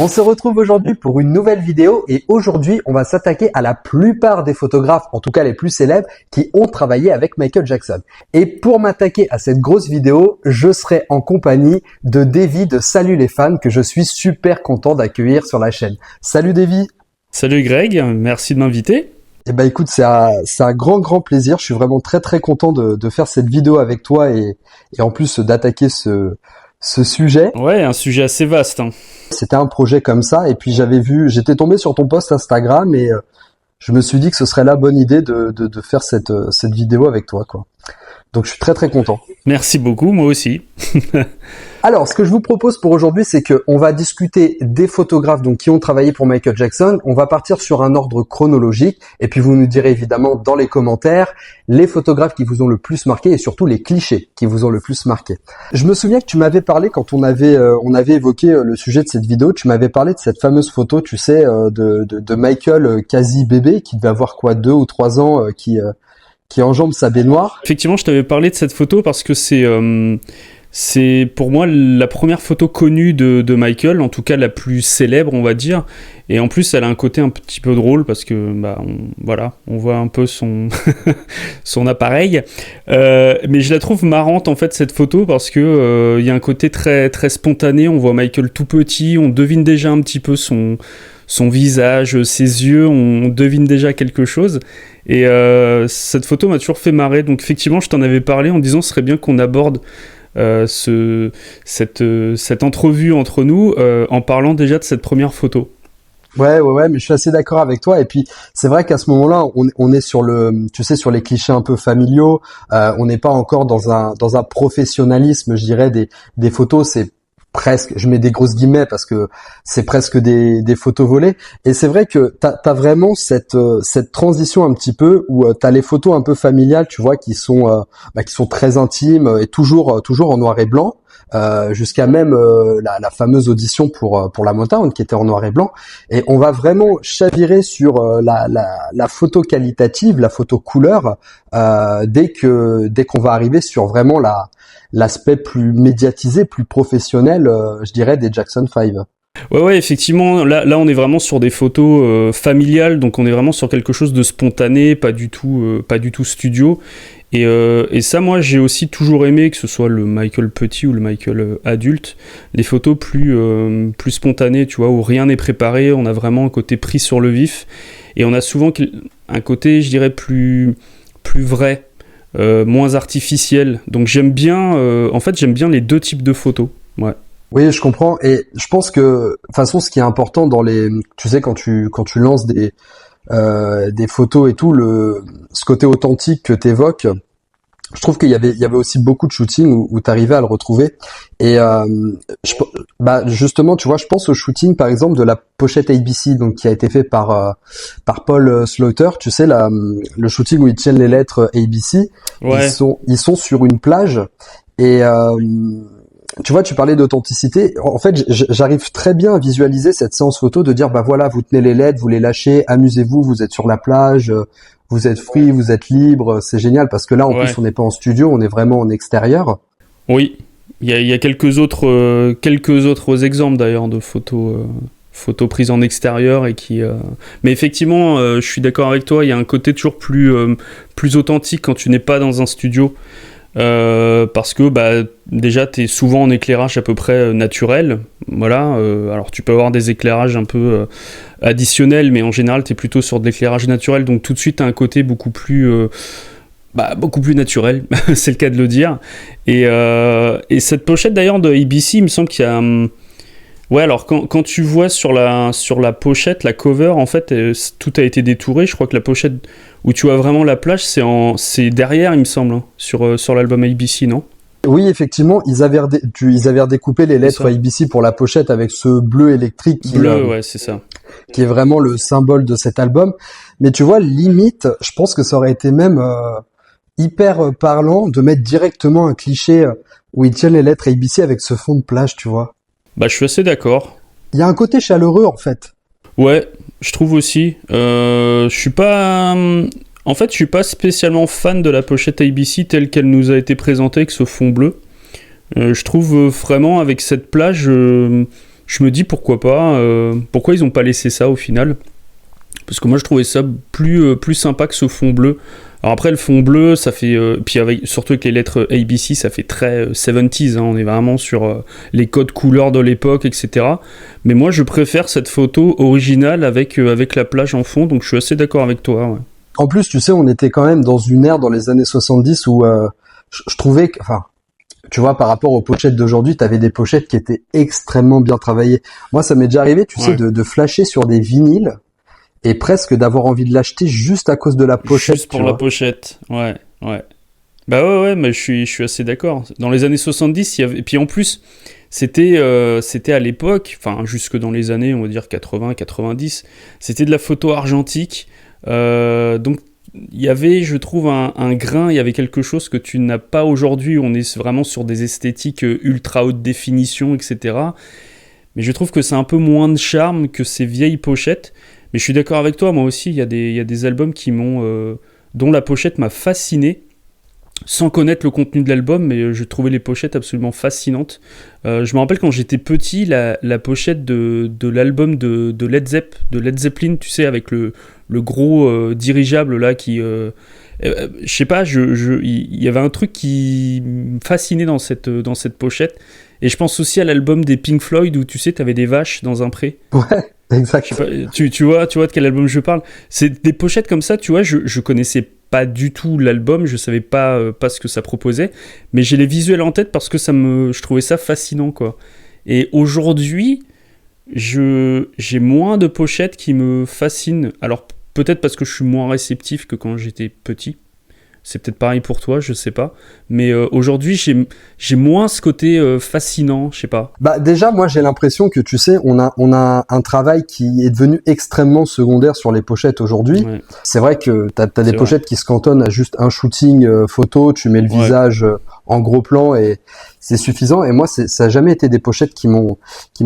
On se retrouve aujourd'hui pour une nouvelle vidéo et aujourd'hui on va s'attaquer à la plupart des photographes, en tout cas les plus célèbres, qui ont travaillé avec Michael Jackson. Et pour m'attaquer à cette grosse vidéo, je serai en compagnie de Davy de Salut les fans que je suis super content d'accueillir sur la chaîne. Salut Davy. Salut Greg, merci de m'inviter. Eh ben écoute, c'est un grand plaisir. Je suis vraiment très content de faire cette vidéo avec toi et en plus d'attaquer ce sujet. Ouais, un sujet assez vaste. C'était un projet comme ça et puis j'étais tombé sur ton post Instagram et je me suis dit que ce serait la bonne idée de faire cette vidéo avec toi, quoi. Donc je suis très content. Merci beaucoup, moi aussi. Alors, ce que je vous propose pour aujourd'hui, c'est que on va discuter des photographes donc qui ont travaillé pour Michael Jackson. On va partir sur un ordre chronologique et puis vous nous direz évidemment dans les commentaires les photographes qui vous ont le plus marqué et surtout les clichés qui vous ont le plus marqué. Je me souviens que tu m'avais parlé quand on avait évoqué le sujet de cette vidéo, tu m'avais parlé de cette fameuse photo, tu sais, de Michael quasi bébé qui devait avoir quoi, 2 ou 3 ans, qui enjambe sa baignoire. Effectivement, je t'avais parlé de cette photo parce que c'est pour moi la première photo connue de Michael, en tout cas la plus célèbre, on va dire. Et en plus, elle a un côté un petit peu drôle parce que on voit un peu son son appareil. Mais je la trouve marrante en fait cette photo parce que il y a un côté très spontané. On voit Michael tout petit, on devine déjà un petit peu son visage, ses yeux, on devine déjà quelque chose. Et cette photo m'a toujours fait marrer. Donc effectivement, je t'en avais parlé en disant ce serait bien qu'on aborde cette entrevue entre nous en parlant déjà de cette première photo. Ouais, mais je suis assez d'accord avec toi. Et puis, c'est vrai qu'à ce moment-là, on est sur sur les clichés un peu familiaux. On n'est pas encore dans un professionnalisme, je dirais, des photos. C'est presque, je mets des grosses guillemets parce que c'est presque des photos volées. Et c'est vrai que t'as vraiment cette transition un petit peu où t'as les photos un peu familiales, tu vois, qui sont très intimes et toujours en noir et blanc. Jusqu'à même la fameuse audition pour la Motown qui était en noir et blanc, et on va vraiment chavirer sur la photo qualitative, la photo couleur, dès qu'on va arriver sur vraiment l'aspect plus médiatisé, plus professionnel, je dirais, des Jackson 5. Ouais, effectivement, là on est vraiment sur des photos familiales, donc on est vraiment sur quelque chose de spontané, pas du tout studio. Et ça, moi, j'ai aussi toujours aimé, que ce soit le Michael petit ou le Michael adulte, les photos plus spontanées, tu vois, où rien n'est préparé, on a vraiment un côté pris sur le vif, et on a souvent un côté, je dirais, plus vrai, moins artificiel. Donc j'aime bien les deux types de photos, ouais. Oui, je comprends, et je pense que, de toute façon, ce qui est important tu sais, quand tu lances des photos et tout, ce côté authentique que t'évoques, je trouve qu'il y avait aussi beaucoup de shooting où t'arrivais à le retrouver. Et justement, tu vois, je pense au shooting par exemple de la pochette ABC, donc qui a été fait par Paul Slaughter. Tu sais, le shooting où ils tiennent les lettres ABC. Ouais. Ils sont sur une plage et tu vois, tu parlais d'authenticité. En fait, j'arrive très bien à visualiser cette séance photo de dire, bah voilà, vous tenez les lettres, vous les lâchez, amusez-vous, vous êtes sur la plage, vous êtes free, vous êtes libre, c'est génial parce que là, en plus, on n'est pas en studio, on est vraiment en extérieur. Oui, il y a quelques autres exemples d'ailleurs de photos prises en extérieur et qui. Mais effectivement, je suis d'accord avec toi. Il y a un côté toujours plus authentique quand tu n'es pas dans un studio. Parce que déjà t'es souvent en éclairage à peu près naturel, voilà. Alors tu peux avoir des éclairages un peu additionnels, mais en général t'es plutôt sur de l'éclairage naturel, donc tout de suite t'as un côté beaucoup plus naturel, c'est le cas de le dire. Et cette pochette d'ailleurs de ABC, il me semble qu'il y a ouais, alors quand tu vois sur la pochette, la cover, en fait, tout a été détouré. Je crois que la pochette où tu vois vraiment la plage, c'est derrière, il me semble, hein, sur l'album ABC, non ? Oui, effectivement, ils avaient redécoupé les lettres ABC pour la pochette avec ce bleu électrique ouais, c'est ça. Qui est vraiment le symbole de cet album. Mais tu vois, limite, je pense que ça aurait été même hyper parlant de mettre directement un cliché où ils tiennent les lettres ABC avec ce fond de plage, tu vois. Je suis assez d'accord. Il y a un côté chaleureux, en fait. Ouais, je trouve aussi. Je suis pas spécialement fan de la pochette ABC telle qu'elle nous a été présentée avec ce fond bleu. Je trouve vraiment avec cette plage, je je me dis pourquoi pas, pourquoi ils ont pas laissé ça au final. Parce que moi je trouvais ça plus sympa que ce fond bleu. Alors après le fond bleu, ça fait puis surtout avec les lettres ABC, ça fait très 70s, hein, on est vraiment sur les codes couleurs de l'époque, etc. Mais moi je préfère cette photo originale avec la plage en fond, donc je suis assez d'accord avec toi. Ouais. En plus, tu sais, on était quand même dans une ère dans les années 70 où je trouvais que, enfin, tu vois, par rapport aux pochettes d'aujourd'hui, t'avais des pochettes qui étaient extrêmement bien travaillées. Moi, ça m'est déjà arrivé, tu sais, de flasher sur des vinyles et presque d'avoir envie de l'acheter juste à cause de la pochette. Juste pour la pochette, ouais. Bah ouais, mais je suis assez d'accord. Dans les années 70, il y avait... Et puis en plus, c'était à l'époque, enfin jusque dans les années, on va dire 80, 90, c'était de la photo argentique. Donc il y avait, je trouve, un grain, il y avait quelque chose que tu n'as pas aujourd'hui. On est vraiment sur des esthétiques ultra haute définition, etc. Mais je trouve que c'est un peu moins de charme que ces vieilles pochettes. Mais je suis d'accord avec toi, moi aussi, il y a des albums dont la pochette m'a fasciné, sans connaître le contenu de l'album, mais je trouvais les pochettes absolument fascinantes. Je me rappelle quand j'étais petit, la pochette de l'album de Led Zeppelin, tu sais, avec le gros dirigeable là qui... je sais pas, il y avait un truc qui me fascinait dans cette pochette. Et je pense aussi à l'album des Pink Floyd où tu sais, t'avais des vaches dans un pré. Ouais, exact. Je sais pas, tu vois de quel album je parle. C'est des pochettes comme ça, tu vois, je connaissais pas du tout l'album, je savais pas ce que ça proposait, mais j'ai les visuels en tête parce que je trouvais ça fascinant, quoi. Et aujourd'hui, j'ai moins de pochettes qui me fascinent. Alors peut-être parce que je suis moins réceptif que quand j'étais petit. C'est peut-être pareil pour toi, je sais pas. Mais aujourd'hui, j'ai moins ce côté fascinant, je sais pas. Bah déjà, moi j'ai l'impression que tu sais, on a un travail qui est devenu extrêmement secondaire sur les pochettes aujourd'hui. Ouais. C'est vrai que t'as des pochettes qui se cantonnent à juste un shooting photo, tu mets le visage en gros plan et c'est suffisant. Et moi, ça a jamais été des pochettes qui m'ont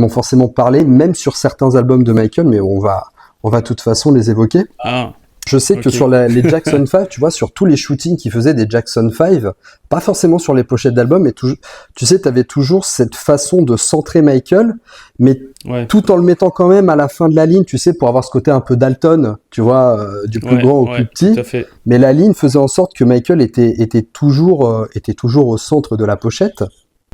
forcément parlé, même sur certains albums de Michael, mais on va de toute façon les évoquer. Ah. Je sais que sur les Jackson 5, tu vois, sur tous les shootings qu'ils faisaient des Jackson 5, pas forcément sur les pochettes d'albums, mais tu sais, t'avais toujours cette façon de centrer Michael, mais tout en le mettant quand même à la fin de la ligne, tu sais, pour avoir ce côté un peu Dalton, tu vois, du plus grand au plus petit. Tout à fait. Mais la ligne faisait en sorte que Michael était toujours au centre de la pochette.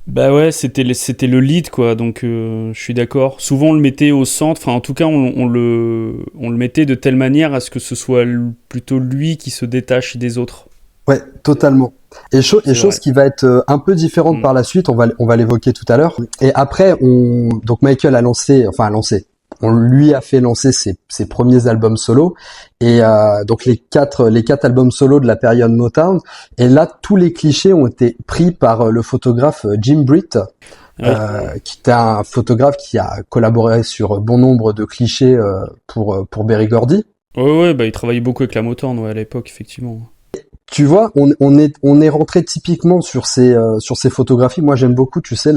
Bah ouais, c'était le lead, quoi, donc je suis d'accord. Souvent on le mettait au centre, enfin en tout cas on le mettait de telle manière à ce que ce soit plutôt lui qui se détache des autres. Ouais, totalement. Et chose qui va être un peu différente par la suite, on va l'évoquer tout à l'heure. Et après, donc Michael on lui a fait lancer ses premiers albums solo et donc les quatre albums solo de la période Motown, et là tous les clichés ont été pris par le photographe Jim Britt, qui était un photographe qui a collaboré sur bon nombre de clichés pour Berry Gordy. Ouais, bah il travaillait beaucoup avec la Motown à l'époque, effectivement. Tu vois, on est rentré typiquement sur ces photographies. Moi j'aime beaucoup, tu sais,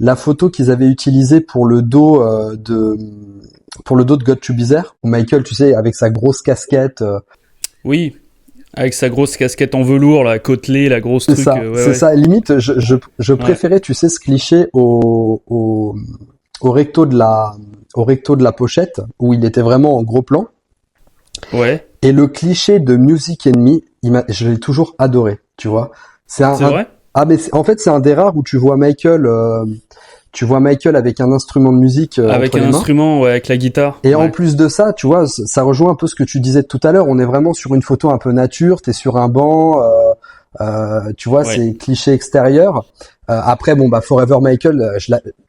la photo qu'ils avaient utilisée pour le dos de Got to Be There, où Michael, tu sais, avec sa grosse casquette. Oui, avec sa grosse casquette en velours, la côtelée, la grosse truc. C'est ça. Limite, je préférais, tu sais, ce cliché au recto de la pochette, où il était vraiment en gros plan. Ouais. Et le cliché de Music and Me, je l'ai toujours adoré, tu vois. C'est vrai? Ah, mais en fait, c'est un des rares où tu vois Michael avec un instrument de musique avec entre un les mains. instrument, avec la guitare. Et en plus de ça, tu vois, ça rejoint un peu ce que tu disais tout à l'heure. On est vraiment sur une photo un peu nature. T'es sur un banc, tu vois, c'est cliché extérieur. Après, bon, bah, Forever Michael,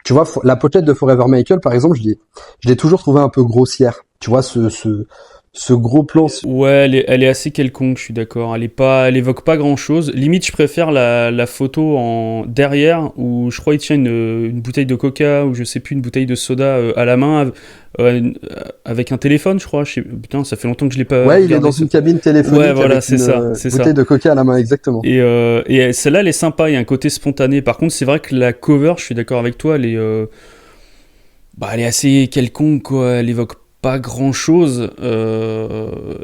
tu vois, la pochette de Forever Michael, par exemple, je l'ai toujours trouvé un peu grossière. Tu vois, ce gros plan. Ouais, elle est assez quelconque, je suis d'accord. Elle évoque pas grand chose. Limite, je préfère la photo en derrière où je crois il tient une bouteille de coca ou je sais plus, une bouteille de soda à la main avec un téléphone, je crois. Putain, ça fait longtemps que je l'ai pas. Ouais, il est dans une cabine téléphonique. Ouais, voilà, avec c'est une ça. bouteille de coca à la main, exactement. Et celle-là, elle est sympa. Il y a un côté spontané. Par contre, c'est vrai que la cover, je suis d'accord avec toi, elle est assez quelconque, quoi. Elle évoque pas grand chose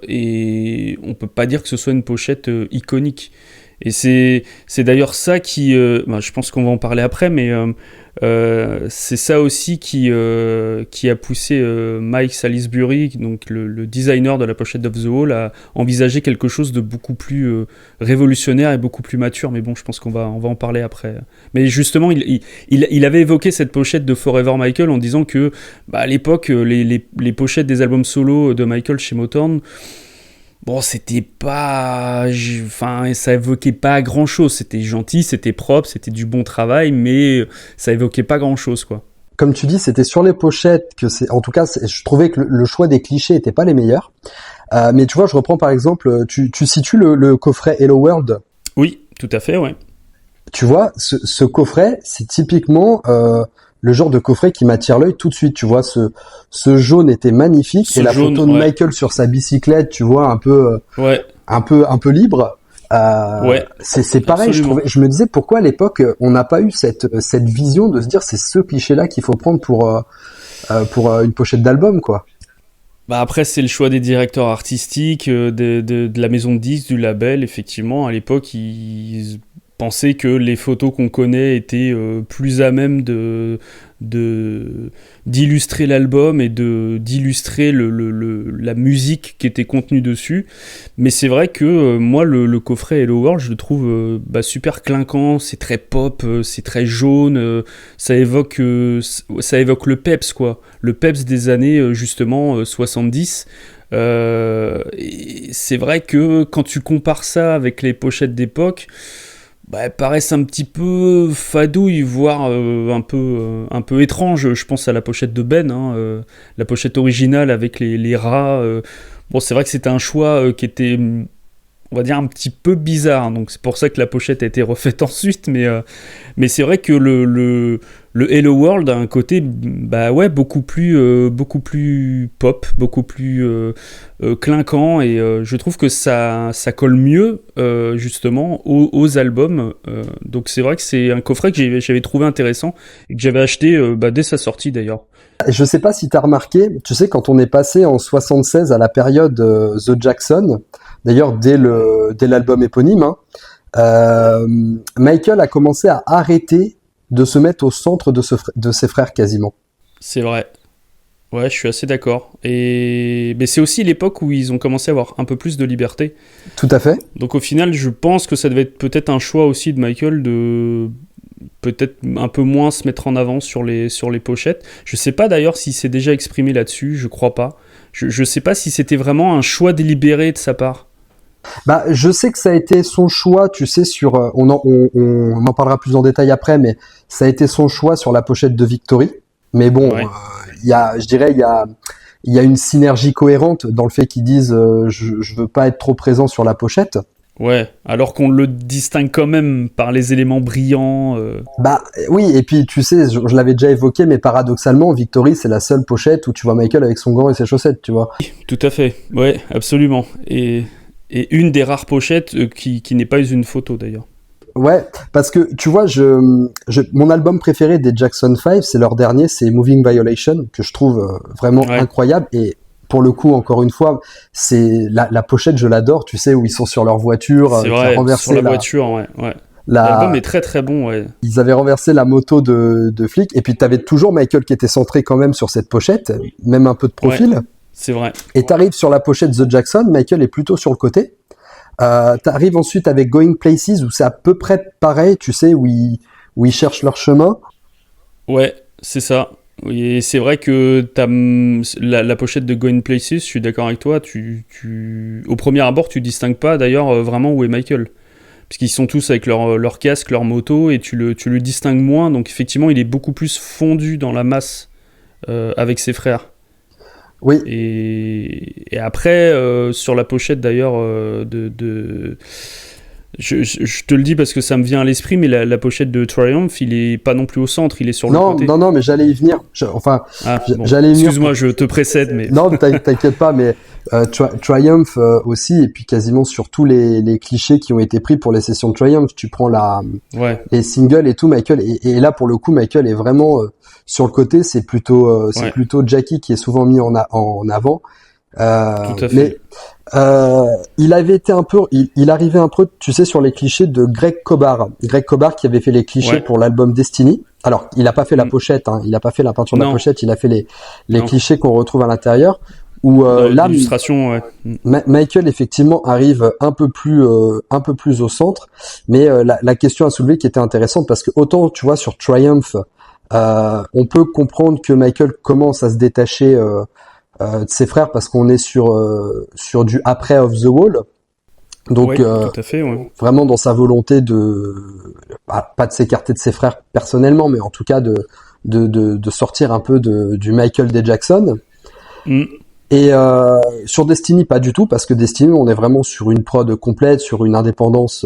et on peut pas dire que ce soit une pochette iconique. Et c'est d'ailleurs ça qui, je pense qu'on va en parler après, mais c'est ça aussi qui a poussé Mike Salisbury, donc le designer de la pochette d'Off the Wall, à envisager quelque chose de beaucoup plus révolutionnaire et beaucoup plus mature. Mais bon, je pense qu'on va en parler après. Mais justement, il avait évoqué cette pochette de Forever Michael en disant que à l'époque, les pochettes des albums solo de Michael chez Motown, bon, c'était pas... Enfin, ça évoquait pas grand-chose. C'était gentil, c'était propre, c'était du bon travail, mais ça évoquait pas grand-chose, quoi. Comme tu dis, c'était sur les pochettes que c'est... En tout cas, je trouvais que le choix des clichés était pas les meilleurs. Mais tu vois, je reprends par exemple... Tu situes le coffret Hello World? Oui, tout à fait, ouais. Tu vois, ce coffret, c'est typiquement... le genre de coffret qui m'attire l'œil tout de suite, tu vois, ce jaune était magnifique, et la photo de Michael sur sa bicyclette, tu vois, un peu libre. C'est pareil, je me disais pourquoi à l'époque on n'a pas eu cette vision de se dire c'est ce cliché-là qu'il faut prendre pour une pochette d'album, quoi. Après, c'est le choix des directeurs artistiques, de la maison de disques, du label. Effectivement, à l'époque, ils pensaient que les photos qu'on connaît étaient plus à même d'illustrer l'album et d'illustrer la musique qui était contenue dessus. Mais c'est vrai que moi, le coffret Hello World, je le trouve super clinquant, c'est très pop, c'est très jaune, ça évoque le peps, quoi. Le peps des années, justement, 70. Et c'est vrai que quand tu compares ça avec les pochettes d'époque, elles paraissent un petit peu fadouilles, voire un peu étranges. Je pense à la pochette de Ben, la pochette originale avec les rats. Bon, c'est vrai que c'était un choix qui était, on va dire, un petit peu bizarre. Donc c'est pour ça que la pochette a été refaite ensuite. Mais c'est vrai que le Hello World a un côté beaucoup plus pop, beaucoup plus clinquant, et je trouve que ça colle mieux justement aux albums. Donc c'est vrai que c'est un coffret que j'avais trouvé intéressant et que j'avais acheté dès sa sortie d'ailleurs. Je sais pas si t'as remarqué, tu sais, quand on est passé en 76 à la période The Jackson, d'ailleurs dès l'album éponyme, Michael a commencé à arrêter de se mettre au centre de ses frères quasiment. C'est vrai. Ouais, je suis assez d'accord. Mais c'est aussi l'époque où ils ont commencé à avoir un peu plus de liberté. Tout à fait. Donc au final, je pense que ça devait être peut-être un choix aussi de Michael de peut-être un peu moins se mettre en avant sur les pochettes. Je sais pas d'ailleurs s'il s'est déjà exprimé là-dessus, je crois pas. Je sais pas si c'était vraiment un choix délibéré de sa part. Je sais que ça a été son choix, tu sais, on en parlera plus en détail après, mais ça a été son choix sur la pochette de Victory. Mais bon, ouais. Il y a une synergie cohérente dans le fait qu'ils disent je veux pas être trop présent sur la pochette. Ouais, alors qu'on le distingue quand même par les éléments brillants. Oui, et puis tu sais, je l'avais déjà évoqué, mais paradoxalement, Victory, c'est la seule pochette où tu vois Michael avec son gant et ses chaussettes, tu vois. Tout à fait, ouais, absolument. Et une des rares pochettes qui n'est pas une photo d'ailleurs. Ouais, parce que tu vois, mon album préféré des Jackson 5, c'est leur dernier, c'est Moving Violation, que je trouve vraiment incroyable. Et pour le coup, encore une fois, c'est la pochette, je l'adore, tu sais, où ils sont sur leur voiture. C'est vrai, sur la voiture, ouais. L'album est très très bon, ouais. Ils avaient renversé la moto de flic, et puis t'avais toujours Michael qui était centré quand même sur cette pochette, même un peu de profil. Ouais, c'est vrai. Et t'arrives sur la pochette The Jackson, Michael est plutôt sur le côté. T'arrives ensuite avec Going Places, où c'est à peu près pareil, tu sais, où ils cherchent leur chemin. Ouais, c'est ça. Et c'est vrai que t'as la pochette de Going Places, je suis d'accord avec toi, au premier abord, tu distingues pas d'ailleurs vraiment où est Michael. Parce qu'ils sont tous avec leur casque, leur moto, et tu le distingues moins, donc effectivement, il est beaucoup plus fondu dans la masse avec ses frères. Oui. Et après, sur la pochette d'ailleurs, je te le dis parce que ça me vient à l'esprit, mais la pochette de Triumph, il est pas non plus au centre, il est sur le côté. Non, mais j'allais y venir. J'allais y venir. Excuse-moi, je te précède, mais. Non, t'inquiète pas, mais Triumph aussi, et puis quasiment sur tous les clichés qui ont été pris pour les sessions de Triumph, tu prends les singles et tout, Michael, et là pour le coup, Michael est vraiment sur le côté, c'est plutôt Jackie qui est souvent mis en avant. Tout à fait. Mais il avait été un peu, il arrivait un peu, tu sais, sur les clichés de Greg Kobar. Greg Kobar qui avait fait les clichés pour l'album Destiny. Alors, il a pas fait la pochette, hein, il a pas fait la peinture de la pochette, il a fait les clichés qu'on retrouve à l'intérieur. Où là, l'illustration, Michael effectivement arrive un peu plus au centre, mais la question à soulever qui était intéressante parce que autant tu vois sur Triumph, on peut comprendre que Michael commence à se détacher de ses frères parce qu'on est sur du après Off the Wall. Donc tout à fait, vraiment dans sa volonté de pas de s'écarter de ses frères personnellement, mais en tout cas de sortir un peu du Michael D. Jackson. Et sur Destiny pas du tout parce que Destiny on est vraiment sur une prod complète, sur une indépendance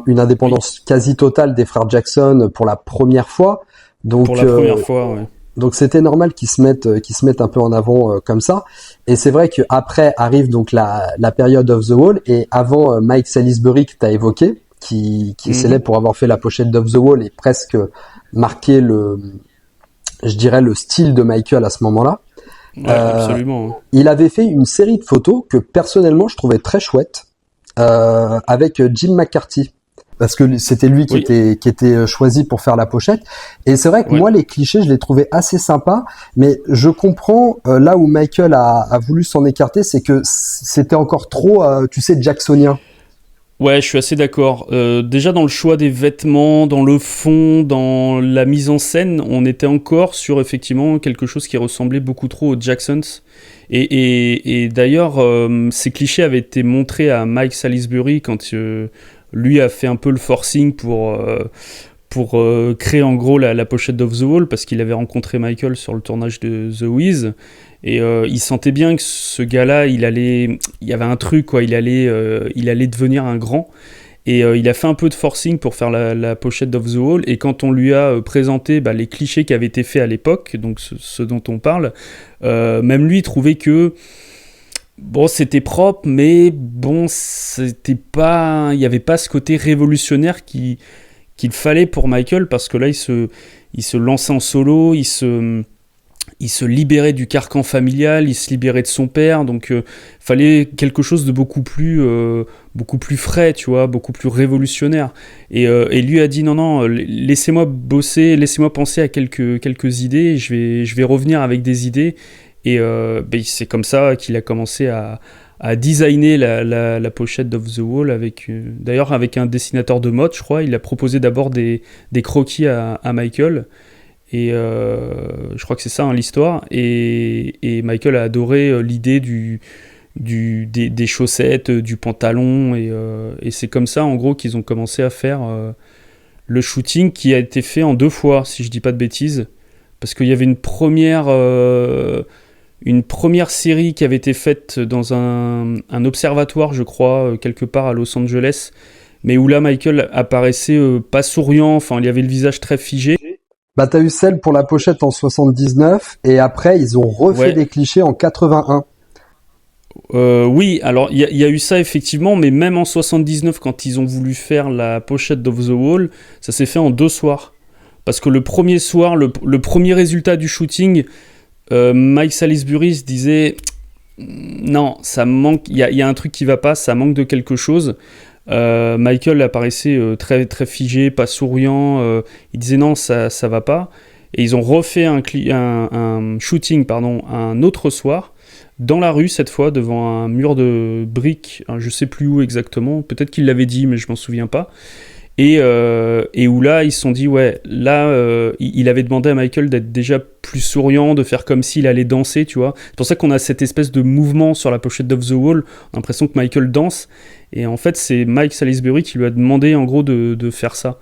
une indépendance quasi totale des frères Jackson pour la première fois. Donc pour la première fois, ouais. Donc c'était normal qu'ils se mettent un peu en avant comme ça. Et c'est vrai que après arrive donc la période of the Wall et avant Mike Salisbury que t'as évoqué, qui est célèbre pour avoir fait la pochette d'Off the Wall et presque marqué je dirais le style de Michael à ce moment-là. Ouais, absolument. Il avait fait une série de photos que personnellement je trouvais très chouette avec Jim McCarthy. Parce que c'était lui qui était choisi pour faire la pochette. Et c'est vrai que moi, les clichés, je les trouvais assez sympas. Mais je comprends, là où Michael a voulu s'en écarter, c'est que c'était encore trop, tu sais, jacksonien. Ouais, je suis assez d'accord. Déjà dans le choix des vêtements, dans le fond, dans la mise en scène, on était encore sur effectivement quelque chose qui ressemblait beaucoup trop aux Jacksons. Et d'ailleurs, ces clichés avaient été montrés à Mike Salisbury quand lui a fait un peu le forcing pour créer en gros la pochette d'Off the Wall parce qu'il avait rencontré Michael sur le tournage de The Wiz et il sentait bien que ce gars-là il y avait un truc quoi, il allait devenir un grand et il a fait un peu de forcing pour faire la pochette d'Off the Wall et quand on lui a présenté les clichés qui avaient été faits à l'époque, donc ce dont on parle, même lui trouvait que bon, c'était propre, mais bon, c'était pas, il y avait pas ce côté révolutionnaire qu'il fallait pour Michael parce que là, il se lançait en solo, il se libérait du carcan familial, il se libérait de son père, donc fallait quelque chose de beaucoup plus frais, tu vois, beaucoup plus révolutionnaire. Et lui a dit non, laissez-moi bosser, laissez-moi penser à quelques idées, je vais revenir avec des idées. Et c'est comme ça qu'il a commencé à designer la pochette d'Off the Wall d'ailleurs avec un dessinateur de mode, je crois. Il a proposé d'abord des croquis à Michael. Et je crois que c'est ça l'histoire. Et Michael a adoré l'idée des chaussettes, du pantalon. Et c'est comme ça, en gros, qu'ils ont commencé à faire le shooting qui a été fait en 2 fois, si je dis pas de bêtises. Parce qu'il y avait une première série qui avait été faite dans un observatoire, je crois, quelque part à Los Angeles, mais où là, Michael apparaissait pas souriant, enfin, il y avait le visage très figé. Bah, t'as eu celle pour la pochette en 79, et après, ils ont refait des clichés en 81. Oui, alors il y a eu ça effectivement, mais même en 79, quand ils ont voulu faire la pochette d'Off the Wall, ça s'est fait en 2 soirs. Parce que le premier soir, le premier résultat du shooting, Mike Salisbury se disait non, ça manque, il y a un truc qui va pas, ça manque de quelque chose. Michael apparaissait très, très figé, pas souriant, il disait non, ça va pas. Et ils ont refait un shooting un autre soir, dans la rue cette fois, devant un mur de briques, je sais plus où exactement, peut-être qu'il l'avait dit, mais je m'en souviens pas. Et où là, ils se sont dit, ouais, là, il avait demandé à Michael d'être déjà plus souriant, de faire comme s'il allait danser, tu vois. C'est pour ça qu'on a cette espèce de mouvement sur la pochette d'Off the Wall, on a l'impression que Michael danse. Et en fait, c'est Mike Salisbury qui lui a demandé, en gros, de faire ça.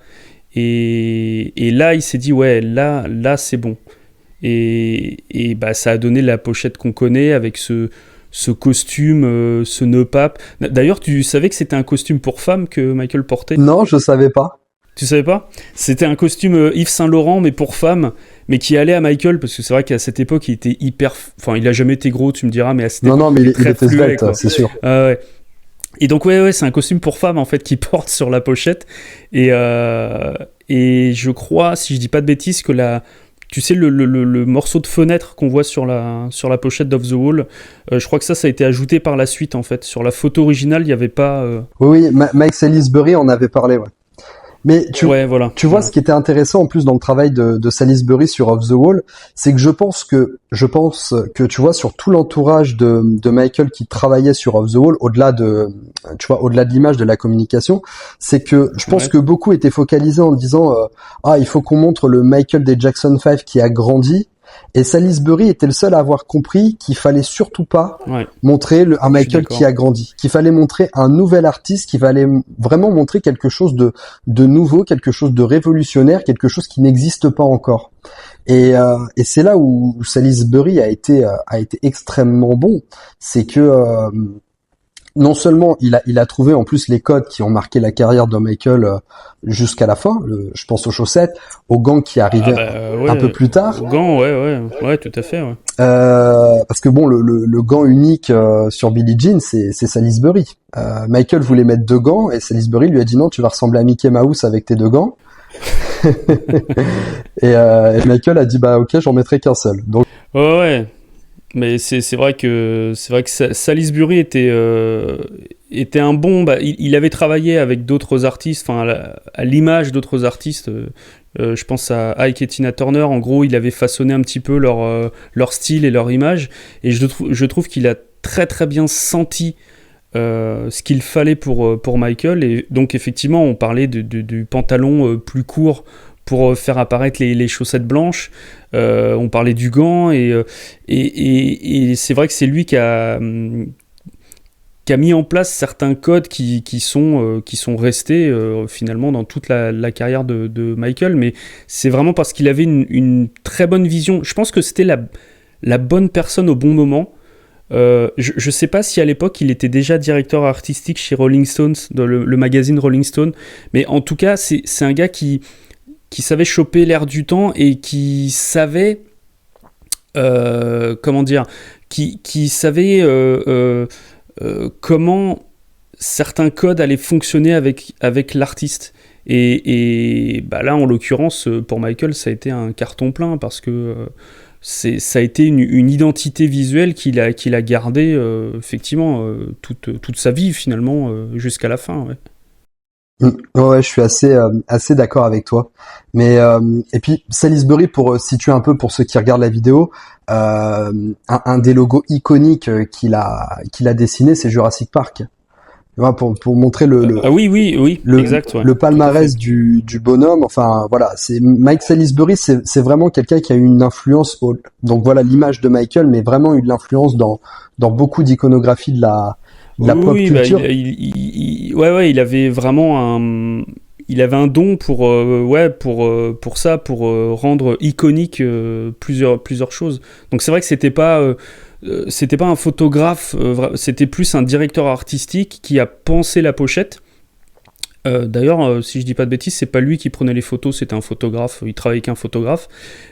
Et là, il s'est dit, ouais, là c'est bon. Et ça a donné la pochette qu'on connaît avec ce costume, ce nœud pape. D'ailleurs, tu savais que c'était un costume pour femme que Michael portait ? Non, je savais pas. Tu savais pas ? C'était un costume Yves Saint Laurent, mais pour femme, mais qui allait à Michael, parce que c'est vrai qu'à cette époque, il était hyper... Enfin, il a jamais été gros, tu me diras, mais à cette époque, mais il très était fluet, svelte, c'est sûr. Ouais. Et donc, ouais, c'est un costume pour femme, en fait, qu'il porte sur la pochette. Et je crois, si je dis pas de bêtises, que tu sais, le morceau de fenêtre qu'on voit sur la pochette d'Off the Wall, je crois que ça a été ajouté par la suite, en fait. Sur la photo originale, il n'y avait pas... Oui, Mike Salisbury en avait parlé, ouais. Mais ouais, voilà. Tu vois, ce qui était intéressant en plus dans le travail de Salisbury sur Off the Wall, c'est que je pense que tu vois, sur tout l'entourage de Michael qui travaillait sur Off the Wall, au-delà de l'image, de la communication, c'est que je pense que beaucoup étaient focalisés en disant il faut qu'on montre le Michael des Jackson 5 qui a grandi. Et Salisbury était le seul à avoir compris qu'il fallait surtout pas montrer un Michael qui a grandi, qu'il fallait montrer un nouvel artiste, qu'il fallait vraiment montrer quelque chose de nouveau, quelque chose de révolutionnaire, quelque chose qui n'existe pas encore. Et c'est là où Salisbury a été extrêmement bon, c'est que non seulement il a trouvé en plus les codes qui ont marqué la carrière de Michael jusqu'à la fin, je pense aux chaussettes, aux gants qui arrivaient un peu plus tard. Aux gants, ouais, tout à fait, ouais. Parce que bon, le gant unique sur Billie Jean, c'est Salisbury. Michael voulait mettre 2 gants et Salisbury lui a dit non, tu vas ressembler à Mickey Mouse avec tes 2 gants. et Michael a dit bah ok, j'en mettrai qu'un seul. Donc ouais. Mais c'est vrai que Salisbury était un bon. Il avait travaillé avec d'autres artistes, enfin à l'image d'autres artistes. Je pense à Ike et Tina Turner. En gros, il avait façonné un petit peu leur style et leur image. Et je trouve qu'il a très très bien senti ce qu'il fallait pour Michael. Et donc effectivement, on parlait du pantalon plus court pour faire apparaître les chaussettes blanches. On parlait du gant et c'est vrai que c'est lui qui a mis en place certains codes qui sont restés finalement dans toute la carrière de Michael, mais c'est vraiment parce qu'il avait une très bonne vision. Je pense que c'était la bonne personne au bon moment. Je sais pas si à l'époque il était déjà directeur artistique chez Rolling Stones, dans le magazine Rolling Stone, mais en tout cas c'est un gars qui savait choper l'air du temps et qui savait qui savait comment certains codes allaient fonctionner avec l'artiste. Et bah là, en l'occurrence, pour Michael, ça a été un carton plein parce que ça a été une identité visuelle qu'il a gardée effectivement toute sa vie finalement jusqu'à la fin. Ouais. Ouais, je suis assez d'accord avec toi. Mais et puis Salisbury, pour situer un peu pour ceux qui regardent la vidéo, un des logos iconiques qu'il a dessiné, c'est Jurassic Park. Voilà, pour montrer oui, exact, ouais. Le palmarès du bonhomme. Enfin voilà, c'est Mike Salisbury, c'est vraiment quelqu'un qui a eu une influence. Donc voilà l'image de Michael, mais vraiment eu de l'influence dans beaucoup d'iconographie de la pop culture. Il avait vraiment il avait un don pour ça, pour rendre iconique plusieurs choses. Donc c'est vrai que c'était pas un photographe, c'était plus un directeur artistique qui a pensé la pochette. D'ailleurs, si je dis pas de bêtises, c'est pas lui qui prenait les photos, c'était un photographe, il travaillait avec un photographe,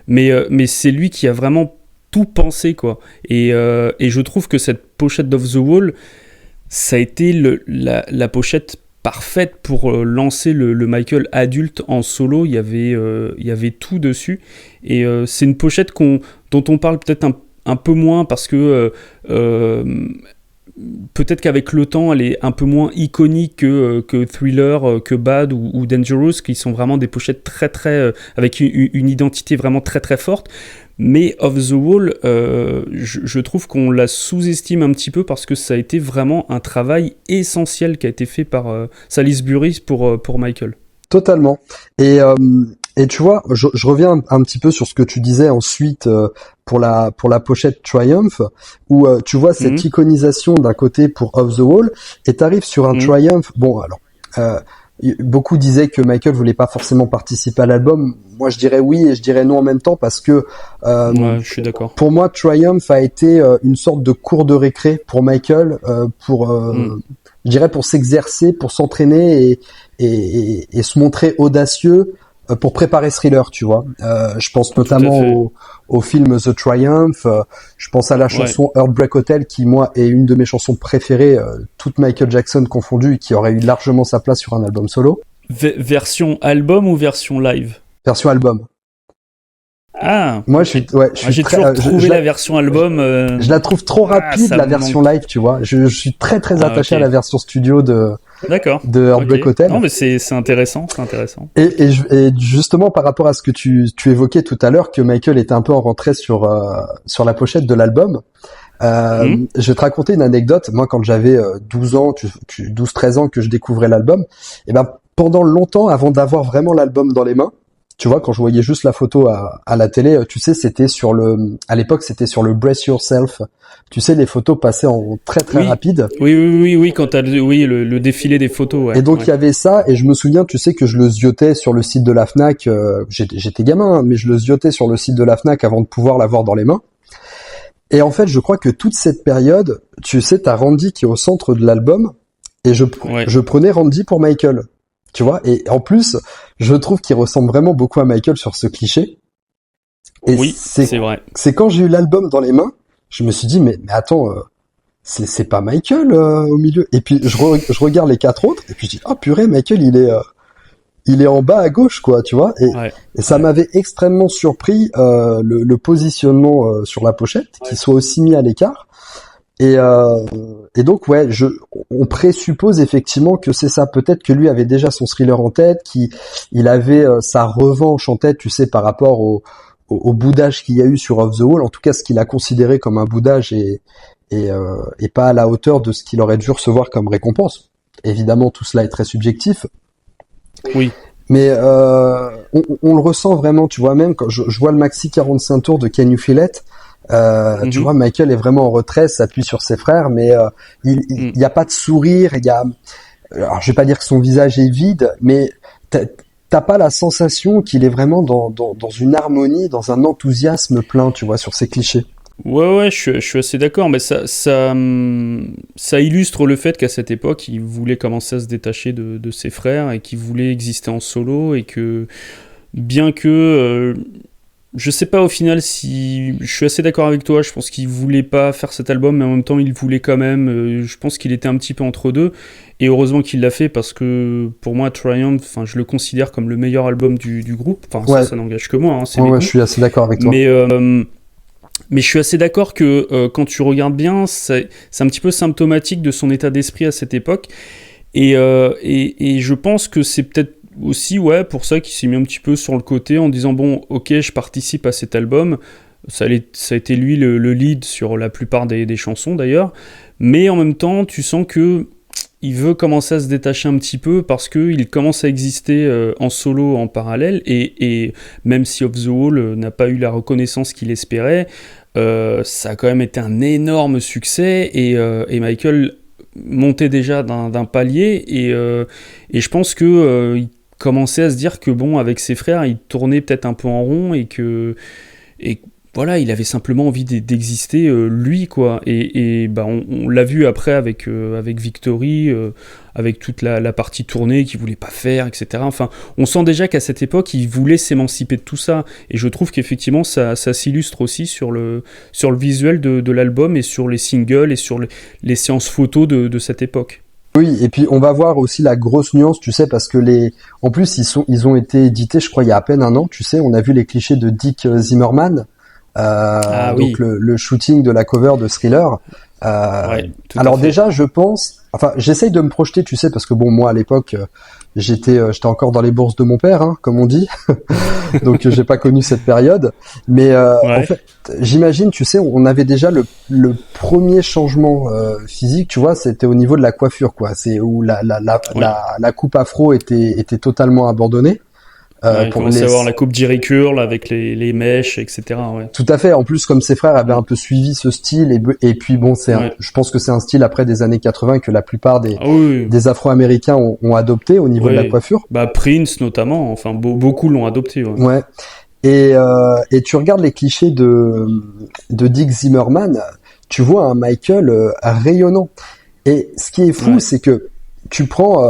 mais c'est lui qui a vraiment tout pensé, quoi. Et je trouve que cette pochette d'Off the Wall, ça a été la pochette parfaite pour lancer le Michael adulte en solo. Il y avait tout dessus, et c'est une pochette dont on parle peut-être un peu moins parce que peut-être qu'avec le temps elle est un peu moins iconique que Thriller, que Bad ou Dangerous, qui sont vraiment des pochettes très très avec une identité vraiment très très forte. Mais Off the Wall, je trouve qu'on la sous-estime un petit peu parce que ça a été vraiment un travail essentiel qui a été fait par Salisbury pour Michael. Totalement. Et tu vois, je reviens un petit peu sur ce que tu disais ensuite pour la pochette Triumph, où tu vois cette iconisation d'un côté pour Off the Wall, et t'arrives sur un Triumph. Bon, alors beaucoup disaient que Michael voulait pas forcément participer à l'album. Moi, je dirais oui et je dirais non en même temps parce que ouais, je suis d'accord. Pour moi, Triumph a été une sorte de cours de récré pour Michael, je dirais pour s'exercer, pour s'entraîner et se montrer audacieux pour préparer Thriller, tu vois. Je pense notamment au film The Triumph, je pense à la chanson Heartbreak Hotel qui, moi, est une de mes chansons préférées, toute Michael Jackson confondue, et qui aurait eu largement sa place sur un album solo. Version album ou version live ? Version album. Ah, Moi, okay. je suis J'ai très, toujours trouvé la version album. Je la trouve trop rapide, la version live, tu vois. Je suis très attaché à la version studio D'accord. de Heartbreak Hotel. Non, mais c'est intéressant, c'est intéressant. Et justement, par rapport à ce que tu évoquais tout à l'heure, que Michael était un peu en retrait sur la pochette de l'album, je vais te raconter une anecdote. Moi, quand j'avais 12 ans, 12-13 ans, que je découvrais l'album, et ben, pendant longtemps, avant d'avoir vraiment l'album dans les mains, tu vois, quand je voyais juste la photo à la télé, tu sais, à l'époque, c'était sur le Brace Yourself. Tu sais, les photos passaient en très rapide. Oui, quand t'as le défilé des photos, ouais. Et donc, il y avait ça, et je me souviens, tu sais, que je le ziotais sur le site de la Fnac, j'étais gamin, hein, mais je le ziotais sur le site de la Fnac avant de pouvoir l'avoir dans les mains. Et en fait, je crois que toute cette période, tu sais, t'as Randy qui est au centre de l'album, et je prenais Randy pour Michael. Tu vois, et en plus, je trouve qu'il ressemble vraiment beaucoup à Michael sur ce cliché. Et oui, c'est vrai. C'est quand j'ai eu l'album dans les mains, je me suis dit, mais attends, c'est pas Michael au milieu. Et puis je regarde les 4 autres, et puis je dis, oh purée, Michael, il est en bas à gauche, quoi, tu vois. Et ça m'avait extrêmement surpris le positionnement sur la pochette, qu'il soit aussi mis à l'écart. Et donc ouais, on présuppose effectivement que c'est ça. Peut-être que lui avait déjà son thriller en tête, qu'il avait sa revanche en tête, tu sais, par rapport au boudage qu'il y a eu sur Off the Wall. En tout cas, ce qu'il a considéré comme un boudage et pas à la hauteur de ce qu'il aurait dû recevoir comme récompense. Évidemment, tout cela est très subjectif. Oui. Mais on le ressent vraiment, tu vois, même quand je vois le maxi 45 tours de Can You Feel It, tu vois, Michael est vraiment en retrait, s'appuie sur ses frères, mais il y a pas de sourire, alors je vais pas dire que son visage est vide, mais t'as pas la sensation qu'il est vraiment dans une harmonie, dans un enthousiasme plein, tu vois, sur ces clichés. Ouais, je suis assez d'accord, mais ça illustre le fait qu'à cette époque, il voulait commencer à se détacher de ses frères et qu'il voulait exister en solo, et que bien que je sais pas au final si je suis assez d'accord avec toi. Je pense qu'il voulait pas faire cet album, mais en même temps il voulait quand même. Je pense qu'il était un petit peu entre deux, et heureusement qu'il l'a fait, parce que pour moi Triumph, enfin je le considère comme le meilleur album du groupe. Enfin Ouais. ça n'engage que moi, hein, c'est Ouais, je suis assez d'accord avec toi. Mais je suis assez d'accord que quand tu regardes bien, c'est un petit peu symptomatique de son état d'esprit à cette époque, et je pense que c'est peut-être aussi pour ça qu'il s'est mis un petit peu sur le côté en disant bon, ok, je participe à cet album. Ça a été lui le lead sur la plupart des chansons d'ailleurs, mais en même temps tu sens que il veut commencer à se détacher un petit peu, parce qu'il commence à exister en solo en parallèle, et même si Off the Wall n'a pas eu la reconnaissance qu'il espérait, ça a quand même été un énorme succès, et Michael montait déjà d'un palier, et je pense que il commençait à se dire que bon, avec ses frères, il tournait peut-être un peu en rond, et voilà, il avait simplement envie d'exister lui, quoi. Et bah on l'a vu après avec Victory, avec toute la partie tournée qu'il voulait pas faire, etc. Enfin, on sent déjà qu'à cette époque, il voulait s'émanciper de tout ça. Et je trouve qu'effectivement, ça s'illustre aussi sur le visuel de l'album, et sur les singles, et sur les séances photos de cette époque. Oui, et puis on va voir aussi la grosse nuance, tu sais, parce que en plus ils ont été édités, je crois, il y a à peine un an, tu sais, on a vu les clichés de Dick Zimmerman. Donc le shooting de la cover de Thriller. Alors déjà, je pense, enfin, j'essaye de me projeter, tu sais, parce que bon, moi à l'époque, j'étais encore dans les bourses de mon père, hein, comme on dit, donc j'ai pas connu cette période. Mais en fait, j'imagine, tu sais, on avait déjà le premier changement physique, tu vois, c'était au niveau de la coiffure, quoi. C'est où la coupe afro était totalement abandonnée. Il commençait à avoir la coupe Jerry Curl avec les mèches, etc. Ouais. Tout à fait. En plus, comme ses frères avaient un peu suivi ce style, et puis bon, je pense que c'est un style après des années 80 que la plupart des Afro-Américains ont adopté au niveau de la coiffure. Bah Prince notamment. Enfin, beaucoup l'ont adopté. Ouais. Et tu regardes les clichés de Dick Zimmerman, tu vois un Michael rayonnant. Et ce qui est fou, c'est que tu prends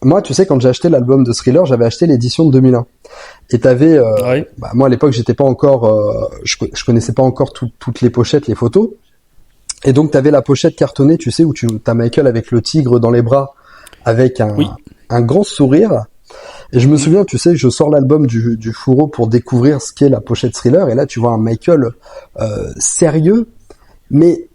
moi, tu sais, quand j'ai acheté l'album de Thriller, j'avais acheté l'édition de 2001. Et t'avais, moi à l'époque, j'étais pas encore, je connaissais pas encore toutes les pochettes, les photos. Et donc t'avais la pochette cartonnée, tu sais, où t'as Michael avec le tigre dans les bras, avec un grand sourire. Et je me souviens, tu sais, je sors l'album du Fourreau pour découvrir ce qu'est la pochette Thriller, et là tu vois un Michael sérieux, mais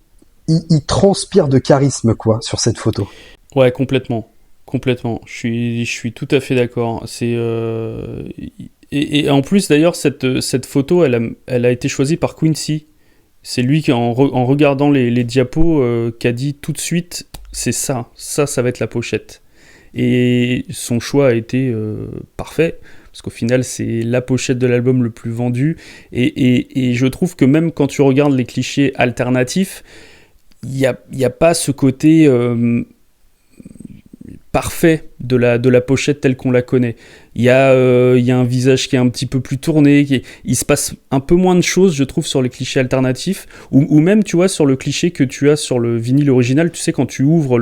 il transpire de charisme quoi sur cette photo. Ouais, complètement. Complètement. Je suis tout à fait d'accord. Et en plus, d'ailleurs, cette photo, elle a été choisie par Quincy. C'est lui qui, en regardant les diapos, qui a dit tout de suite, c'est ça. Ça va être la pochette. Et son choix a été parfait. Parce qu'au final, c'est la pochette de l'album le plus vendu. Et je trouve que même quand tu regardes les clichés alternatifs, il y a pas ce côté parfait de la pochette telle qu'on la connaît. Il y a un visage qui est un petit peu plus tourné, il se passe un peu moins de choses, je trouve, sur les clichés alternatifs, ou même, tu vois, sur le cliché que tu as sur le vinyle original, tu sais, quand tu ouvres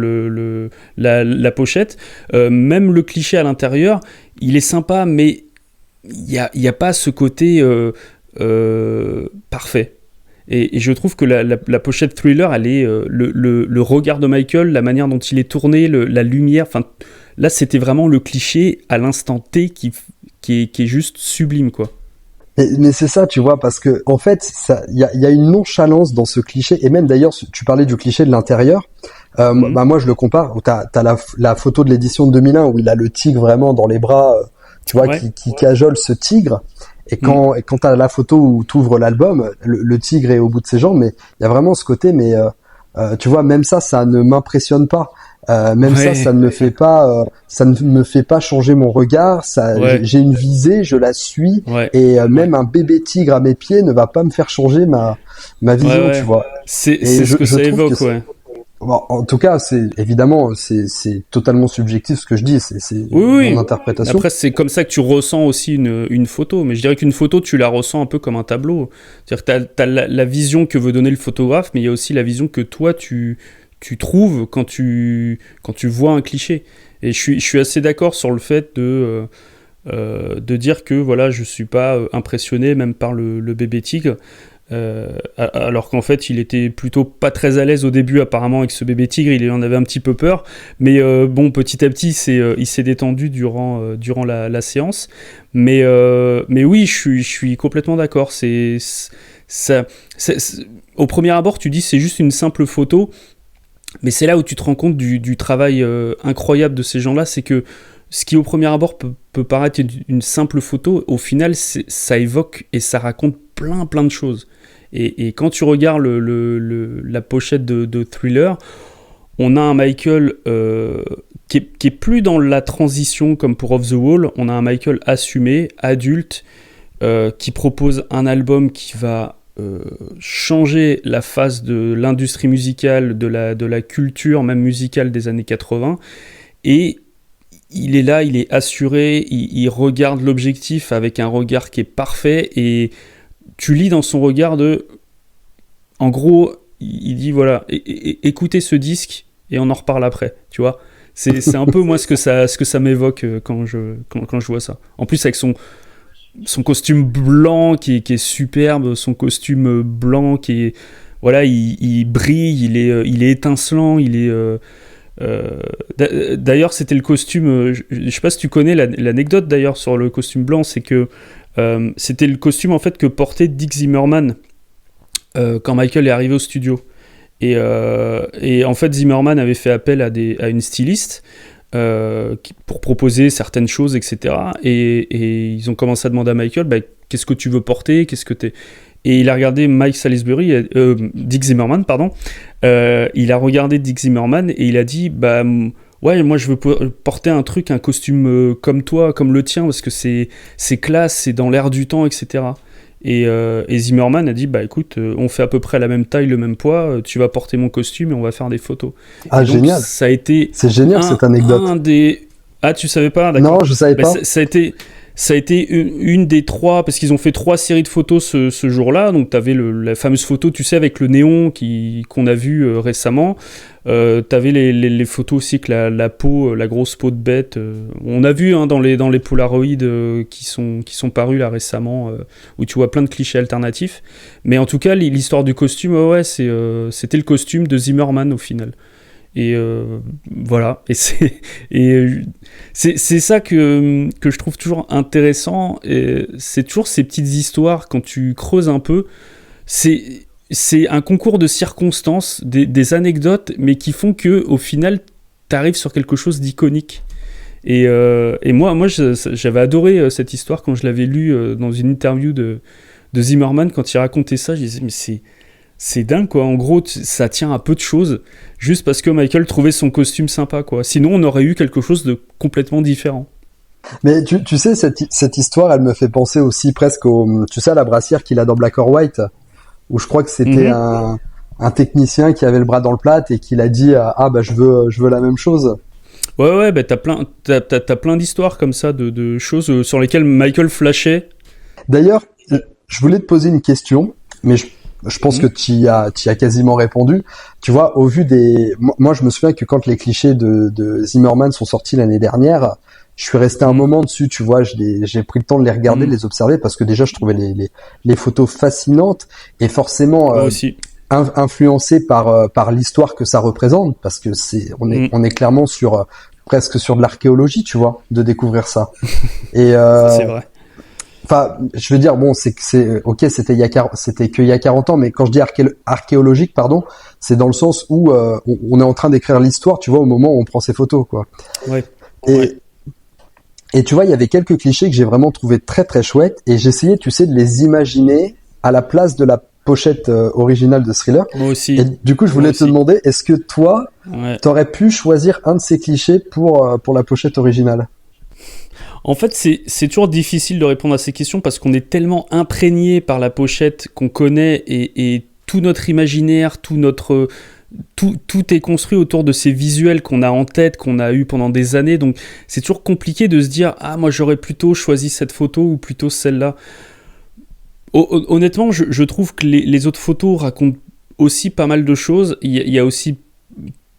la pochette, même le cliché à l'intérieur, il est sympa, mais il y a pas ce côté parfait. Et je trouve que la pochette Thriller, elle est le regard de Michael, la manière dont il est tourné, la lumière. Enfin, là, c'était vraiment le cliché à l'instant T qui est juste sublime, quoi. Mais c'est ça, tu vois, parce que en fait, il y a une nonchalance dans ce cliché. Et même d'ailleurs, tu parlais du cliché de l'intérieur. Bah moi, je le compare. T'as la photo de l'édition de 2001 où il a le tigre vraiment dans les bras, tu vois, Ouais. qui cajole ce tigre. Et quand t'as la photo où t'ouvres l'album, le tigre est au bout de ses jambes, mais il y a vraiment ce côté, mais tu vois, même ça ne m'impressionne pas. Même Ouais. ça ne me fait pas, ça ne me fait pas changer mon regard. Ça, Ouais. j'ai une visée, je la suis, Ouais. et même Ouais. un bébé tigre à mes pieds ne va pas me faire changer ma Ouais, vision, tu ouais. vois. C'est Et ce que je ça trouve que évoque, ouais. bon, en tout cas, c'est évidemment, c'est totalement subjectif ce que je dis, c'est Oui, mon oui. interprétation. Après, c'est comme ça que tu ressens aussi une photo. Mais je dirais qu'une photo, tu la ressens un peu comme un tableau. C'est-à-dire que t'as la vision que veut donner le photographe, mais il y a aussi la vision que toi, tu trouves quand tu vois un cliché. Et je suis assez d'accord sur le fait de dire que voilà, je suis pas impressionné même par le bébé tigre. Alors qu'en fait il était plutôt pas très à l'aise au début apparemment avec ce bébé tigre, il en avait un petit peu peur, mais bon, petit à petit il s'est détendu durant la séance, mais oui, je suis complètement d'accord. Ça, au premier abord tu dis c'est juste une simple photo, mais c'est là où tu te rends compte du travail incroyable de ces gens-là. C'est que ce qui au premier abord peut paraître une simple photo, au final ça évoque et ça raconte plein de choses. Et quand tu regardes la pochette de Thriller, on a un Michael qui est plus dans la transition comme pour Off the Wall. On a un Michael assumé, adulte, qui propose un album qui va changer la face de l'industrie musicale, de la culture même musicale des années 80. Et il est là, il est assuré, il regarde l'objectif avec un regard qui est parfait, et tu lis dans son regard en gros, il dit voilà, écoutez ce disque et on en reparle après, tu vois. C'est un peu moi ce que ça m'évoque quand je vois ça. En plus avec son costume blanc qui est superbe, son costume blanc qui est voilà, il brille, il est étincelant, il est d'ailleurs c'était le costume, je sais pas si tu connais l'anecdote d'ailleurs sur le costume blanc, c'est que c'était le costume en fait que portait Dick Zimmerman quand Michael est arrivé au studio. Et en fait, Zimmerman avait fait appel à une styliste pour proposer certaines choses, etc. Et ils ont commencé à demander à Michael, bah, qu'est-ce que tu veux porter, qu'est-ce que t'es... Et il a regardé Dick Zimmerman, pardon. Il a regardé Dick Zimmerman et il a dit, bah ouais, moi je veux porter un costume comme toi, comme le tien, parce que c'est classe, c'est dans l'air du temps, etc. Et Zimmerman a dit, bah écoute, on fait à peu près la même taille, le même poids, tu vas porter mon costume et on va faire des photos. Ah, et donc, génial. ça a été C'est génial cette anecdote. un des... Ah, tu savais pas? D'accord. Non, je savais Bah, pas. ça a été une des trois, parce qu'ils ont fait 3 séries de photos ce jour-là. Donc, tu avais la fameuse photo, tu sais, avec le néon qu'on a vu récemment. Tu avais les photos aussi avec la peau, la grosse peau de bête. On a vu dans les Polaroids qui sont parus là récemment, où tu vois plein de clichés alternatifs. Mais en tout cas, l'histoire du costume, ouais, c'était le costume de Zimmerman au final. Et voilà. Et c'est ça que je trouve toujours intéressant. Et c'est toujours ces petites histoires, quand tu creuses un peu, c'est un concours de circonstances, des anecdotes, mais qui font que au final, tu arrives sur quelque chose d'iconique. Et moi j'avais adoré cette histoire quand je l'avais lue dans une interview de Zimmerman, quand il racontait ça. Je disais, mais c'est dingue, quoi. En gros, ça tient à peu de choses, juste parce que Michael trouvait son costume sympa, quoi. Sinon, on aurait eu quelque chose de complètement différent. Mais tu sais, cette histoire, elle me fait penser aussi presque tu sais, à la brassière qu'il a dans Black or White, où je crois que c'était un technicien qui avait le bras dans le plat et qu'il a dit ah bah je veux la même chose. Ouais, bah t'as plein d'histoires comme ça, de choses sur lesquelles Michael flashait. D'ailleurs, je voulais te poser une question, mais je pense que tu y as quasiment répondu. Tu vois, au vu moi je me souviens que quand les clichés de Zimmerman sont sortis l'année dernière, je suis resté un moment dessus, tu vois, j'ai pris le temps de les regarder, de les observer, parce que déjà je trouvais les photos fascinantes, et forcément aussi. Influencé par l'histoire que ça représente, parce que on est clairement presque sur de l'archéologie, tu vois, de découvrir ça. Et c'est vrai. Enfin, je veux dire, bon, ok, c'était qu'il y a 40 ans, mais quand je dis archéologique, pardon, c'est dans le sens où on est en train d'écrire l'histoire, tu vois, au moment où on prend ces photos, quoi. Ouais. Et tu vois, il y avait quelques clichés que j'ai vraiment trouvé très très chouettes, et j'essayais, tu sais, de les imaginer à la place de la pochette originale de Thriller. Moi aussi. Et du coup, je voulais te demander, est-ce que toi, t'aurais pu choisir un de ces clichés pour la pochette originale? En fait, c'est toujours difficile de répondre à ces questions, parce qu'on est tellement imprégné par la pochette qu'on connaît, et tout notre imaginaire, tout est construit autour de ces visuels qu'on a en tête, qu'on a eu pendant des années. Donc c'est toujours compliqué de se dire moi j'aurais plutôt choisi cette photo ou plutôt celle-là. Honnêtement, je trouve que les autres photos racontent aussi pas mal de choses. Il y a aussi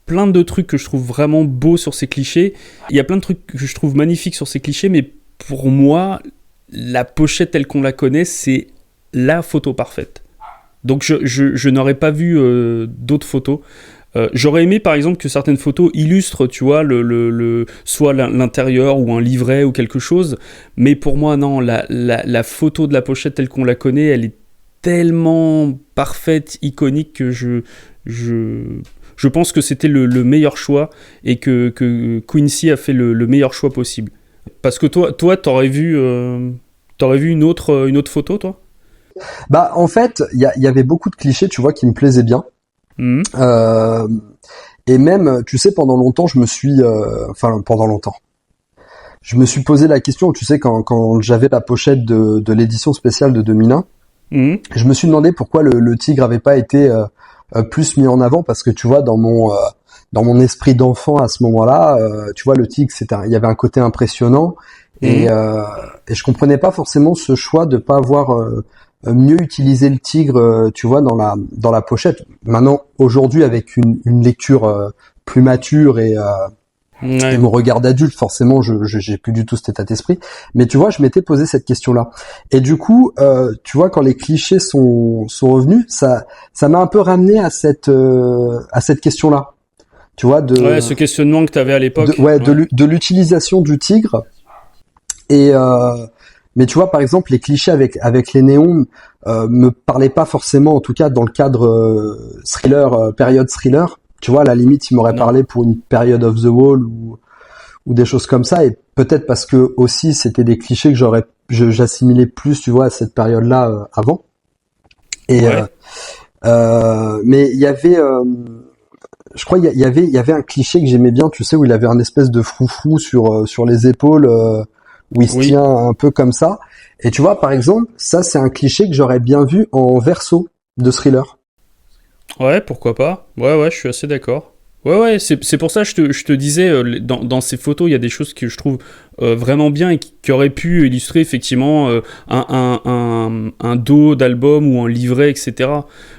plein de trucs que je trouve vraiment beaux sur ces clichés. Il y a plein de trucs que je trouve magnifiques sur ces clichés, mais pour moi, la pochette telle qu'on la connaît, c'est la photo parfaite. Donc je n'aurais pas vu d'autres photos. J'aurais aimé par exemple que certaines photos illustrent, tu vois, soit l'intérieur ou un livret ou quelque chose, mais pour moi non, la photo de la pochette telle qu'on la connaît, elle est tellement parfaite, iconique, que je pense que c'était le meilleur choix, et que Quincy a fait le meilleur choix possible. Parce que toi t'aurais vu une autre photo, toi? Bah, en fait, il y avait beaucoup de clichés, tu vois, qui me plaisaient bien. Et même, tu sais, pendant longtemps, je me suis posé la question, tu sais, quand j'avais la pochette de l'édition spéciale de 2001, je me suis demandé pourquoi le tigre avait pas été plus mis en avant, parce que tu vois, dans mon esprit d'enfant à ce moment-là, tu vois, le tigre, il y avait un côté impressionnant, et je comprenais pas forcément ce choix de pas avoir mieux utiliser le tigre, tu vois, dans la pochette. Maintenant, aujourd'hui, avec une lecture plus mature et mon regard d'adulte, forcément, j'ai plus du tout cet état d'esprit. Mais tu vois, je m'étais posé cette question-là. Et du coup, tu vois, quand les clichés sont revenus, ça m'a un peu ramené à cette question-là. Tu vois, ce questionnement que tu avais à l'époque. De l'utilisation du tigre. Et mais tu vois, par exemple, les clichés avec les néons me parlaient pas forcément, en tout cas dans le cadre thriller, période thriller. Tu vois, à la limite, il m'aurait parlé pour une période of the wall ou des choses comme ça. Et peut-être parce que aussi c'était des clichés que j'assimilais plus, tu vois, à cette période-là avant. Et mais il y avait, je crois, il y avait un cliché que j'aimais bien, tu sais, où il avait un espèce de froufrou sur les épaules. Où il se tient un peu comme ça. Et tu vois, par exemple, ça, c'est un cliché que j'aurais bien vu en verso de Thriller. Ouais, pourquoi pas. Ouais, je suis assez d'accord. Ouais, c'est pour ça que je te disais, dans ces photos, il y a des choses que je trouve vraiment bien, et qui auraient pu illustrer effectivement un dos d'album ou un livret, etc.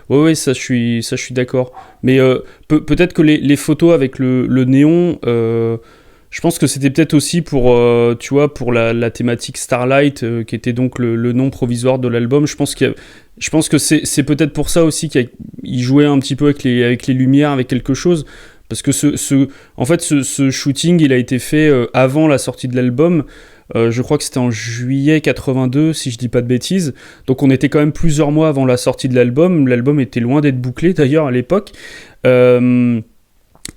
Ouais, ça je suis d'accord. Mais peut-être que les photos avec le néon... je pense que c'était peut-être aussi pour, tu vois, pour la thématique Starlight, qui était donc le nom provisoire de l'album. Je pense que c'est peut-être pour ça aussi qu'il jouait un petit peu avec les lumières, avec quelque chose. Parce que en fait, ce shooting, il a été fait avant la sortie de l'album. Je crois que c'était en juillet 82, si je dis pas de bêtises. Donc on était quand même plusieurs mois avant la sortie de l'album. L'album était loin d'être bouclé d'ailleurs à l'époque.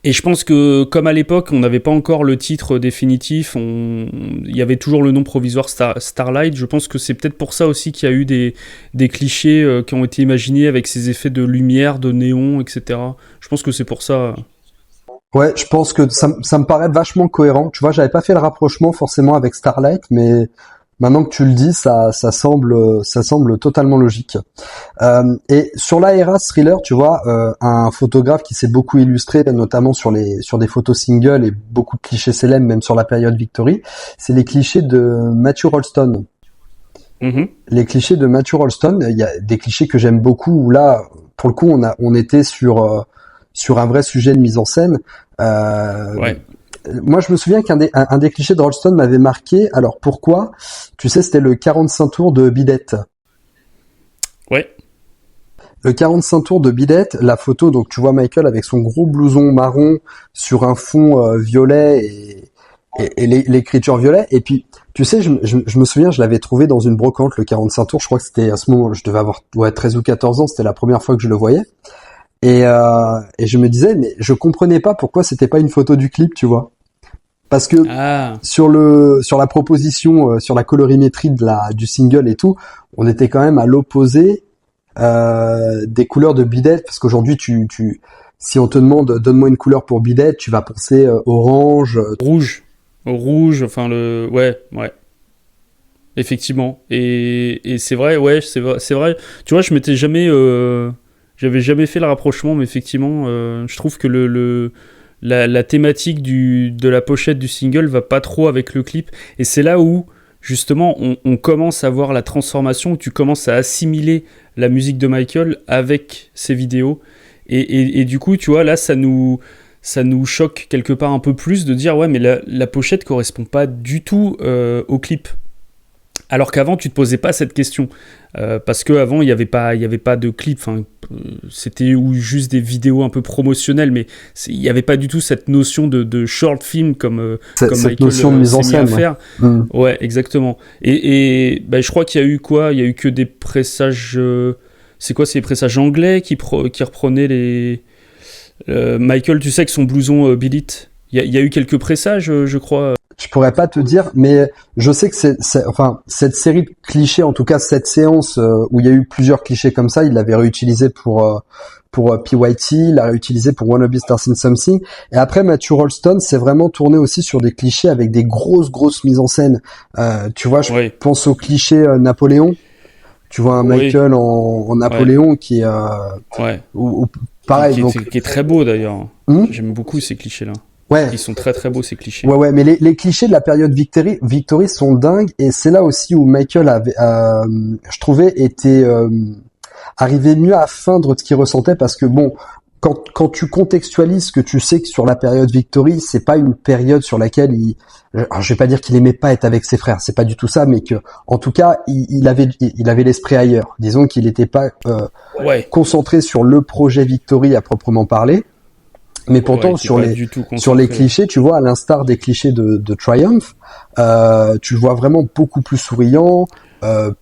Et je pense que comme à l'époque on n'avait pas encore le titre définitif, il y avait toujours le nom provisoire Starlight. Je pense que c'est peut-être pour ça aussi qu'il y a eu des clichés qui ont été imaginés avec ces effets de lumière, de néon, etc. Je pense que c'est pour ça. Ouais, je pense que ça me paraît vachement cohérent. Tu vois, j'avais pas fait le rapprochement forcément avec Starlight, mais maintenant que tu le dis, ça semble totalement logique. Et sur la era Thriller, tu vois, un photographe qui s'est beaucoup illustré, notamment sur des photos singles et beaucoup de clichés célèbres, même sur la période Victory, c'est les clichés de Matthew Rolston. Mm-hmm. Les clichés de Matthew Rolston, il y a des clichés que j'aime beaucoup où là, pour le coup, on était sur un vrai sujet de mise en scène. Ouais. Moi, je me souviens un des clichés de Rolston m'avait marqué. Alors, pourquoi? Tu sais, c'était le 45 tours de Bidette. Ouais. Le 45 tours de Bidette, la photo, donc tu vois Michael avec son gros blouson marron sur un fond violet et l'écriture violet. Et puis, tu sais, je me souviens, je l'avais trouvé dans une brocante, le 45 tours. Je crois que c'était à ce moment, je devais avoir 13 ou 14 ans. C'était la première fois que je le voyais. Et je me disais, mais je comprenais pas pourquoi c'était pas une photo du clip, tu vois. Parce que sur la proposition, sur la colorimétrie du single et tout, on était quand même à l'opposé des couleurs de Bidette, parce qu'aujourd'hui si on te demande donne-moi une couleur pour Bidette, tu vas penser orange, rouge, enfin ouais, effectivement. Et c'est vrai, ouais, c'est vrai. Tu vois, j'avais jamais fait le rapprochement, mais effectivement, je trouve que la thématique de la pochette du single va pas trop avec le clip. Et c'est là où, justement, on commence à voir la transformation, où tu commences à assimiler la musique de Michael avec ses vidéos. Et du coup, tu vois, là, ça nous choque quelque part un peu plus de dire, ouais, mais la pochette correspond pas du tout au clip. Alors qu'avant, tu te posais pas cette question. Parce qu'avant, il n'y avait pas de clip. Enfin, c'était juste des vidéos un peu promotionnelles, mais il n'y avait pas du tout cette notion de short film comme cette Michael notion de mise en scène. À faire. Ouais, exactement. Et je crois qu'il y a eu quoi? Il y a eu que des pressages... c'est quoi? C'est les pressages anglais qui reprenaient les... Michael, tu sais, avec son blouson Beat It. Il y a eu quelques pressages, je crois. Je pourrais pas te dire, mais je sais que enfin, cette série de clichés, en tout cas cette séance où il y a eu plusieurs clichés comme ça, il l'avait réutilisé pour PYT, il l'a réutilisé pour Wanna Be Stars in Something. Et après, Matthew Rolston s'est vraiment tourné aussi sur des clichés avec des grosses mises en scène. Tu vois, je pense au cliché Napoléon. Tu vois un Michael en Napoléon qui est pareil, qui est très beau d'ailleurs. J'aime beaucoup ces clichés-là. Ouais. Ils sont très très beaux, ces clichés. Ouais, mais les clichés de la période Victory sont dingues, et c'est là aussi où Michael avait, je trouvais, arrivé mieux à feindre ce qu'il ressentait, parce que bon, quand tu contextualises que tu sais que sur la période Victory, c'est pas une période sur laquelle alors je vais pas dire qu'il aimait pas être avec ses frères, c'est pas du tout ça, mais que, en tout cas, il avait l'esprit ailleurs. Disons qu'il était pas, concentré sur le projet Victory à proprement parler. Mais pourtant, sur les clichés, tu vois, à l'instar des clichés de Triumph, tu le vois vraiment beaucoup plus souriant,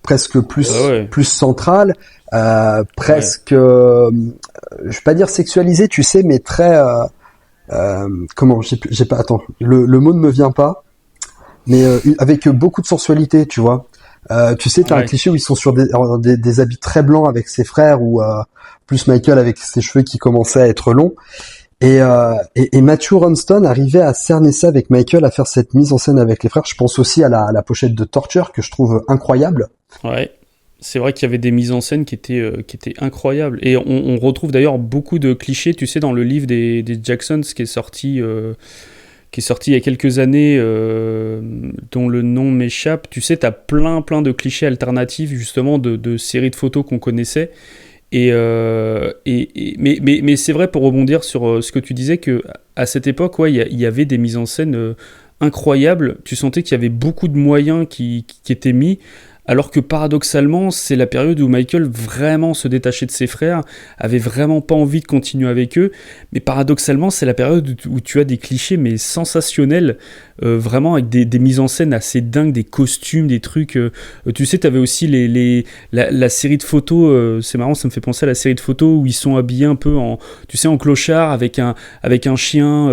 presque plus central, presque, je vais pas dire sexualisé, tu sais, mais très, comment, j'ai pas, attends, le mot ne me vient pas, mais avec beaucoup de sensualité, tu vois. Tu sais, t'as un cliché où ils sont sur des habits très blancs avec ses frères, ou plus Michael avec ses cheveux qui commençaient à être longs. Et Matthew Rolston arrivait à cerner ça avec Michael, à faire cette mise en scène avec les frères. Je pense aussi à la pochette de Torture, que je trouve incroyable. Ouais, c'est vrai qu'il y avait des mises en scène qui étaient incroyables. Et on retrouve d'ailleurs beaucoup de clichés, tu sais, dans le livre des Jacksons qui est sorti il y a quelques années, dont le nom m'échappe. Tu sais, t'as plein de clichés alternatifs, justement, de séries de photos qu'on connaissait. Mais c'est vrai, pour rebondir sur ce que tu disais, que à cette époque, il y avait des mises en scène incroyables. Tu sentais qu'il y avait beaucoup de moyens qui étaient mis. Alors que paradoxalement, c'est la période où Michael vraiment se détachait de ses frères, avait vraiment pas envie de continuer avec eux. Mais paradoxalement, c'est la période où tu as des clichés mais sensationnels, vraiment avec des mises en scène assez dingues, des costumes, des trucs. Tu sais, t'avais aussi la série de photos. C'est marrant, ça me fait penser à la série de photos où ils sont habillés un peu en, tu sais, en clochard avec un chien,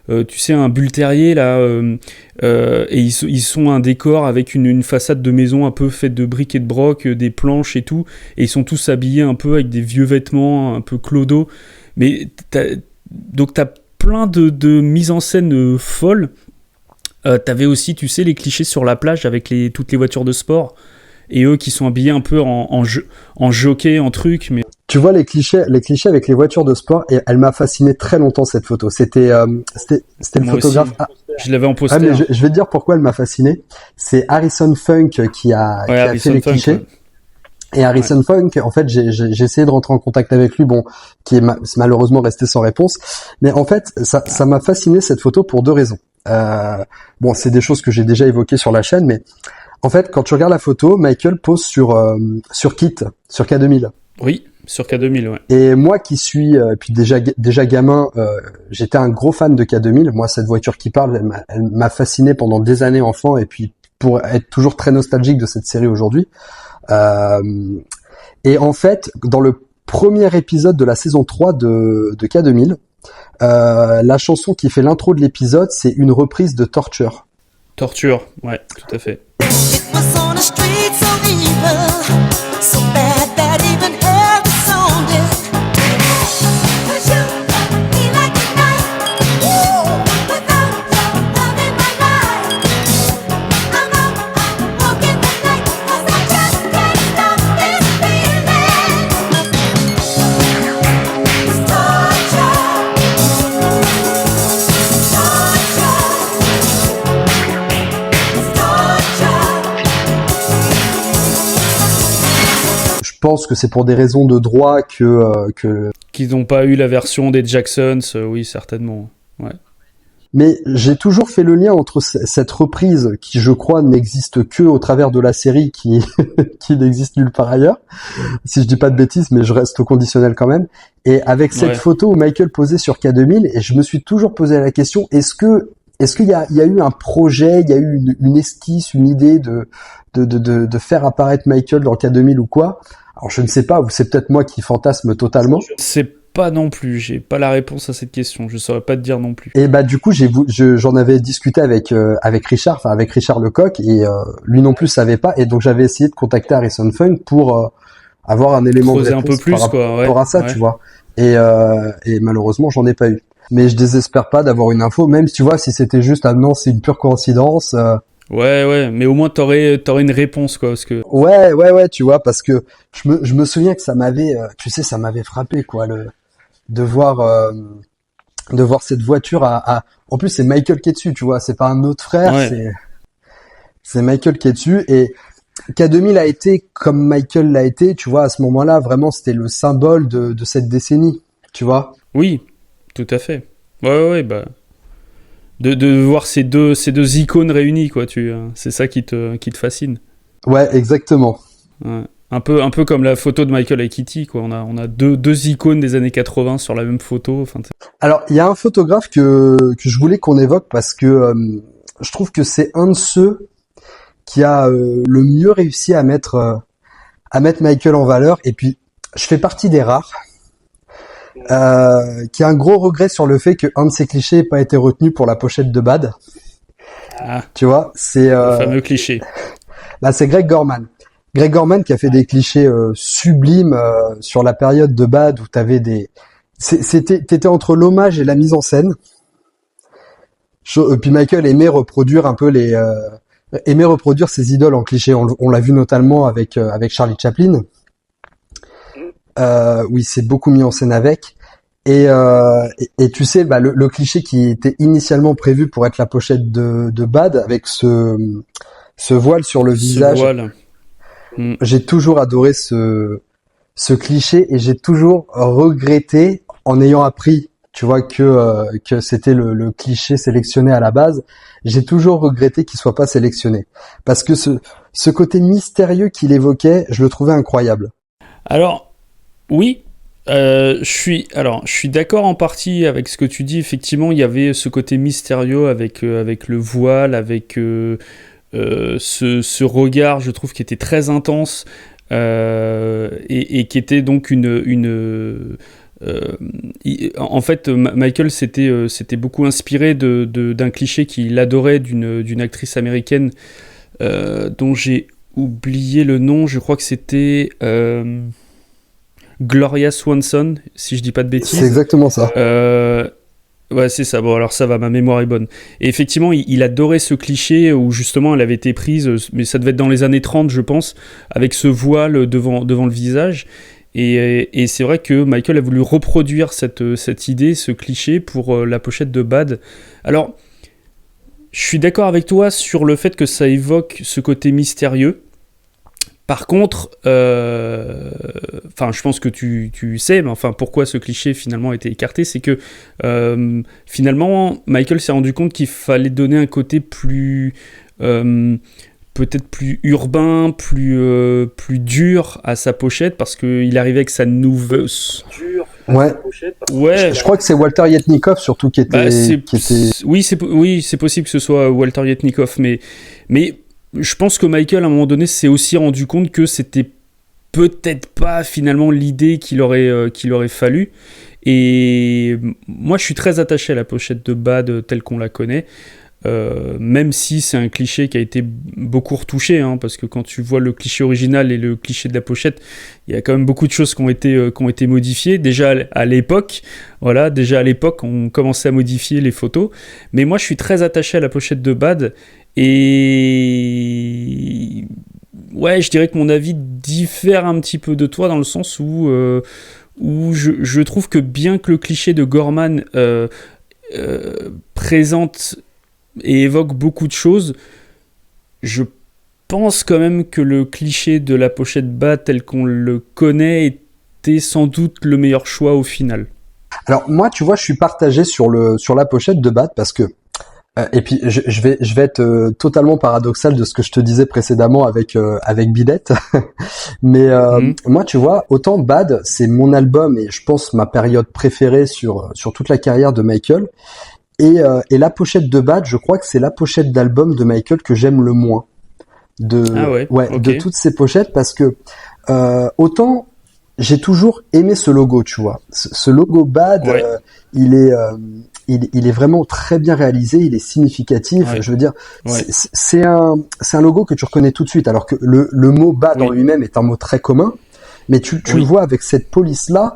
tu sais, un bull terrier là. Et ils sont un décor avec une façade de maison un peu faite de briques et de broc, des planches et tout, et ils sont tous habillés un peu avec des vieux vêtements, un peu clodo. Mais donc t'as plein de mises en scène folles. T'avais aussi, tu sais, les clichés sur la plage avec toutes les voitures de sport, et eux qui sont habillés un peu en jockey, en truc, mais... Tu vois les clichés avec les voitures de sport, et elle m'a fasciné très longtemps cette photo. C'était le Moi photographe. aussi, je l'avais en poster. Mais je vais te dire pourquoi elle m'a fasciné. C'est Harrison Funk qui a fait les clichés. Ouais. Et Harrison Funk, en fait, j'ai essayé de rentrer en contact avec lui, bon, qui est malheureusement resté sans réponse. Mais en fait, ça m'a fasciné cette photo pour deux raisons. Bon, c'est des choses que j'ai déjà évoquées sur la chaîne, mais en fait, quand tu regardes la photo, Michael pose sur Kit, sur K2000. Oui, sur K2000, ouais. Et moi qui suis puis déjà gamin, j'étais un gros fan de K2000. Moi, cette voiture qui parle, elle m'a fasciné pendant des années enfant, et puis pour être toujours très nostalgique de cette série aujourd'hui. Et en fait, dans le premier épisode de la saison 3 de K2000, la chanson qui fait l'intro de l'épisode, c'est une reprise de Torture. Torture, ouais, tout à fait. Je pense que c'est pour des raisons de droit que qu'ils n'ont pas eu la version des Jacksons, oui, certainement. Ouais. Mais j'ai toujours fait le lien entre cette reprise qui, je crois, n'existe que au travers de la série, qui n'existe nulle part ailleurs, si je dis pas de bêtises, mais je reste au conditionnel quand même, et avec cette photo où Michael posait sur K2000, et je me suis toujours posé la question, est-ce qu'il y a eu un projet, il y a eu une esquisse, une idée de faire apparaître Michael dans K2000 ou quoi? Alors je ne sais pas, ou c'est peut-être moi qui fantasme totalement. C'est pas non plus, j'ai pas la réponse à cette question, je saurais pas te dire non plus. Et bah du coup j'en avais discuté avec Richard Lecoq, et lui non plus savait pas, et donc j'avais essayé de contacter Harrison Funk pour avoir un élément creuser de réponse un peu plus, par rapport à ça, tu vois. Et malheureusement j'en ai pas eu. Mais je désespère pas d'avoir une info, même si tu vois, si c'était juste non, c'est une pure coïncidence. Ouais, mais au moins t'aurais une réponse, quoi, parce que... Ouais, tu vois, parce que je me souviens que ça m'avait, ça m'avait frappé, quoi, de voir cette voiture en plus c'est Michael qui est dessus, tu vois, c'est pas un autre frère, c'est Michael qui est dessus, et K2000 a été comme Michael l'a été, tu vois, à ce moment-là, vraiment, c'était le symbole de cette décennie, tu vois. Oui, tout à fait. Ouais, bah... De voir ces deux icônes réunies, quoi, c'est ça qui te fascine. Ouais, exactement. Ouais. Un peu comme la photo de Michael et Kitty, quoi. On a deux icônes des années 80 sur la même photo. Enfin, alors, il y a un photographe que je voulais qu'on évoque parce que je trouve que c'est un de ceux qui a le mieux réussi à mettre Michael en valeur. Et puis, je fais partie des rares qui a un gros regret sur le fait qu'un de ses clichés n'ait pas été retenu pour la pochette de Bad. Ah, tu vois, c'est le fameux cliché. Bah, c'est Greg Gorman. Greg Gorman qui a fait des clichés sublimes sur la période de Bad où t'avais t'étais entre l'hommage et la mise en scène. Puis Michael aimait reproduire un peu aimait reproduire ses idoles en cliché. On l'a vu notamment avec Charlie Chaplin. Où il s'est beaucoup mis en scène avec. Et tu sais, bah, le cliché qui était initialement prévu pour être la pochette de Bad, avec ce voile sur le visage. Voile. J'ai toujours adoré ce cliché, et j'ai toujours regretté, en ayant appris tu vois, que c'était le cliché sélectionné à la base. J'ai toujours regretté qu'il soit pas sélectionné. Parce que ce côté mystérieux qu'il évoquait, je le trouvais incroyable. Alors, oui, je suis d'accord en partie avec ce que tu dis. Effectivement, il y avait ce côté mystérieux avec le voile, avec ce regard, je trouve, qui était très intense et qui était donc en fait, Michael s'était beaucoup inspiré d'un cliché qu'il adorait d'une actrice américaine dont j'ai oublié le nom. Je crois que c'était Gloria Swanson, si je dis pas de C'est bêtises. exactement ça. Ouais, c'est ça. Bon, alors ça va, ma mémoire est bonne. Et effectivement, il adorait ce cliché où justement elle avait été prise, mais ça devait être dans les années 30, je pense, avec ce voile devant le visage. Et c'est vrai que Michael a voulu reproduire cette idée, ce cliché pour la pochette de Bad. Alors, je suis d'accord avec toi sur le fait que ça évoque ce côté mystérieux. Par contre, je pense que tu sais, mais enfin, pourquoi ce cliché finalement a été écarté, c'est que finalement, Michael s'est rendu compte qu'il fallait donner un côté plus, peut-être plus urbain, plus dur à sa pochette, parce qu'il arrivait avec sa nouvelle. Ouais. Ouais. Je crois que c'est Walter Yetnikov surtout qui était. Oui, c'est possible que ce soit Walter Yetnikov, mais je pense que Michael, à un moment donné, s'est aussi rendu compte que c'était peut-être pas finalement l'idée qu'il aurait fallu. Et moi, je suis très attaché à la pochette de Bad telle qu'on la connaît. Même si c'est un cliché qui a été beaucoup retouché, hein, parce que quand tu vois le cliché original et le cliché de la pochette, il y a quand même beaucoup de choses qui ont été modifiées. Déjà à l'époque, on commençait à modifier les photos. Mais moi, je suis très attaché à la pochette de Bad. Et ouais, je dirais que mon avis diffère un petit peu de toi dans le sens où je trouve que bien que le cliché de Gorman présente et évoque beaucoup de choses, je pense quand même que le cliché de la pochette Bad tel qu'on le connaît était sans doute le meilleur choix au final. Alors moi, tu vois, je suis partagé sur la pochette de Bad parce que et puis je vais être totalement paradoxal de ce que je te disais précédemment avec Bidette. Mais moi, tu vois, autant Bad, c'est mon album et je pense ma période préférée sur toute la carrière de Michael. Et la pochette de Bad, je crois que c'est la pochette d'album de Michael que j'aime le moins de toutes ces pochettes parce que autant j'ai toujours aimé ce logo, tu vois. Ce logo Bad, il est vraiment très bien réalisé, il est significatif. Ouais. Je veux dire, c'est un logo que tu reconnais tout de suite, alors que le mot Bad en lui-même est un mot très commun. Mais tu le vois avec cette police-là,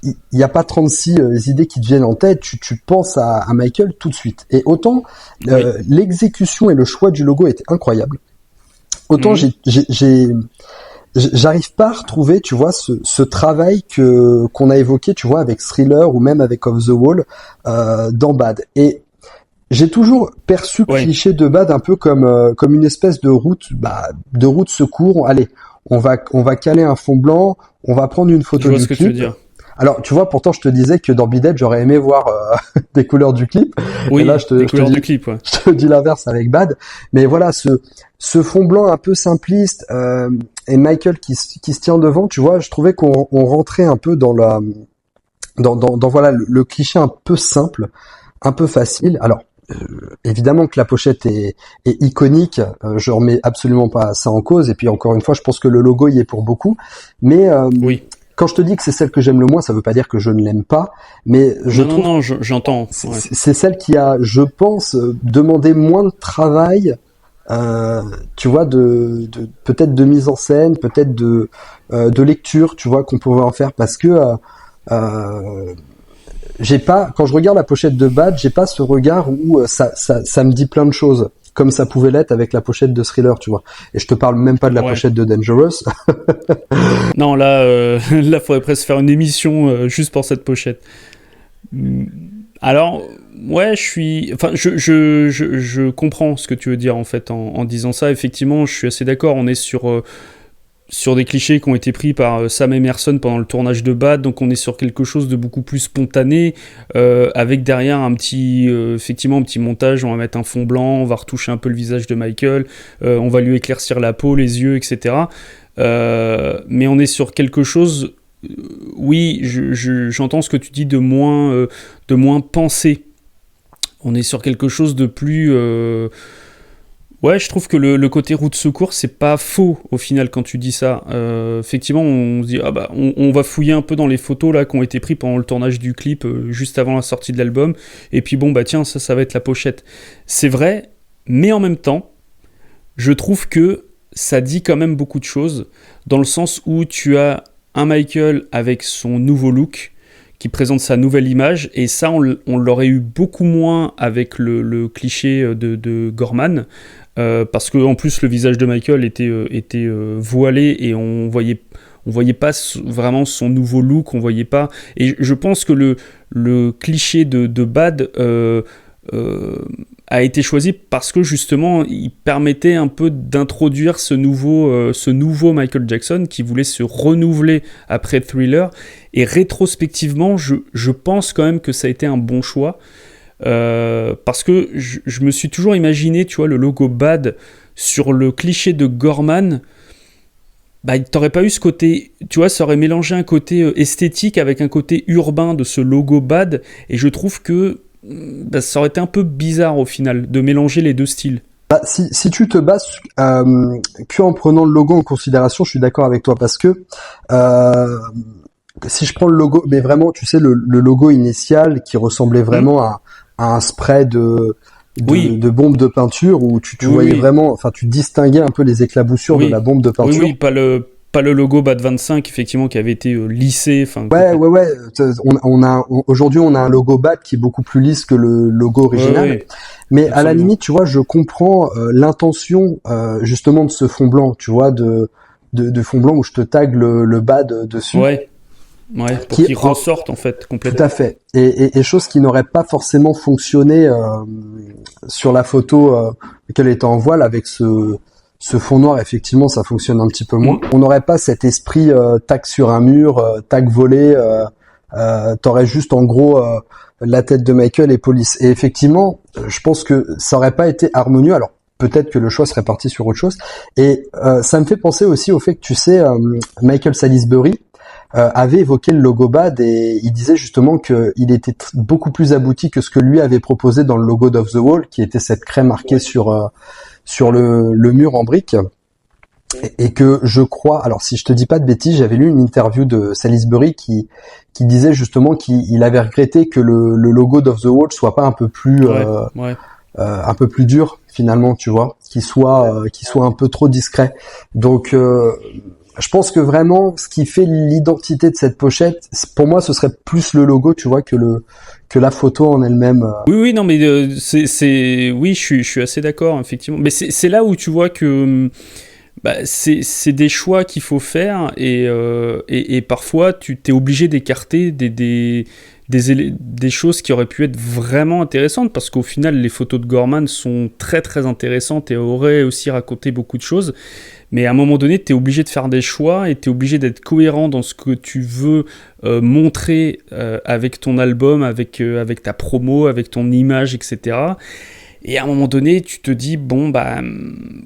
il n'y a pas 36 idées qui te viennent en tête, tu penses à Michael tout de suite. Et autant l'exécution et le choix du logo étaient incroyables, autant j'arrive pas à retrouver, tu vois, ce travail qu'on a évoqué, tu vois, avec Thriller ou même avec Off the Wall dans Bad. Et j'ai toujours perçu le cliché de Bad un peu comme une espèce de route secours. Allez, on va caler un fond blanc, on va prendre une photo du clip. Tu veux dire. Alors, tu vois, pourtant, je te disais que dans Bidette, j'aurais aimé voir des couleurs du clip. Oui, et là, des couleurs du clip, ouais. Je te dis l'inverse avec Bad. Mais voilà, ce fond blanc un peu simpliste et Michael qui se tient devant, tu vois, je trouvais qu'on rentrait un peu dans voilà le cliché un peu simple, un peu facile. Alors, évidemment que la pochette est iconique, je remets absolument pas ça en cause. Et puis encore une fois, je pense que le logo y est pour beaucoup. Mais quand je te dis que c'est celle que j'aime le moins, ça veut pas dire que je ne l'aime pas, mais j'entends. C'est celle qui a, je pense, demandé moins de travail, tu vois, de peut-être de mise en scène, peut-être de lecture, tu vois, qu'on pouvait en faire, parce que quand je regarde la pochette de Bad, j'ai pas ce regard où ça me dit plein de choses, comme ça pouvait l'être avec la pochette de Thriller, tu vois. Et je te parle même pas de la pochette de Dangerous. Non, là, faudrait presque faire une émission juste pour cette pochette. Alors, je comprends ce que tu veux dire en fait en disant ça. Effectivement, je suis assez d'accord. On est sur sur des clichés qui ont été pris par Sam Emerson pendant le tournage de Bad, donc on est sur quelque chose de beaucoup plus spontané, avec derrière effectivement un petit montage, on va mettre un fond blanc, on va retoucher un peu le visage de Michael, on va lui éclaircir la peau, les yeux, etc. Mais on est sur quelque chose, oui, j'entends ce que tu dis, de moins pensé. On est sur quelque chose de plus... Ouais, je trouve que le côté roue de secours, c'est pas faux au final quand tu dis ça. Effectivement, on se dit, ah bah, on va fouiller un peu dans les photos là qui ont été prises pendant le tournage du clip, juste avant la sortie de l'album, et puis bon, bah tiens, ça va être la pochette. C'est vrai, mais en même temps, je trouve que ça dit quand même beaucoup de choses, dans le sens où tu as un Michael avec son nouveau look, qui présente sa nouvelle image, et ça on l'aurait eu beaucoup moins avec le cliché de Gorman, parce que en plus le visage de Michael était voilé et on voyait pas vraiment son nouveau look, on voyait pas, et je pense que le cliché de Bad a été choisi parce que justement il permettait un peu d'introduire ce nouveau Michael Jackson qui voulait se renouveler après Thriller, et rétrospectivement je pense quand même que ça a été un bon choix, parce que je me suis toujours imaginé, tu vois, le logo Bad sur le cliché de Gorman. Bah, t'aurais pas eu ce côté, tu vois, ça aurait mélangé un côté esthétique avec un côté urbain de ce logo Bad, et je trouve que bah, ça aurait été un peu bizarre au final de mélanger les deux styles. Bah, si tu te bases que en prenant le logo en considération, je suis d'accord avec toi, parce que si je prends le logo, mais vraiment, tu sais, le logo initial qui ressemblait vraiment à un spray de bombe de peinture, où tu voyais vraiment, enfin, tu distinguais un peu les éclaboussures de la bombe de peinture. Oui, pas le logo Bad 25, effectivement, qui avait été lissé. Ouais. Aujourd'hui, on a un logo Bad qui est beaucoup plus lisse que le logo original. Ouais, mais absolument. à la limite, tu vois, je comprends l'intention justement de ce fond blanc, tu vois, de fond blanc où je te tag le Bad dessus. Ouais, pour qu'il ressorte en fait complètement. Tout à fait. Et chose qui n'aurait pas forcément fonctionné sur la photo qu'elle était en voile, avec ce fond noir. Effectivement, ça fonctionne un petit peu moins. On n'aurait pas cet esprit tag sur un mur, tag volé. T'aurais juste en gros la tête de Michael et police. Et effectivement, je pense que ça aurait pas été harmonieux. Alors peut-être que le choix serait parti sur autre chose. Et ça me fait penser aussi au fait que, tu sais, Michael Salisbury avait évoqué le logo Bad, et il disait justement qu'il était beaucoup plus abouti que ce que lui avait proposé dans le logo d'Off the Wall, qui était cette craie marquée sur le mur en briques. Et que je crois, alors si je te dis pas de bêtises, j'avais lu une interview de Salisbury qui disait justement qu'il avait regretté que le logo d'Off the Wall soit pas un peu plus un peu plus dur finalement, tu vois, qui soit un peu trop discret. Donc je pense que vraiment ce qui fait l'identité de cette pochette, pour moi, ce serait plus le logo, tu vois, que la photo en elle-même. Oui, non, mais oui, je suis assez d'accord, effectivement. Mais c'est là où tu vois que bah, c'est des choix qu'il faut faire, et parfois tu t'es obligé d'écarter des choses qui auraient pu être vraiment intéressantes, parce qu'au final les photos de Gorman sont très très intéressantes et auraient aussi raconté beaucoup de choses, mais à un moment donné tu es obligé de faire des choix, et tu es obligé d'être cohérent dans ce que tu veux montrer avec ton album, avec ta promo, avec ton image, etc. Et à un moment donné, tu te dis, bon, bah,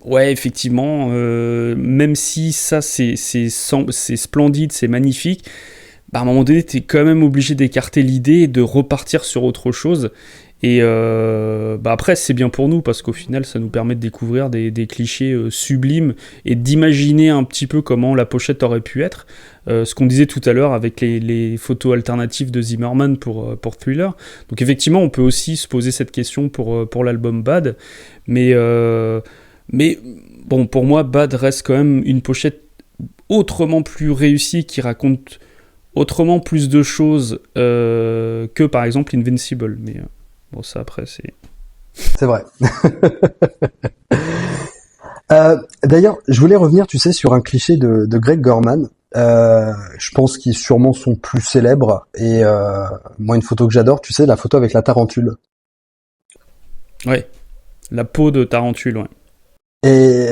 ouais, effectivement, même si ça, c'est splendide, c'est magnifique, bah, à un moment donné, tu es quand même obligé d'écarter l'idée et de repartir sur autre chose. Et bah après, c'est bien pour nous, parce qu'au final, ça nous permet de découvrir des clichés sublimes, et d'imaginer un petit peu comment la pochette aurait pu être. Ce qu'on disait tout à l'heure avec les photos alternatives de Zimmerman pour Thriller. Donc effectivement, on peut aussi se poser cette question pour l'album Bad. Mais bon, pour moi, Bad reste quand même une pochette autrement plus réussie, qui raconte autrement plus de choses que par exemple Invincible. Mais bon, ça après, c'est vrai. D'ailleurs, je voulais revenir, tu sais, sur un cliché de Greg Gorman. Je pense qu'ils sûrement sont plus célèbres, et moi, une photo que j'adore, tu sais, la photo avec la tarentule. Ouais, la peau de tarentule, ouais. Et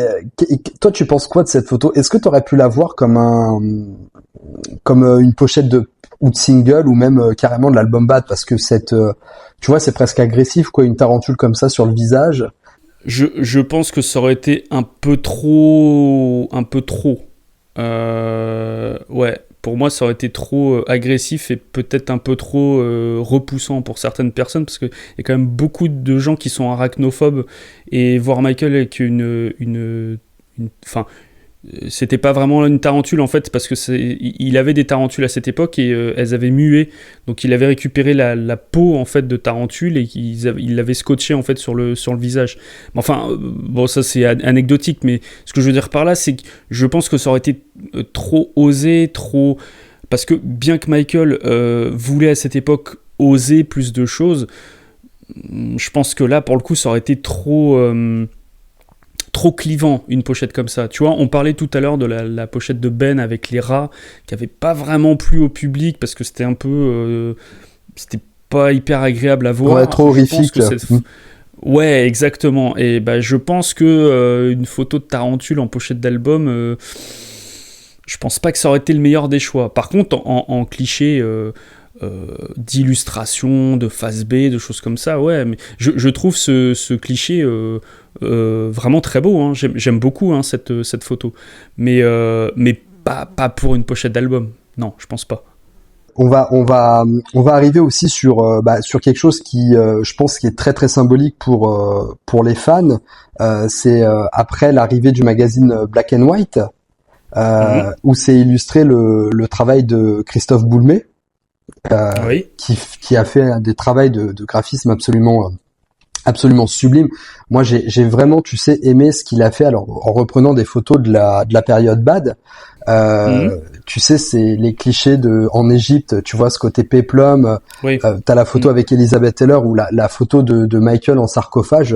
toi, tu penses quoi de cette photo? Est-ce que tu aurais pu la voir comme une pochette ou de single ou même carrément de l'album Bad parce que tu vois, c'est presque agressif quoi, une tarentule comme ça sur le visage. Je pense que ça aurait été un peu trop, un peu trop. Ouais, pour moi, ça aurait été trop agressif et peut-être un peu trop repoussant pour certaines personnes parce qu'il y a quand même beaucoup de gens qui sont arachnophobes et voir Michael avec enfin, c'était pas vraiment une tarentule en fait parce que il avait des tarentules à cette époque et elles avaient mué, donc il avait récupéré la peau en fait de tarentule et il l'avait scotché en fait sur le visage. Mais enfin bon, ça c'est anecdotique, mais ce que je veux dire par là c'est que je pense que ça aurait été trop osé, trop, parce que bien que Michael voulait à cette époque oser plus de choses, je pense que là pour le coup ça aurait été trop clivant, une pochette comme ça. Tu vois, on parlait tout à l'heure de la pochette de Ben avec les rats, qui avait pas vraiment plu au public parce que c'était un peu... c'était pas hyper agréable à voir. Ouais, trop horrifique. Ouais, exactement. Et bah, je pense que une photo de tarentule en pochette d'album, je pense pas que ça aurait été le meilleur des choix. Par contre, en cliché... d'illustration, de face B, de choses comme ça, ouais, mais je trouve ce cliché vraiment très beau, hein. J'aime beaucoup hein, cette photo, mais pas pour une pochette d'album, non, je pense pas. On va arriver aussi sur quelque chose qui, je pense, qui est très très symbolique pour les fans. C'est après l'arrivée du magazine Black and White, où c'est illustré le travail de Christophe Boulmé. Oui. Qui a fait des travaux de graphisme absolument sublime. Moi, j'ai vraiment, tu sais, aimé ce qu'il a fait. Alors, en reprenant des photos de la période Bad, tu sais, c'est les clichés en Égypte. Tu vois ce côté péplum. Oui. T'as la photo avec Elizabeth Taylor ou la photo de Michael en sarcophage.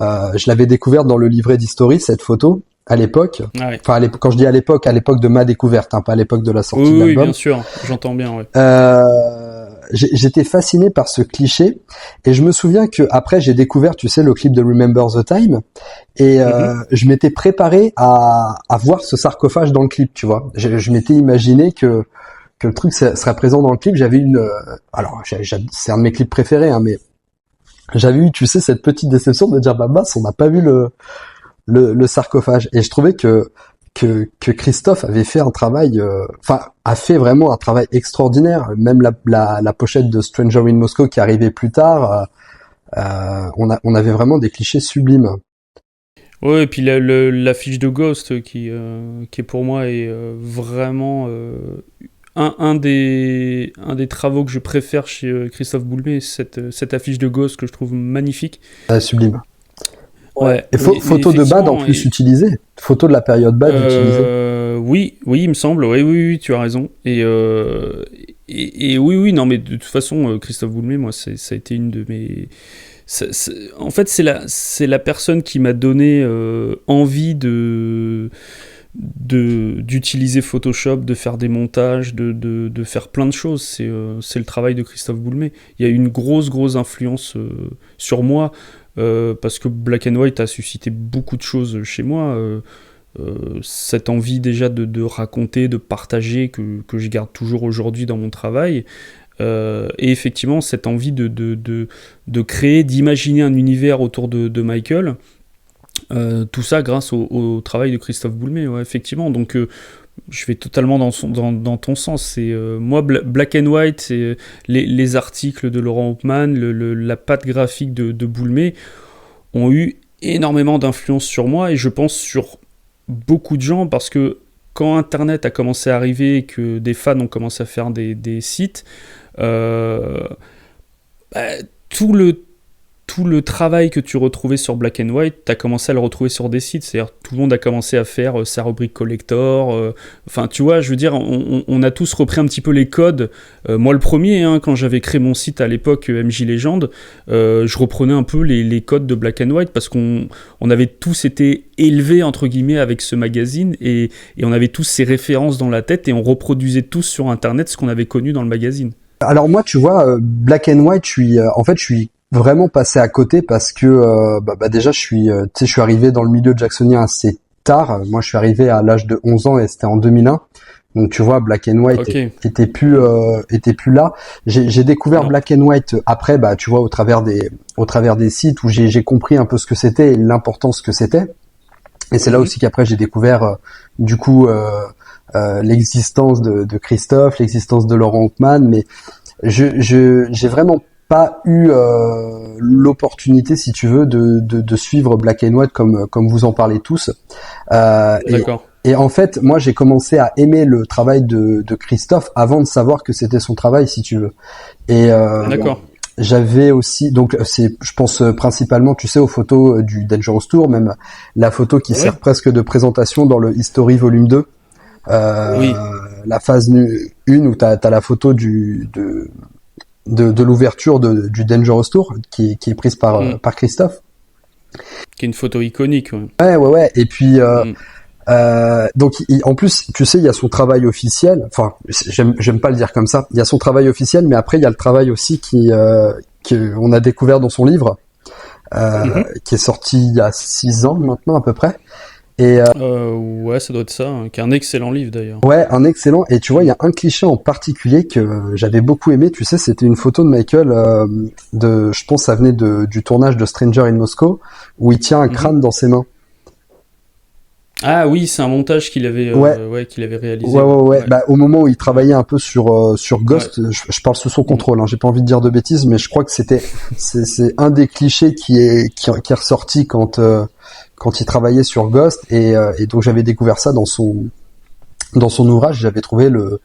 Je l'avais découverte dans le livret d'History, cette photo. À l'époque, ouais. Enfin quand je dis à l'époque de ma découverte, hein, pas à l'époque de la sortie de l'album. Oui, bien sûr, j'entends bien. Ouais. J'étais fasciné par ce cliché et je me souviens que après j'ai découvert, tu sais, le clip de Remember the Time et je m'étais préparé à voir ce sarcophage dans le clip, tu vois. Je m'étais imaginé que le truc serait présent dans le clip. J'avais c'est un de mes clips préférés, hein, mais j'avais eu, tu sais, cette petite déception de me dire bah mince, on n'a pas vu le sarcophage, et je trouvais que Christophe avait fait un travail, a fait vraiment un travail extraordinaire. Même la pochette de Stranger in Moscow qui arrivait plus tard, on avait vraiment des clichés sublimes. Ouais, et puis l'affiche de Ghost qui est pour moi est vraiment un des travaux que je préfère chez Christophe Boulmé, cette affiche de Ghost que je trouve magnifique. Sublime. Ouais. Et photo de Bad en plus utilisée. Photo de la période Bad utilisée. Oui, il me semble. Oui, tu as raison. Et oui, non, mais de toute façon, Christophe Boulmé, moi, ça a été une de mes... En fait, c'est la personne qui m'a donné envie d'utiliser Photoshop, de faire des montages, de faire plein de choses. C'est le travail de Christophe Boulmé. Il y a eu une grosse influence sur moi. Parce que Black and White a suscité beaucoup de choses chez moi, cette envie déjà de raconter, de partager que je garde toujours aujourd'hui dans mon travail, et effectivement cette envie de créer, d'imaginer un univers autour de Michael, tout ça grâce au travail de Christophe Boulmé, ouais, effectivement. Donc je vais totalement dans ton sens. C'est moi Black and White, c'est les articles de Laurent Hauptmann, la patte graphique de Boulmé ont eu énormément d'influence sur moi et je pense sur beaucoup de gens, parce que quand Internet a commencé à arriver et que des fans ont commencé à faire des sites, tout le travail que tu retrouvais sur Black and White, tu as commencé à le retrouver sur des sites. C'est-à-dire tout le monde a commencé à faire sa rubrique collector. Enfin, tu vois, je veux dire, on a tous repris un petit peu les codes. Moi, le premier, hein, quand j'avais créé mon site à l'époque, MJ Legend, je reprenais un peu les codes de Black and White parce qu'on avait tous été élevés, entre guillemets, avec ce magazine et on avait tous ces références dans la tête et on reproduisait tous sur Internet ce qu'on avait connu dans le magazine. Alors moi, tu vois, Black and White, je suis vraiment passé à côté parce que déjà tu sais, je suis arrivé dans le milieu jacksonien assez tard. Moi, je suis arrivé à l'âge de 11 ans et c'était en 2001. Donc tu vois, Black and White Ok. était plus là. J'ai découvert Non. Black and White après, tu vois, au travers des sites où j'ai compris un peu ce que c'était et l'importance que c'était. Et c'est là Mhm. aussi qu'après j'ai découvert du coup l'existence de Christophe, l'existence de Laurent Hauckman, mais j'ai vraiment pas eu l'opportunité, si tu veux, de suivre Black and White comme vous en parlez tous. Euh, et, D'accord. et en fait, moi, j'ai commencé à aimer le travail de Christophe avant de savoir que c'était son travail, si tu veux. Et D'accord. j'avais aussi, donc je pense principalement, tu sais, aux photos du Dangerous Tour, même la photo qui Ouais. sert presque de présentation dans le History Volume 2, Oui. la phase 1 où t'as la photo de l'ouverture du Dangerous Tour qui est prise Mm. par Christophe. Qui est une photo iconique. Ouais. Ouais. Et puis Mm. donc en plus, tu sais, il y a son travail officiel. Enfin, j'aime pas le dire comme ça. Il y a son travail officiel, mais après il y a le travail aussi qui on a découvert dans son livre, Mhm. qui est sorti il y a 6 ans maintenant à peu près. Et Ouais, ça doit être ça. Qui est un excellent livre d'ailleurs. ouais, un excellent. Et tu vois, il y a un cliché en particulier que j'avais beaucoup aimé. Tu sais, c'était une photo de Michael je pense, ça venait du tournage de Stranger in Moscow, où il tient un Mhm. crâne dans ses mains. Ah oui, c'est un montage Ouais, qu'il avait réalisé. ouais, Ouais. ouais, ouais. Ouais. Au moment où il Ouais. travaillait un peu sur Ouais. Ghost, je parle sous son Mm. contrôle. Hein, j'ai pas envie de dire de bêtises, mais je crois que c'est un des clichés qui est ressorti quand il travaillait sur Ghost, et donc j'avais découvert ça dans son ouvrage. J'avais trouvé le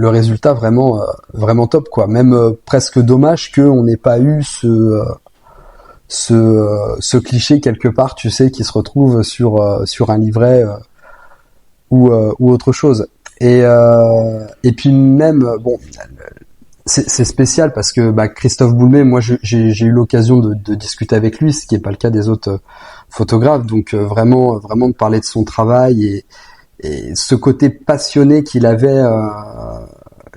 résultat vraiment top, quoi. Même presque dommage qu'on n'ait pas eu ce cliché quelque part, tu sais, qui se retrouve sur un livret ou autre chose. Et puis même, bon, c'est spécial parce que Christophe Boulmé, moi j'ai eu l'occasion de discuter avec lui, ce qui n'est pas le cas des autres photographes. Donc vraiment de parler de son travail et ce côté passionné qu'il avait.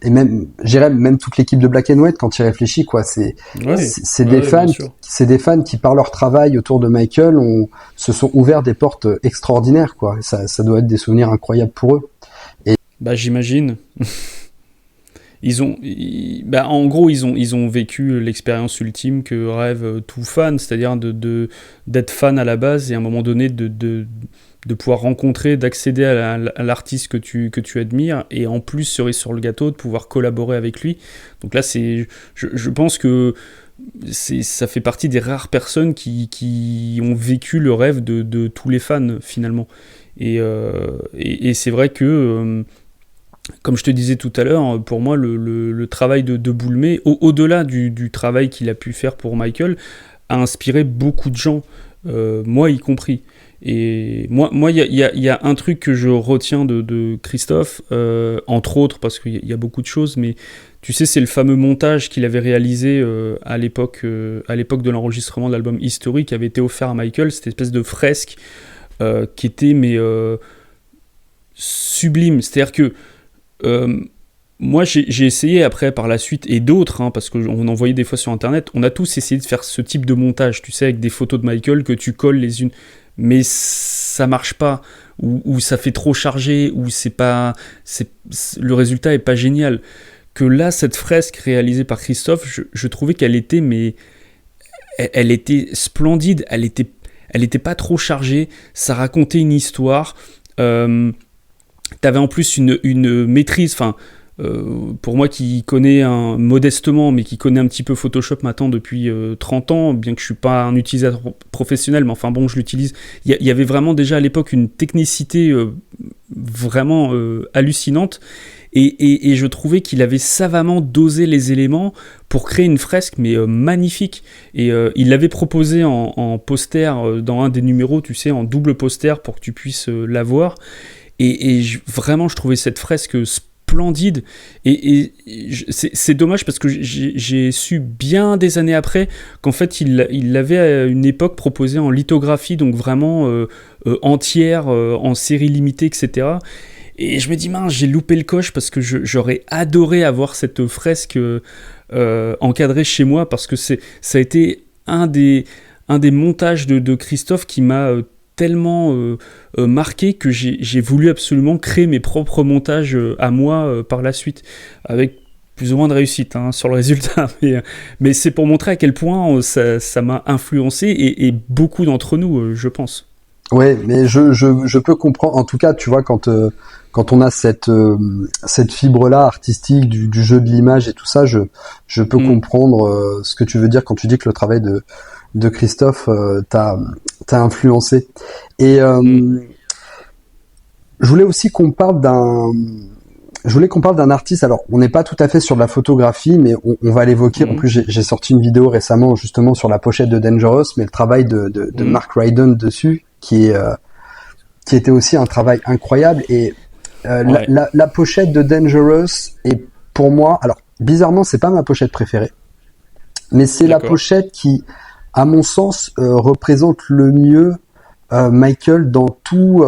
Et même, j'irais même toute l'équipe de Black and White quand il réfléchit, quoi. Ouais. C'est des Ouais, bien fans, sûr. c'est des fans qui par leur travail autour de Michael se sont ouverts des portes extraordinaires, quoi. Ça doit être des souvenirs incroyables pour eux. Bah j'imagine. En gros, ils ont vécu l'expérience ultime que rêve tout fan, c'est-à-dire d'être fan à la base et à un moment donné de pouvoir rencontrer, d'accéder à l'artiste que tu admires et en plus, cerise sur le gâteau, de pouvoir collaborer avec lui. Donc là, je pense que ça fait partie des rares personnes qui ont vécu le rêve de tous les fans finalement. Et c'est vrai que comme je te disais tout à l'heure, pour moi, le travail de Boulmé, au-delà du travail qu'il a pu faire pour Michael, a inspiré beaucoup de gens, moi y compris. Et moi, il y a un truc que je retiens de Christophe, entre autres, parce qu'il y a beaucoup de choses, mais tu sais, c'est le fameux montage qu'il avait réalisé à l'époque de l'enregistrement de l'album History, qui avait été offert à Michael, cette espèce de fresque qui était sublime. C'est-à-dire que euh, moi, j'ai essayé après, par la suite, et d'autres, hein, parce qu'on en voyait des fois sur Internet, on a tous essayé de faire ce type de montage, tu sais, avec des photos de Michael que tu colles les unes, mais ça marche pas, ou ça fait trop chargé, ou le résultat est pas génial. Que là, cette fresque réalisée par Christophe, je trouvais qu'elle était, elle était splendide, elle était pas trop chargée, ça racontait une histoire. T'avais en plus une maîtrise, enfin, pour moi qui connais modestement, mais qui connais un petit peu Photoshop maintenant depuis 30 ans, bien que je suis pas un utilisateur professionnel, mais enfin bon, je l'utilise. Il y avait vraiment déjà à l'époque une technicité vraiment hallucinante, et je trouvais qu'il avait savamment dosé les éléments pour créer une fresque, mais magnifique. Et il l'avait proposé en poster dans un des numéros, tu sais, en double poster pour que tu puisses la voir. Vraiment, je trouvais cette fresque splendide. C'est dommage parce que j'ai su bien des années après qu'en fait, il l'avait à une époque proposé en lithographie, donc vraiment entière, en série limitée, etc. Et je me dis, mince, j'ai loupé le coche parce que j'aurais adoré avoir cette fresque encadrée chez moi parce que ça a été un des montages de Christophe qui m'a tellement marqué que j'ai voulu absolument créer mes propres montages à moi par la suite, avec plus ou moins de réussite sur le résultat, mais c'est pour montrer à quel point ça m'a influencé, et beaucoup d'entre nous, je pense. Ouais, mais je peux comprendre. En tout cas, tu vois, quand on a cette fibre-là artistique du jeu de l'image et tout ça, je peux comprendre ce que tu veux dire quand tu dis que le travail de Christophe t'a influencé. Et je voulais aussi qu'on parle d'un artiste. Alors, on n'est pas tout à fait sur de la photographie, mais on va l'évoquer. En plus, j'ai sorti une vidéo récemment justement sur la pochette de Dangerous, mais le travail de Mark Ryden dessus, qui était aussi un travail incroyable. Et la pochette de Dangerous est pour moi, alors bizarrement, c'est pas ma pochette préférée, mais c'est la pochette qui, à mon sens, représente le mieux Michael dans tout,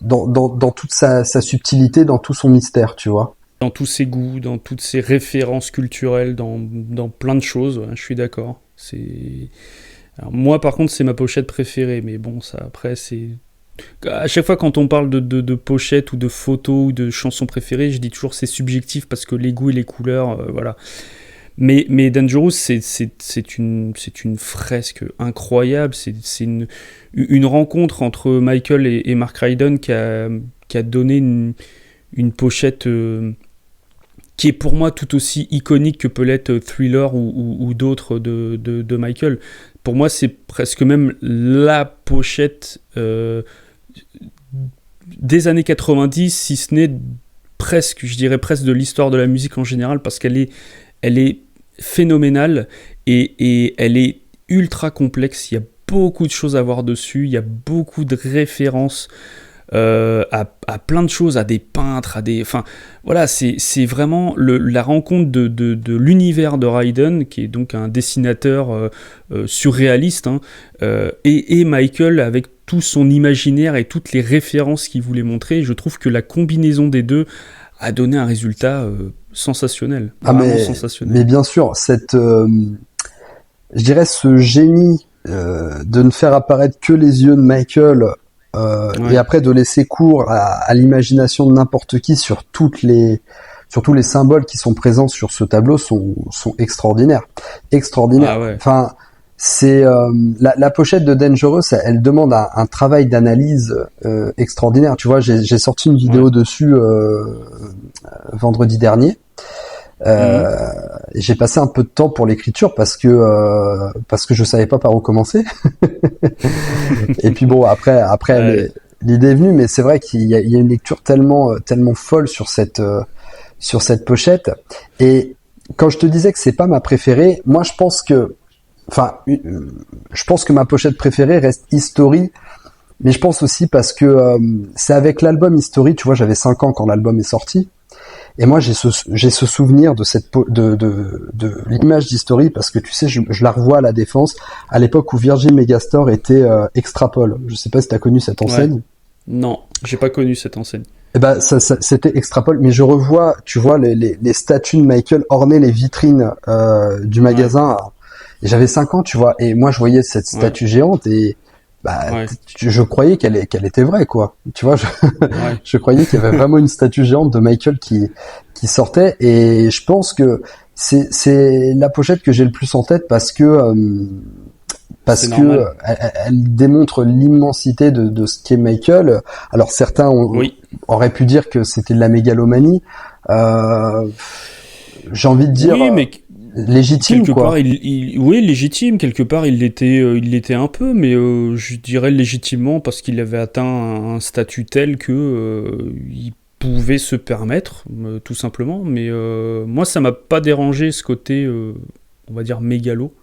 dans toute sa subtilité, dans tout son mystère, tu vois. Dans tous ses goûts, dans toutes ses références culturelles, dans plein de choses, je suis d'accord. Alors, moi, par contre, c'est ma pochette préférée, mais bon, ça, après, c'est... À chaque fois, quand on parle de pochettes ou de photos ou de chansons préférées, je dis toujours c'est subjectif, parce que les goûts et les couleurs, voilà. Mais Dangerous, c'est une fresque incroyable. C'est une rencontre entre Michael et Mark Ryden qui a donné une pochette qui est pour moi tout aussi iconique que peut l'être Thriller ou d'autres de Michael. Pour moi, c'est presque même la pochette des années 90, si ce n'est presque, je dirais presque de l'histoire de la musique en général, parce qu'elle est phénoménale et elle est ultra complexe. Il y a beaucoup de choses à voir dessus, il y a beaucoup de références à plein de choses, à des peintres, enfin voilà, c'est vraiment la rencontre de l'univers de Ryden, qui est donc un dessinateur surréaliste, et Michael avec tout son imaginaire et toutes les références qu'il voulait montrer. Je trouve que la combinaison des deux a donné un résultat sensationnel, vraiment sensationnel. Mais bien sûr, je dirais ce génie de ne faire apparaître que les yeux de Michael, et après de laisser cours à l'imagination de n'importe qui sur tous les symboles qui sont présents sur ce tableau sont extraordinaires. Ah ouais. Enfin, c'est la pochette de Dangerous, elle demande un travail d'analyse extraordinaire. Tu vois, j'ai sorti une vidéo dessus vendredi dernier. J'ai passé un peu de temps pour l'écriture parce que je savais pas par où commencer. Et puis bon, après l'idée est venue, mais c'est vrai qu'il y a une lecture tellement folle sur cette pochette. Et quand je te disais que c'est pas ma préférée, moi je pense que ma pochette préférée reste History, mais je pense aussi parce que c'est avec l'album History, tu vois, j'avais 5 ans quand l'album est sorti. Et moi, j'ai ce souvenir de l'image d'History, parce que tu sais, je la revois à la Défense, à l'époque où Virgin Megastore était Extrapol. Je sais pas si t'as connu cette enseigne. Ouais. Non, j'ai pas connu cette enseigne. Eh ben, c'était Extrapol, mais je revois, tu vois, les statues de Michael orner les vitrines du magasin. Et j'avais 5 ans, tu vois, et moi je voyais cette statue géante et je croyais qu'elle était vraie, quoi. Tu vois, je croyais qu'il y avait vraiment une statue géante de Michael qui sortait, et je pense que c'est la pochette que j'ai le plus en tête parce que elle démontre l'immensité de ce qu'est Michael. Alors certains auraient pu dire que c'était de la mégalomanie. J'ai envie de dire légitime, quelque quoi. Part, légitime. Quelque part, il l'était un peu, mais je dirais légitimement parce qu'il avait atteint un statut tel que il pouvait se permettre, tout simplement. Mais moi, ça m'a pas dérangé ce côté, on va dire mégalo.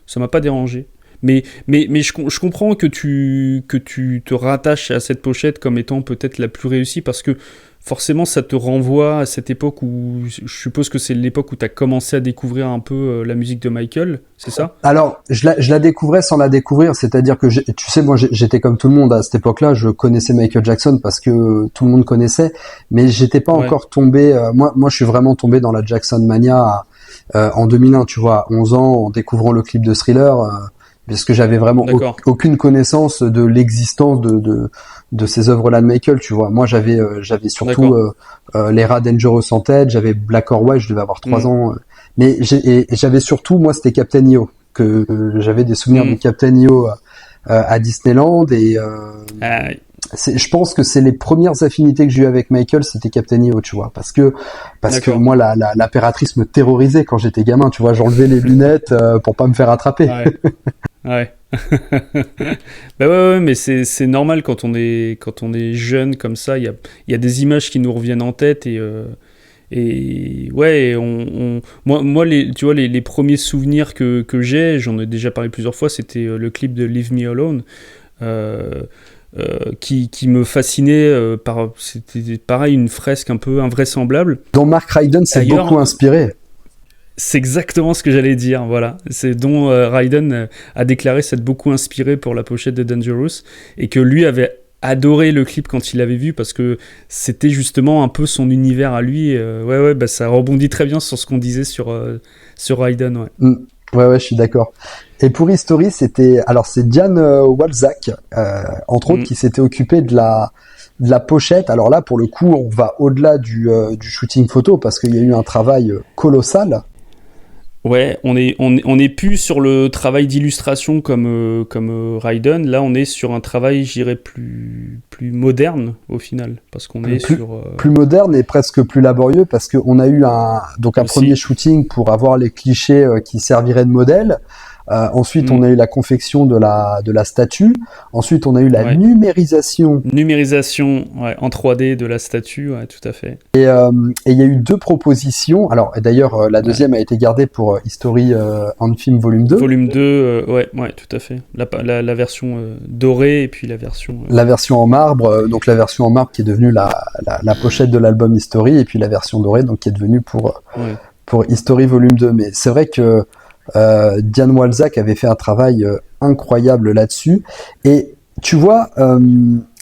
Ça m'a pas dérangé. Mais je comprends que tu te rattaches à cette pochette comme étant peut-être la plus réussie, parce que forcément ça te renvoie à cette époque où, je suppose que c'est l'époque où tu as commencé à découvrir un peu la musique de Michael, c'est ça ? Alors, je la découvrais sans la découvrir, c'est-à-dire que tu sais, moi j'étais comme tout le monde à cette époque-là, je connaissais Michael Jackson parce que tout le monde connaissait, mais j'étais pas encore tombé, moi je suis vraiment tombé dans la Jackson mania en 2001, tu vois, à 11 ans, en découvrant le clip de Thriller, parce que j'avais vraiment aucune connaissance de l'existence de ces œuvres-là de Michael, tu vois. Moi, j'avais surtout les Rats Dangerous en tête, j'avais Black or White, je devais avoir 3 ans, mais j'avais surtout, moi, c'était Captain EO, que j'avais des souvenirs de Captain EO à Disneyland, et je pense que c'est les premières affinités que j'ai eues avec Michael, c'était Captain EO, tu vois, parce que moi l'impératrice me terrorisait quand j'étais gamin, tu vois, j'enlevais les lunettes pour pas me faire attraper. Ouais. Bah ouais, mais c'est normal quand on est jeune comme ça, il y a des images qui nous reviennent en tête, et ouais, moi tu vois, les premiers souvenirs que j'ai, j'en ai déjà parlé plusieurs fois, c'était le clip de Leave Me Alone, qui me fascinait c'était pareil, une fresque un peu invraisemblable. Dont Mark Ryden s'est beaucoup inspiré. C'est exactement ce que j'allais dire, voilà. C'est dont Ryden a déclaré s'être beaucoup inspiré pour la pochette de Dangerous, et que lui avait adoré le clip quand il l'avait vu, parce que c'était justement un peu son univers à lui. Bah ça rebondit très bien sur ce qu'on disait sur Ryden, ouais. Ouais, je suis d'accord. Et pour History, c'est Diane Walzak, entre autres, qui s'était occupé de la pochette. Alors là, pour le coup, on va au-delà du shooting photo, parce qu'il y a eu un travail colossal. Ouais, on est plus sur le travail d'illustration comme Ryden. Là, on est sur un travail, je dirais, plus moderne au final, parce qu'on est plus moderne et presque plus laborieux, parce qu'on a eu un premier shooting pour avoir les clichés qui serviraient de modèle. Ensuite, on a eu la confection de la statue. Ensuite, on a eu la numérisation. Numérisation, ouais, en 3D de la statue, ouais, tout à fait. Et il y a eu 2 propositions. Alors, d'ailleurs, la deuxième a été gardée pour History on Film Volume 2. Volume 2, ouais, tout à fait. La version dorée, et puis la version... La version en marbre, donc la version en marbre qui est devenue la pochette de l'album History, et puis la version dorée, donc qui est devenue pour History Volume 2. Mais c'est vrai que Diane Walzak avait fait un travail incroyable là-dessus, et tu vois,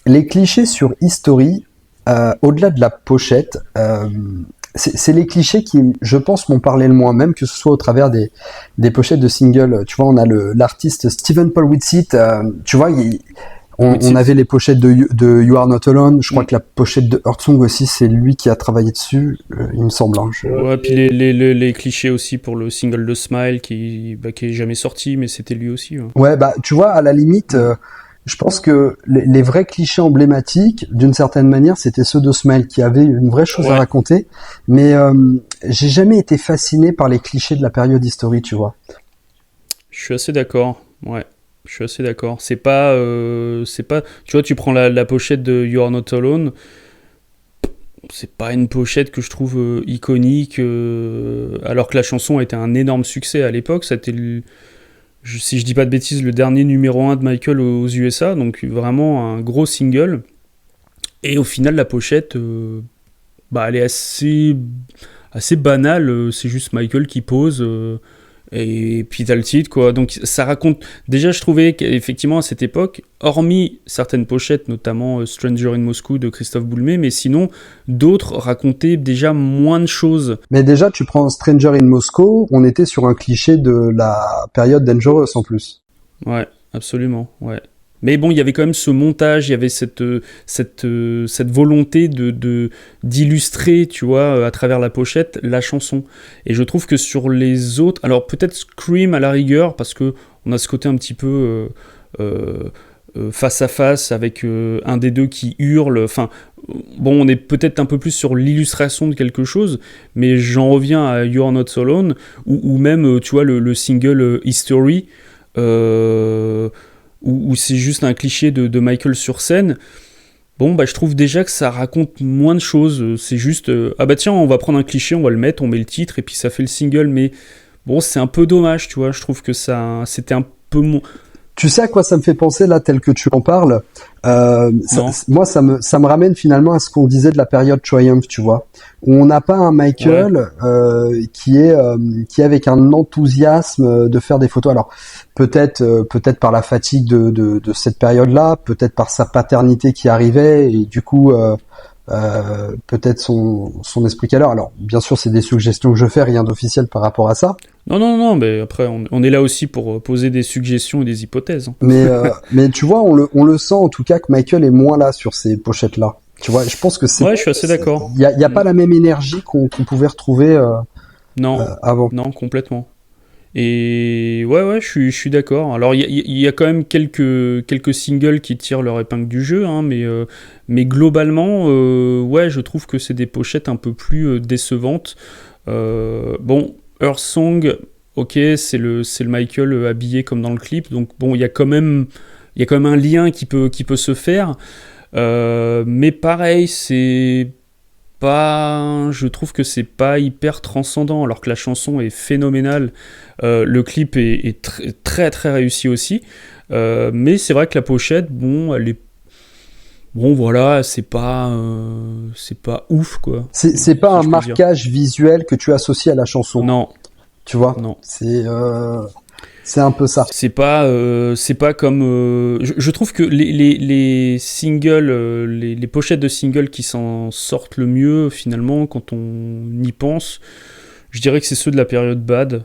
les clichés sur History, au-delà de la pochette, c'est les clichés qui, je pense, m'ont parlé le moins, même que ce soit au travers des pochettes de singles. Tu vois, on a l'artiste Stephen Paul Whitsitt, tu vois, on avait les pochettes de You Are Not Alone. Je crois que la pochette de Heartsong aussi, c'est lui qui a travaillé dessus, il me semble. Ouais, puis les clichés aussi pour le single de Smile qui est jamais sorti, mais c'était lui aussi. Ouais, bah tu vois, à la limite, je pense que les vrais clichés emblématiques, d'une certaine manière, c'était ceux de Smile, qui avaient une vraie chose à raconter. Mais j'ai jamais été fasciné par les clichés de la période History, tu vois. Je suis assez d'accord, ouais. Je suis assez d'accord. C'est pas, tu vois, tu prends la pochette de You Are Not Alone. C'est pas une pochette que je trouve iconique, alors que la chanson a été un énorme succès à l'époque. C'était, si je dis pas de bêtises, le dernier numéro 1 de Michael aux USA, donc vraiment un gros single. Et au final, la pochette, elle est assez banale. C'est juste Michael qui pose. Et puis t'as le titre, quoi. Donc ça raconte... Déjà, je trouvais qu'effectivement, à cette époque, hormis certaines pochettes, notamment Stranger in Moscow de Christophe Boulmé, mais sinon, d'autres racontaient déjà moins de choses. Mais déjà, tu prends Stranger in Moscow, on était sur un cliché de la période Dangerous, en plus. Ouais, absolument, ouais. Mais bon, il y avait quand même ce montage, il y avait cette volonté d'illustrer, tu vois, à travers la pochette, la chanson. Et je trouve que sur les autres, alors peut-être Scream à la rigueur, parce que on a ce côté un petit peu face à face avec un des deux qui hurle. Enfin, bon, on est peut-être un peu plus sur l'illustration de quelque chose, mais j'en reviens à You Are Not Alone, ou même, tu vois, le single History. Où c'est juste un cliché de Michael sur scène, bon, je trouve déjà que ça raconte moins de choses. C'est juste, tiens, on va prendre un cliché, on va le mettre, on met le titre, et puis ça fait le single, mais bon, c'est un peu dommage, tu vois, je trouve que c'était un peu... Tu sais à quoi ça me fait penser, là, tel que tu en parles? Moi, ça me ramène finalement à ce qu'on disait de la période Triumph, tu vois, où on n'a pas un Michael qui est avec un enthousiasme de faire des photos. Alors peut-être par la fatigue de cette période-là, peut-être par sa paternité qui arrivait, et du coup peut-être son esprit qu'elle a. Alors, bien sûr, c'est des suggestions que je fais, rien d'officiel par rapport à ça. Non, non, non, mais après, on est là aussi pour poser des suggestions et des hypothèses. Hein. Mais tu vois, on le sent en tout cas que Michael est moins là sur ces pochettes-là. Tu vois, je pense que c'est. Ouais, je suis assez d'accord. Il y a pas la même énergie qu'on pouvait retrouver Non, avant. non, complètement. Et ouais, je suis d'accord. Alors, il y a quand même quelques singles qui tirent leur épingle du jeu, hein, mais globalement, ouais, je trouve que c'est des pochettes un peu plus décevantes. Bon, Earth Song, ok, c'est le Michael habillé comme dans le clip, donc bon, il y a quand même un lien qui peut se faire. Mais pareil, je trouve que c'est pas hyper transcendant, alors que la chanson est phénoménale. Le clip est très très réussi aussi. Mais c'est vrai que la pochette, bon, elle est. Bon, voilà, c'est pas ouf, quoi. C'est pas un marquage visuel que tu associes à la chanson. Non. Tu vois? Non. C'est un peu ça. C'est pas comme. Je trouve que les singles, les pochettes de singles qui s'en sortent le mieux, finalement, quand on y pense, je dirais que c'est ceux de la période Bad,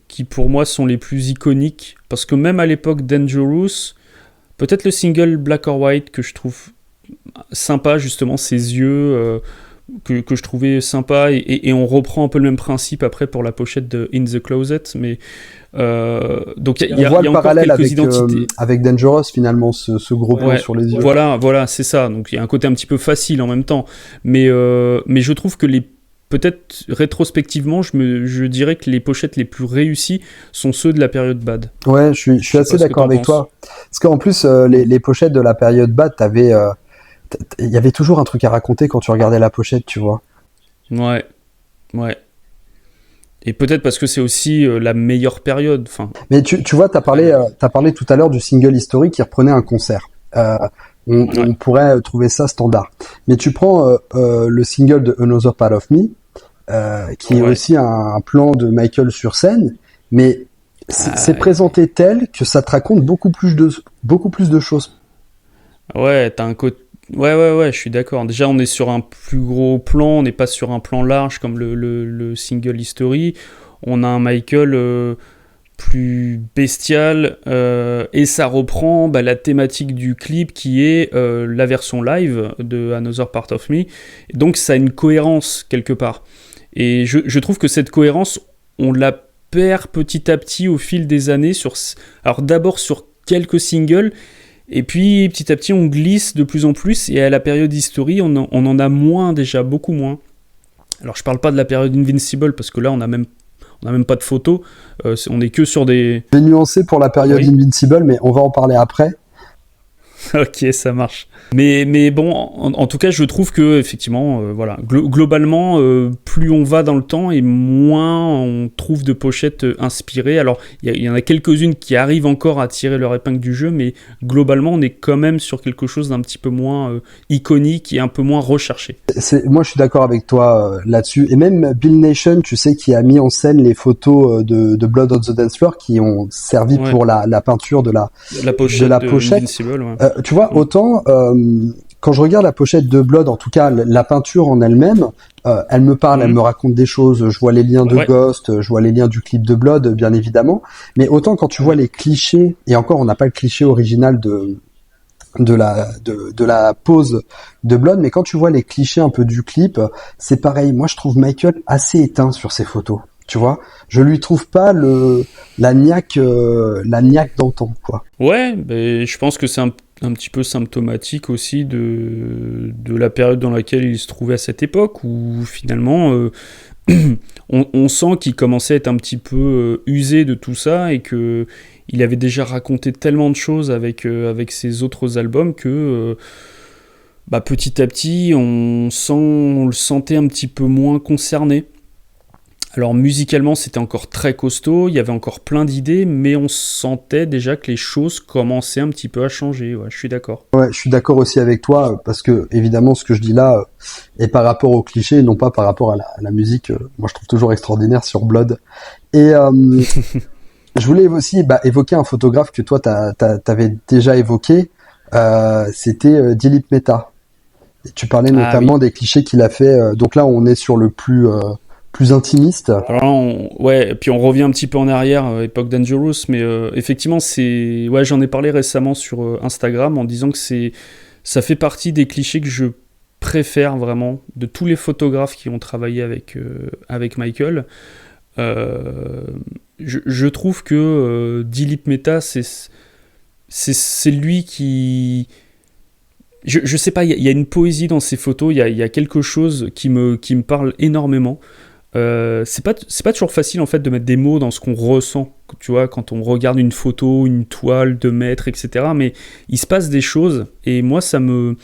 qui pour moi sont les plus iconiques. Parce que même à l'époque Dangerous, peut-être le single Black or White que je trouve sympa, justement, ses yeux. Que je trouvais sympa et on reprend un peu le même principe après pour la pochette de In the Closet, mais donc il y a le encore parallèle quelques identités avec Dangerous, finalement, ce gros plan sur les yeux. Voilà, c'est ça, donc il y a un côté un petit peu facile en même temps, mais je trouve que peut-être rétrospectivement je dirais que les pochettes les plus réussies sont ceux de la période Bad. Ouais, je suis assez d'accord avec toi, parce qu'en plus les pochettes de la période Bad, il y avait toujours un truc à raconter quand tu regardais la pochette, tu vois. Ouais. Et peut-être parce que c'est aussi la meilleure période. Enfin. Mais tu vois, t'as parlé tout à l'heure du single historique qui reprenait un concert. On pourrait trouver ça standard. Mais tu prends le single de Another Part of Me, qui est aussi un plan de Michael sur scène, mais c'est présenté tel que ça te raconte beaucoup plus de choses. Ouais, t'as un côté. Ouais, je suis d'accord. Déjà, on est sur un plus gros plan, on n'est pas sur un plan large comme le single History. On a un Michael plus bestial et ça reprend la thématique du clip qui est la version live de Another Part of Me. Et donc, ça a une cohérence quelque part. Et je trouve que cette cohérence, on la perd petit à petit au fil des années. Alors, d'abord sur quelques singles. Et puis, petit à petit, on glisse de plus en plus. Et à la période History, on en a moins déjà, beaucoup moins. Alors, je parle pas de la période Invincible, parce que là, on n'a même pas de photos. On est que sur des... Je vais nuancer pour la période Invincible, mais on va en parler après. Ok, ça marche. Mais bon, en tout cas, je trouve que effectivement, voilà, globalement, plus on va dans le temps et moins on trouve de pochettes inspirées. Alors, il y en a quelques-unes qui arrivent encore à tirer leur épingle du jeu, mais globalement, on est quand même sur quelque chose d'un petit peu moins iconique et un peu moins recherché. Moi, je suis d'accord avec toi là-dessus. Et même Bill Nation, tu sais, qui a mis en scène les photos de Blood on the Dance Floor, qui ont servi pour la peinture de la pochette. Tu vois, autant quand je regarde la pochette de Blood, en tout cas la peinture en elle-même, elle me parle, elle me raconte des choses. Je vois les liens de Ghost, je vois les liens du clip de Blood, bien évidemment. Mais autant quand tu vois les clichés, et encore on n'a pas le cliché original de la pose de Blood, mais quand tu vois les clichés un peu du clip, c'est pareil. Moi, je trouve Michael assez éteint sur ses photos. Tu vois, je lui trouve pas la niaque d'antan, quoi. Ouais, mais je pense que c'est un petit peu symptomatique aussi de la période dans laquelle il se trouvait à cette époque, où finalement on sent qu'il commençait à être un petit peu usé de tout ça et que il avait déjà raconté tellement de choses avec ses autres albums que petit à petit on le sentait un petit peu moins concerné. Alors musicalement c'était encore très costaud, il y avait encore plein d'idées, mais on sentait déjà que les choses commençaient un petit peu à changer, ouais, je suis d'accord. Ouais, je suis d'accord aussi avec toi, parce que évidemment ce que je dis là est par rapport au cliché, non pas par rapport à la musique, moi je trouve toujours extraordinaire sur Blood. Et je voulais aussi évoquer un photographe que toi t'avais déjà évoqué, c'était Dilip Mehta. Et tu parlais Ah notamment oui. des clichés qu'il a fait. Donc là, on est sur le plus intimiste. Alors là, ouais, et puis on revient un petit peu en arrière, époque Dangerous, mais effectivement, ouais, j'en ai parlé récemment sur Instagram en disant que ça fait partie des clichés que je préfère vraiment de tous les photographes qui ont travaillé avec Michael. Euh, je trouve que Dilip Mehta, c'est lui qui. Je sais pas, il y a une poésie dans ses photos, il y a quelque chose qui me parle énormément. C'est pas toujours facile en fait de mettre des mots dans ce qu'on ressent, tu vois, quand on regarde une photo, une toile de maître, etc. Mais il se passe des choses et moi ça me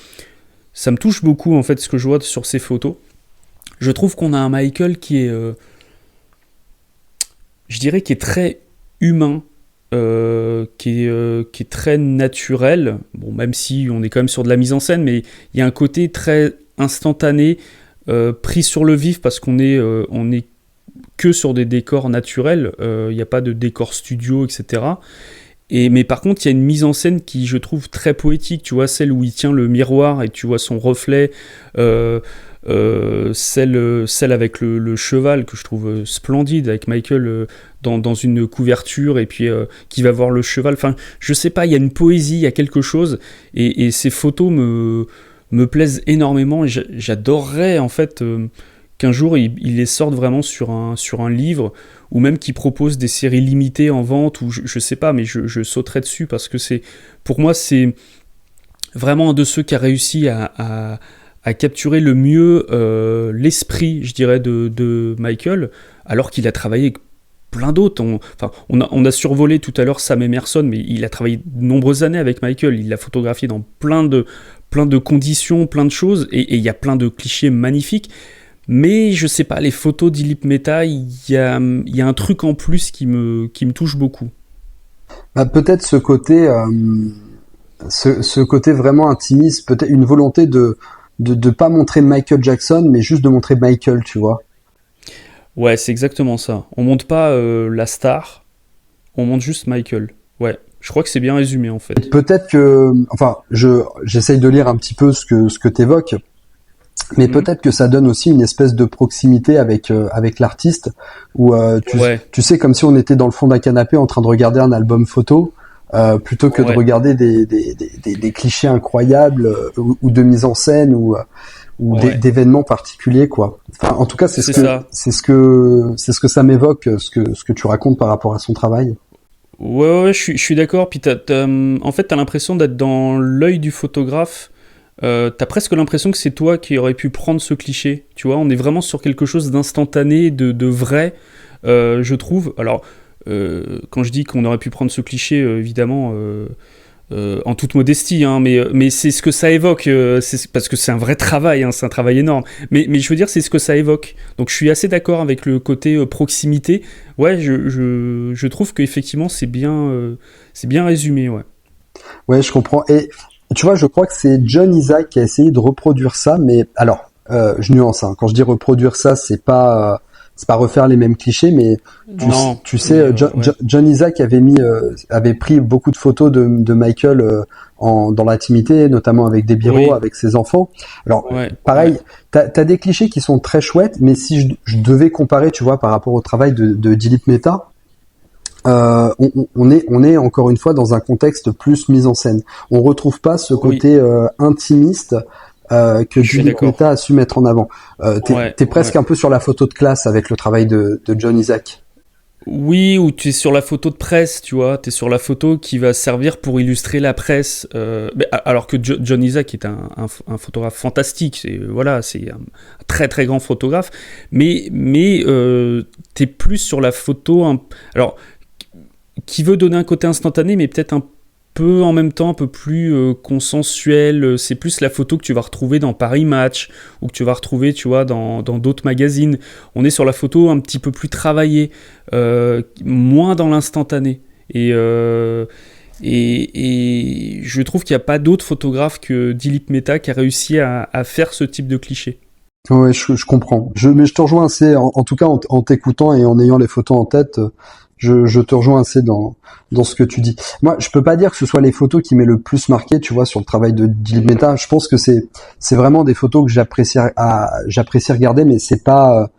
touche beaucoup en fait ce que je vois sur ces photos. Je trouve qu'on a un Michael qui est, je dirais, qui est très humain, qui est très naturel. Bon, même si on est quand même sur de la mise en scène, mais il y a un côté très instantané, pris sur le vif parce qu'on est que sur des décors naturels. Il n'y a pas de décor studio, etc. Mais par contre, il y a une mise en scène qui, je trouve, très poétique. Tu vois, celle où il tient le miroir et tu vois son reflet. Euh, celle avec le cheval que je trouve splendide, avec Michael dans une couverture et puis qui va voir le cheval. Enfin, je sais pas, il y a une poésie, il y a quelque chose. Et ces photos me plaisent énormément. Et j'adorerais en fait qu'un jour il les sorte vraiment sur un livre ou même qu'il propose des séries limitées en vente ou je sais pas, mais je sauterais dessus parce que pour moi c'est vraiment un de ceux qui a réussi à capturer le mieux l'esprit, je dirais, de Michael, alors qu'il a travaillé avec plein d'autres. On a survolé tout à l'heure Sam Emerson, mais il a travaillé de nombreuses années avec Michael. Il l'a photographié dans plein de conditions, plein de choses, et il y a plein de clichés magnifiques. Mais je sais pas, les photos d'Ilip Mehta, il y a un truc en plus qui me touche beaucoup. Bah, peut-être ce côté vraiment intimiste, peut-être une volonté de pas montrer Michael Jackson, mais juste de montrer Michael, tu vois. Ouais, c'est exactement ça. On monte pas la star, on monte juste Michael. Ouais, je crois que c'est bien résumé en fait. Peut-être que, enfin, j'essaye de lire un petit peu ce que t'évoques, mais Hmm. peut-être que ça donne aussi une espèce de proximité avec l'artiste, où Ouais, tu sais, comme si on était dans le fond d'un canapé en train de regarder un album photo, plutôt que de ouais, regarder des clichés incroyables ou de mise en scène ou ouais. d'événements particuliers, quoi. Enfin, en tout cas, C'est ça. c'est ce que ça m'évoque, ce que tu racontes par rapport à son travail. Ouais, ouais, je suis d'accord. Puis en fait, t'as l'impression d'être dans l'œil du photographe. T'as presque l'impression que c'est toi qui aurais pu prendre ce cliché. Tu vois, on est vraiment sur quelque chose d'instantané, de vrai, je trouve. Alors, quand je dis qu'on aurait pu prendre ce cliché, évidemment, en toute modestie, hein, mais c'est ce que ça évoque, parce que c'est un vrai travail, hein, c'est un travail énorme. Mais je veux dire, c'est ce que ça évoque. Donc je suis assez d'accord avec le côté proximité. Ouais, je trouve qu'effectivement, c'est bien résumé, ouais. Ouais, je comprends. Et tu vois, je crois que c'est John Isaac qui a essayé de reproduire ça, mais alors, je nuance, hein. Quand je dis reproduire ça, c'est pas refaire les mêmes clichés, mais Non, tu sais, mais ouais. John Isaac avait pris beaucoup de photos de Michael dans l'intimité, notamment avec des bureaux, Oui, avec ses enfants. Alors, ouais, ouais. pareil, t'as des clichés qui sont très chouettes, mais si je devais comparer, tu vois, par rapport au travail de Dilip Mehta, on est encore une fois dans un contexte plus mise en scène. On retrouve pas ce Oui, côté intimiste que je suis Dilip Mehta d'accord. a su mettre en avant. Ouais, T'es ouais. presque un peu sur la photo de classe avec le travail de John Isaac. Oui, ou tu es sur la photo de presse, tu vois, tu es sur la photo qui va servir pour illustrer la presse. Alors que John Isaac est un photographe fantastique, c'est un très très grand photographe, mais tu es plus sur la photo, alors, qui veut donner un côté instantané, mais peut-être un peu en même temps un peu plus consensuel. C'est plus la photo que tu vas retrouver dans Paris Match ou que tu vas retrouver, tu vois, dans d'autres magazines. On est sur la photo un petit peu plus travaillée, moins dans l'instantané. Et je trouve qu'il n'y a pas d'autre photographe que Dilip Mehta qui a réussi à faire ce type de cliché. Ouais, je comprends. Mais je te rejoins assez, en tout cas en t'écoutant et en ayant les photos en tête, je te rejoins assez dans ce que tu dis. Moi, je peux pas dire que ce soit les photos qui m'aient le plus marqué, tu vois, sur le travail de Jill Mehta. Je pense que c'est vraiment des photos que j'apprécie regarder, mais c'est pas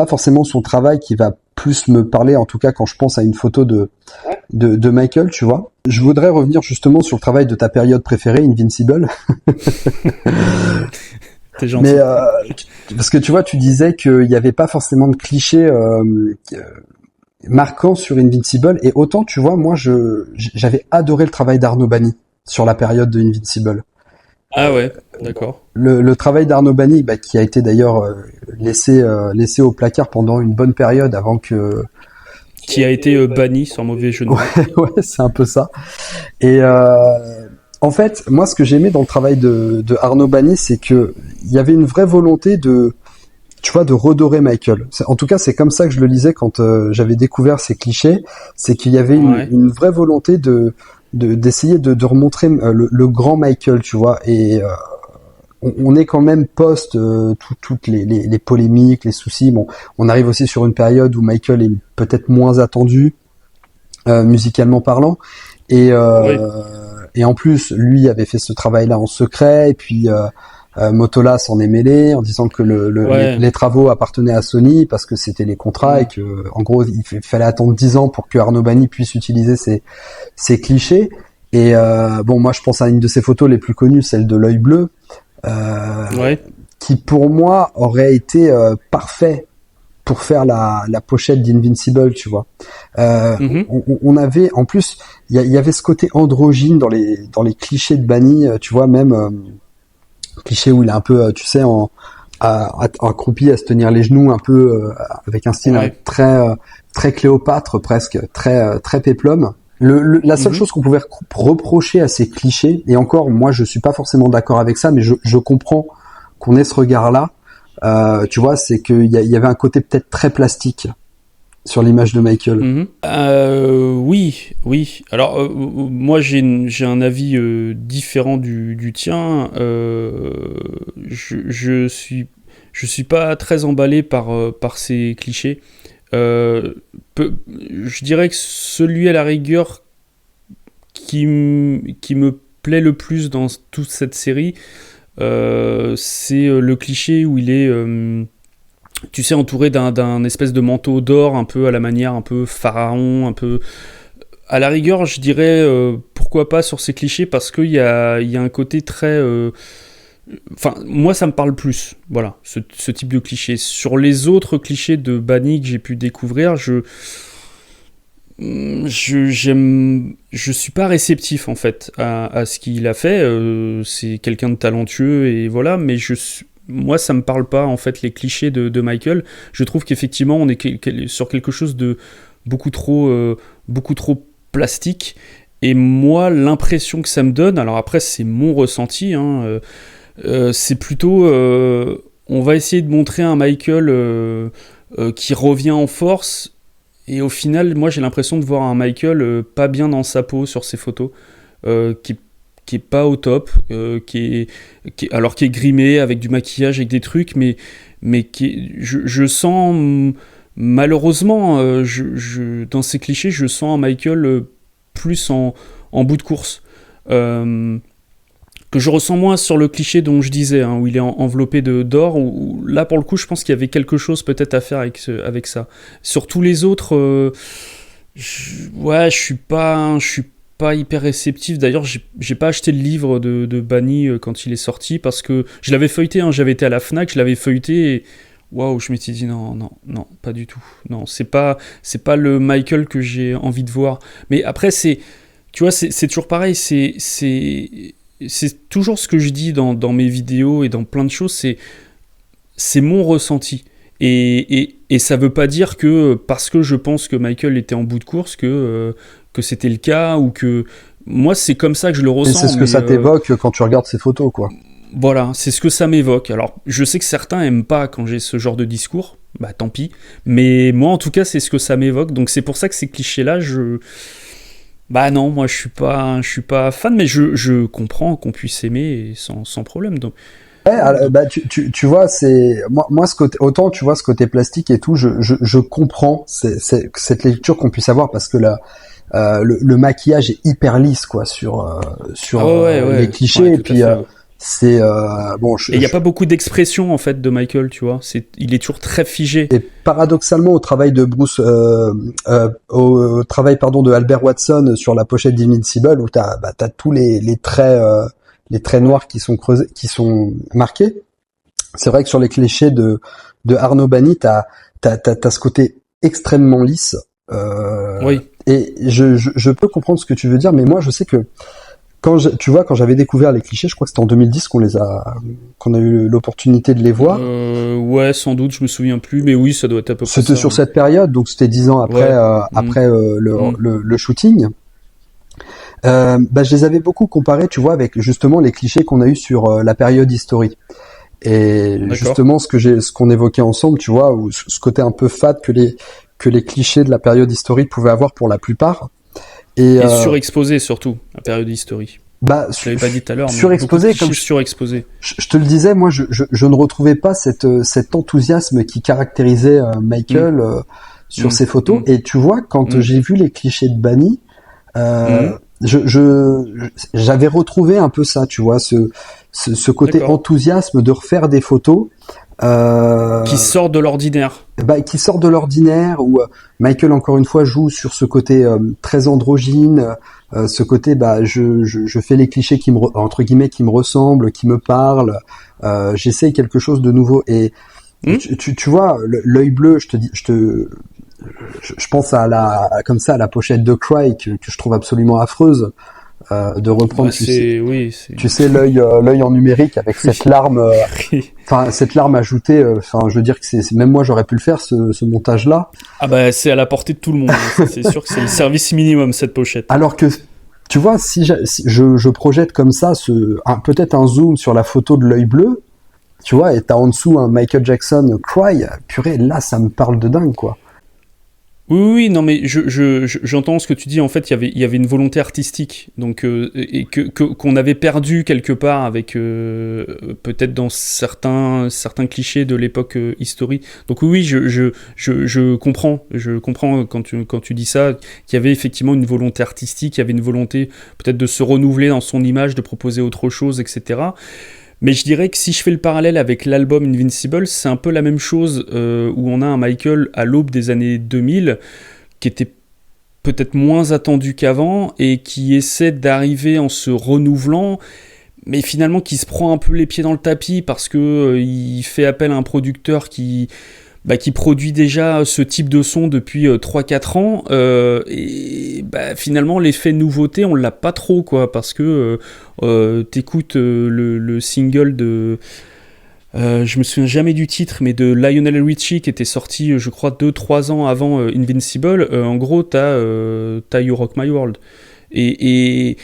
forcément son travail qui va plus me parler, en tout cas quand je pense à une photo de Michael, tu vois. Je voudrais revenir justement sur le travail de ta période préférée, Invincible. T'es gentil. Mais parce que tu vois, tu disais qu'il n'y avait pas forcément de clichés marquants sur Invincible, et autant tu vois, moi j'avais adoré le travail d'Arnaud Bani sur la période de Invincible. Ah ouais, d'accord. Le travail d'Arnaud Bani, bah, qui a été d'ailleurs laissé au placard pendant une bonne période avant que Qui a été banni sans mauvais jeu de mots. ouais, c'est un peu ça. Et en fait, moi, ce que j'aimais dans le travail de Arnaud Bani, c'est que il y avait une vraie volonté tu vois, de redorer Michael. En tout cas, c'est comme ça que je le lisais quand j'avais découvert ces clichés. C'est qu'il y avait une vraie volonté d'essayer de remontrer le grand Michael, tu vois. Et on est quand même post toutes les polémiques, les soucis. Bon, on arrive aussi sur une période où Michael est peut-être moins attendu musicalement parlant. Et et en plus, lui avait fait ce travail-là en secret. Et puis Mottola s'en est mêlé en disant que les travaux appartenaient à Sony parce que c'était les contrats et que en gros il fallait attendre 10 ans pour que Arnaud Bani puisse utiliser ces clichés. Et bon, moi je pense à une de ses photos les plus connues, celle de l'œil bleu, qui pour moi aurait été parfait pour faire la pochette d'Invincible, tu vois. On avait, en plus, il y avait ce côté androgyne dans les clichés de Bani, tu vois, même cliché où il est un peu, tu sais, accroupi à se tenir les genoux, un peu avec un style très Cléopâtre presque, très péplum. La seule chose qu'on pouvait reprocher à ces clichés, et encore, moi je suis pas forcément d'accord avec ça, mais je comprends qu'on ait ce regard-là, tu vois, c'est qu'il y avait un côté peut-être très plastique sur l'image de Michael. Oui. Alors moi j'ai un avis différent du tien. Je suis pas très emballé par ces clichés. Je dirais que celui à la rigueur qui me plaît le plus dans toute cette série, c'est le cliché où il est tu sais, entouré d'un espèce de manteau d'or, un peu à la manière un peu pharaon, un peu... À la rigueur, je dirais, pourquoi pas sur ces clichés, parce qu'il y a un côté très... Enfin, moi, ça me parle plus, voilà, ce type de cliché. Sur les autres clichés de Bani que j'ai pu découvrir, je suis pas réceptif, en fait, à ce qu'il a fait. C'est quelqu'un de talentueux, et voilà, mais moi, ça me parle pas, en fait, les clichés de Michael. Je trouve qu'effectivement, on est sur quelque chose de beaucoup trop plastique. Et moi, l'impression que ça me donne, alors après, c'est mon ressenti, hein, c'est plutôt... on va essayer de montrer un Michael qui revient en force. Et au final, moi, j'ai l'impression de voir un Michael pas bien dans sa peau sur ces photos, qui est pas au top, qui est grimé avec du maquillage, avec des trucs, mais je sens malheureusement, dans ces clichés, je sens un Michael plus en bout de course, que je ressens moins sur le cliché dont je disais, hein, où il est enveloppé d'or, où là pour le coup je pense qu'il y avait quelque chose peut-être à faire avec ça. Sur tous les autres, je suis pas hyper réceptif. D'ailleurs, j'ai pas acheté le livre de Bani quand il est sorti, parce que je l'avais feuilleté, hein, j'avais été à la Fnac, je l'avais feuilleté et waouh, je m'étais dit non, pas du tout. Non, c'est pas le Michael que j'ai envie de voir. Mais après, tu vois, c'est toujours pareil, c'est toujours ce que je dis dans mes vidéos et dans plein de choses, c'est mon ressenti. Et ça veut pas dire que parce que je pense que Michael était en bout de course que c'était le cas, ou que moi c'est comme ça que je le ressens. Et c'est ce que ça t'évoque quand tu regardes ces photos, quoi. Voilà, c'est ce que ça m'évoque. Alors je sais que certains aiment pas quand j'ai ce genre de discours, bah tant pis, mais moi en tout cas c'est ce que ça m'évoque, donc c'est pour ça que ces clichés là bah non, moi je suis pas fan, mais je comprends qu'on puisse aimer sans problème. Ouais, bah tu vois, c'est moi ce côté, autant tu vois ce côté plastique et tout, je comprends cette lecture qu'on puisse avoir parce que le maquillage est hyper lisse quoi Ah ouais, les ouais, clichés ouais, et tout à puis fait. Ouais. c'est bon Et il n'y a pas beaucoup d'expression en fait de Michael, tu vois. Il est toujours très figé. et paradoxalement au travail de Bruce au travail pardon de Albert Watson sur la pochette d'Invincible où t'as tous les traits noirs qui sont creusés qui sont marqués. C'est vrai que sur les clichés de Arnaud Bani, t'as ce côté extrêmement lisse. Oui. Et je peux comprendre ce que tu veux dire, mais moi je sais que tu vois, quand j'avais découvert les clichés, je crois que c'était en 2010 qu'on a eu l'opportunité de les voir. Ouais, sans doute, je me souviens plus, mais oui, ça doit être à peu près C'était ça. sur Ouais. cette période, donc c'était 10 ans après, Ouais. après Mm. le shooting. Bah, je les avais beaucoup comparés, tu vois, avec justement les clichés qu'on a eu sur la période historique. Et D'accord. justement, ce qu'on évoquait ensemble, tu vois, ou ce côté un peu fade que les clichés de la période historique pouvaient avoir pour la plupart. Et Et surexposé surtout, la période historique. bah, Je l'avais pas dit tout à l'heure, mais beaucoup de surexposé, comme clichés surexposés. je te le disais, moi, je ne retrouvais pas cet enthousiasme qui caractérisait Mm. Michael sur Mm. ses photos. Mm. Et tu vois, quand Mm. j'ai vu les clichés de Bani, Mm. j'avais retrouvé un peu ça, tu vois, ce côté D'accord. enthousiasme de refaire des photos Qui sort de l'ordinaire. bah, qui sort de l'ordinaire, où Michael encore une fois joue sur ce côté très androgyne, ce côté bah je fais les clichés entre guillemets qui me ressemblent, qui me parlent, j'essaye quelque chose de nouveau et Mm. tu vois l'œil bleu, je pense comme ça à la pochette de Cry que je trouve absolument affreuse de reprendre Bah, oui, c'est. tu sais l'œil en numérique avec cette larme enfin cette larme ajoutée enfin je veux dire que même moi j'aurais pu le faire ce montage là Ah bah c'est à la portée de tout le monde. Ça, c'est sûr que c'est le service minimum cette pochette. alors que tu vois si je projette comme ça peut-être un zoom sur la photo de l'œil bleu tu vois et t'as en dessous un Michael Jackson Cry purée là ça me parle de dingue quoi. Oui, oui, oui, non, mais j'entends ce que tu dis. En fait, il y avait une volonté artistique, donc et qu'on avait perdu quelque part avec peut-être dans certains clichés de l'époque historique. Donc oui, oui, je comprends quand tu dis ça, qu'il y avait effectivement une volonté artistique, il y avait une volonté peut-être de se renouveler dans son image, de proposer autre chose, etc. Mais je dirais que si je fais le parallèle avec l'album Invincible, c'est un peu la même chose où on a un Michael à l'aube des années 2000 qui était peut-être moins attendu qu'avant et qui essaie d'arriver en se renouvelant, mais finalement qui se prend un peu les pieds dans le tapis parce que il fait appel à un producteur qui produit déjà ce type de son depuis 3-4 ans et finalement l'effet nouveauté on l'a pas trop quoi parce que t'écoutes le single de je me souviens jamais du titre mais de Lionel Richie qui était sorti je crois 2-3 ans avant Invincible en gros t'as You Rock My World et,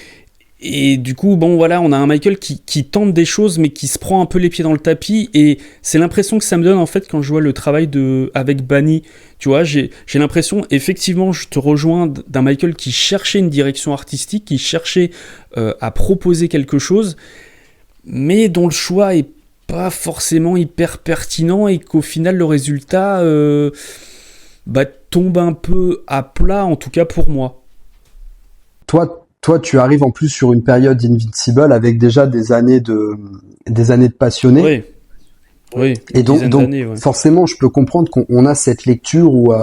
et du coup, bon voilà, on a un Michael qui tente des choses mais qui se prend un peu les pieds dans le tapis et c'est l'impression que ça me donne en fait quand je vois le travail avec Bani. Tu vois, j'ai l'impression, effectivement, je te rejoins d'un Michael qui cherchait une direction artistique, qui cherchait à proposer quelque chose, mais dont le choix est pas forcément hyper pertinent et qu'au final le résultat tombe un peu à plat, en tout cas pour moi. Toi, tu arrives en plus sur une période Invincible avec déjà des années de passionné. Oui, oui, Et une dizaine donc d'années, ouais. forcément, je peux comprendre qu'on a cette lecture où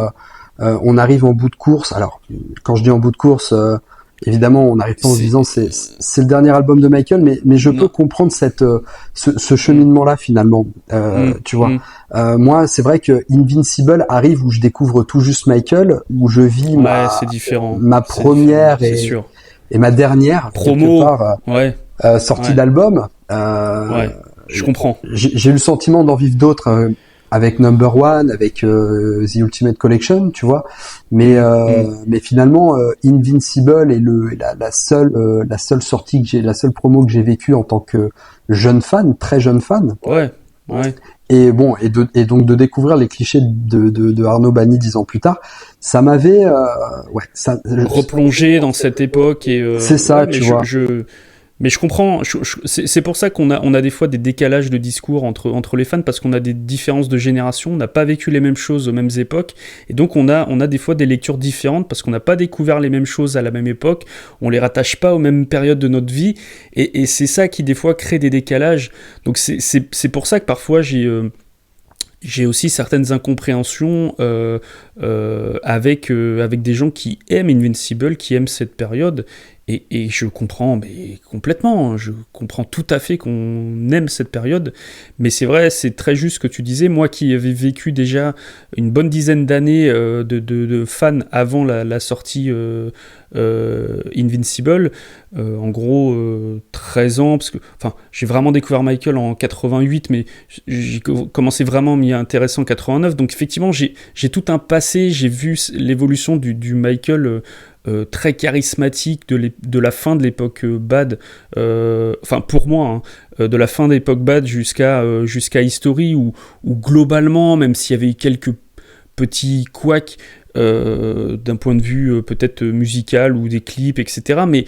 on arrive en bout de course. Alors, quand je dis en bout de course, évidemment, on n'arrive pas en se disant c'est le dernier album de Michael, mais je peux comprendre ce cheminement-là finalement. Tu vois, moi, c'est vrai que Invincible arrive où je découvre tout juste Michael, où je vis c'est différent. ma première c'est sûr. et ma dernière promo, quelque part, ouais, sortie d'album. Ouais, je comprends. J'ai eu le sentiment d'en vivre d'autres avec Number One, avec The Ultimate Collection, tu vois. Mais finalement, Invincible est la seule sortie la seule promo que j'ai vécue en tant que jeune fan, très jeune fan. Ouais, ouais. Et bon, et donc de découvrir les clichés de Arnaud Bani 10 ans plus tard, ça m'avait, replongé dans cette époque et c'est ça, tu vois. Mais je comprends, c'est pour ça on a des fois des décalages de discours entre les fans, parce qu'on a des différences de génération, on n'a pas vécu les mêmes choses aux mêmes époques, et donc on a des fois des lectures différentes, parce qu'on n'a pas découvert les mêmes choses à la même époque, on les rattache pas aux mêmes périodes de notre vie, et c'est ça qui des fois crée des décalages. Donc c'est pour ça que parfois j'ai aussi certaines incompréhensions avec des gens qui aiment Invincible, qui aiment cette période, et je comprends mais complètement, hein, je comprends tout à fait qu'on aime cette période, mais c'est vrai, c'est très juste ce que tu disais, moi qui avais vécu déjà une bonne dizaine d'années de fan avant la sortie Invincible, en gros 13 ans, parce que j'ai vraiment découvert Michael en 88, mais j'ai commencé vraiment à m'y intéresser en 89, donc effectivement j'ai tout un passé, j'ai vu l'évolution du Michael très charismatique de la fin de l'époque Bad, pour moi, hein, de la fin de l'époque Bad jusqu'à History, où globalement, même s'il y avait quelques petits couacs d'un point de vue peut-être musical ou des clips, etc., mais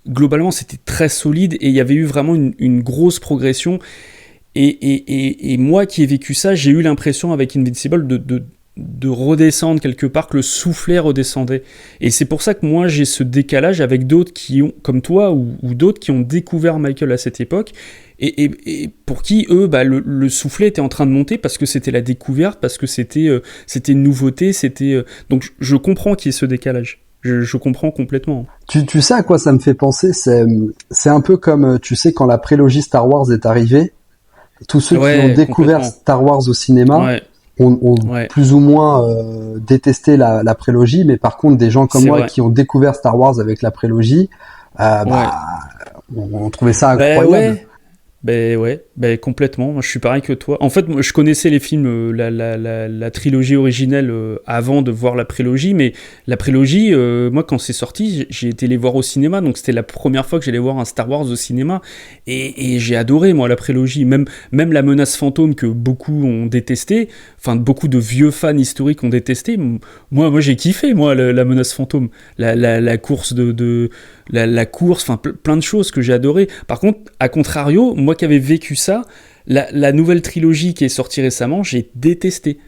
globalement c'était très solide, et il y avait eu vraiment une grosse progression, et moi qui ai vécu ça, j'ai eu l'impression avec Invincible de redescendre quelque part, que le soufflet redescendait. Et c'est pour ça que moi j'ai ce décalage avec d'autres qui ont, comme toi, ou d'autres qui ont découvert Michael à cette époque, et pour qui eux le soufflet était en train de monter, parce que c'était la découverte, parce que c'était une nouveauté, donc je comprends qu'il y ait ce décalage. Je comprends complètement. Tu sais à quoi ça me fait penser, c'est un peu comme, tu sais, quand la prélogie Star Wars est arrivée, tous ceux qui ont découvert Star Wars au cinéma ont plus ou moins détesté la prélogie, mais par contre des gens comme moi qui ont découvert Star Wars avec la prélogie, on trouvait ça incroyable. Complètement. Moi, je suis pareil que toi. En fait, moi, je connaissais les films, la trilogie originelle avant de voir la prélogie, mais la prélogie, moi, quand c'est sorti, j'ai été les voir au cinéma, donc c'était la première fois que j'allais voir un Star Wars au cinéma, et j'ai adoré, moi, la prélogie. Même la menace fantôme que beaucoup ont détesté, beaucoup de vieux fans historiques ont détesté. Moi, j'ai kiffé, moi, la menace fantôme, la course la course, plein de choses que j'ai adoré. Par contre, à contrario, moi qui avais vécu ça, la nouvelle trilogie qui est sortie récemment, j'ai détesté,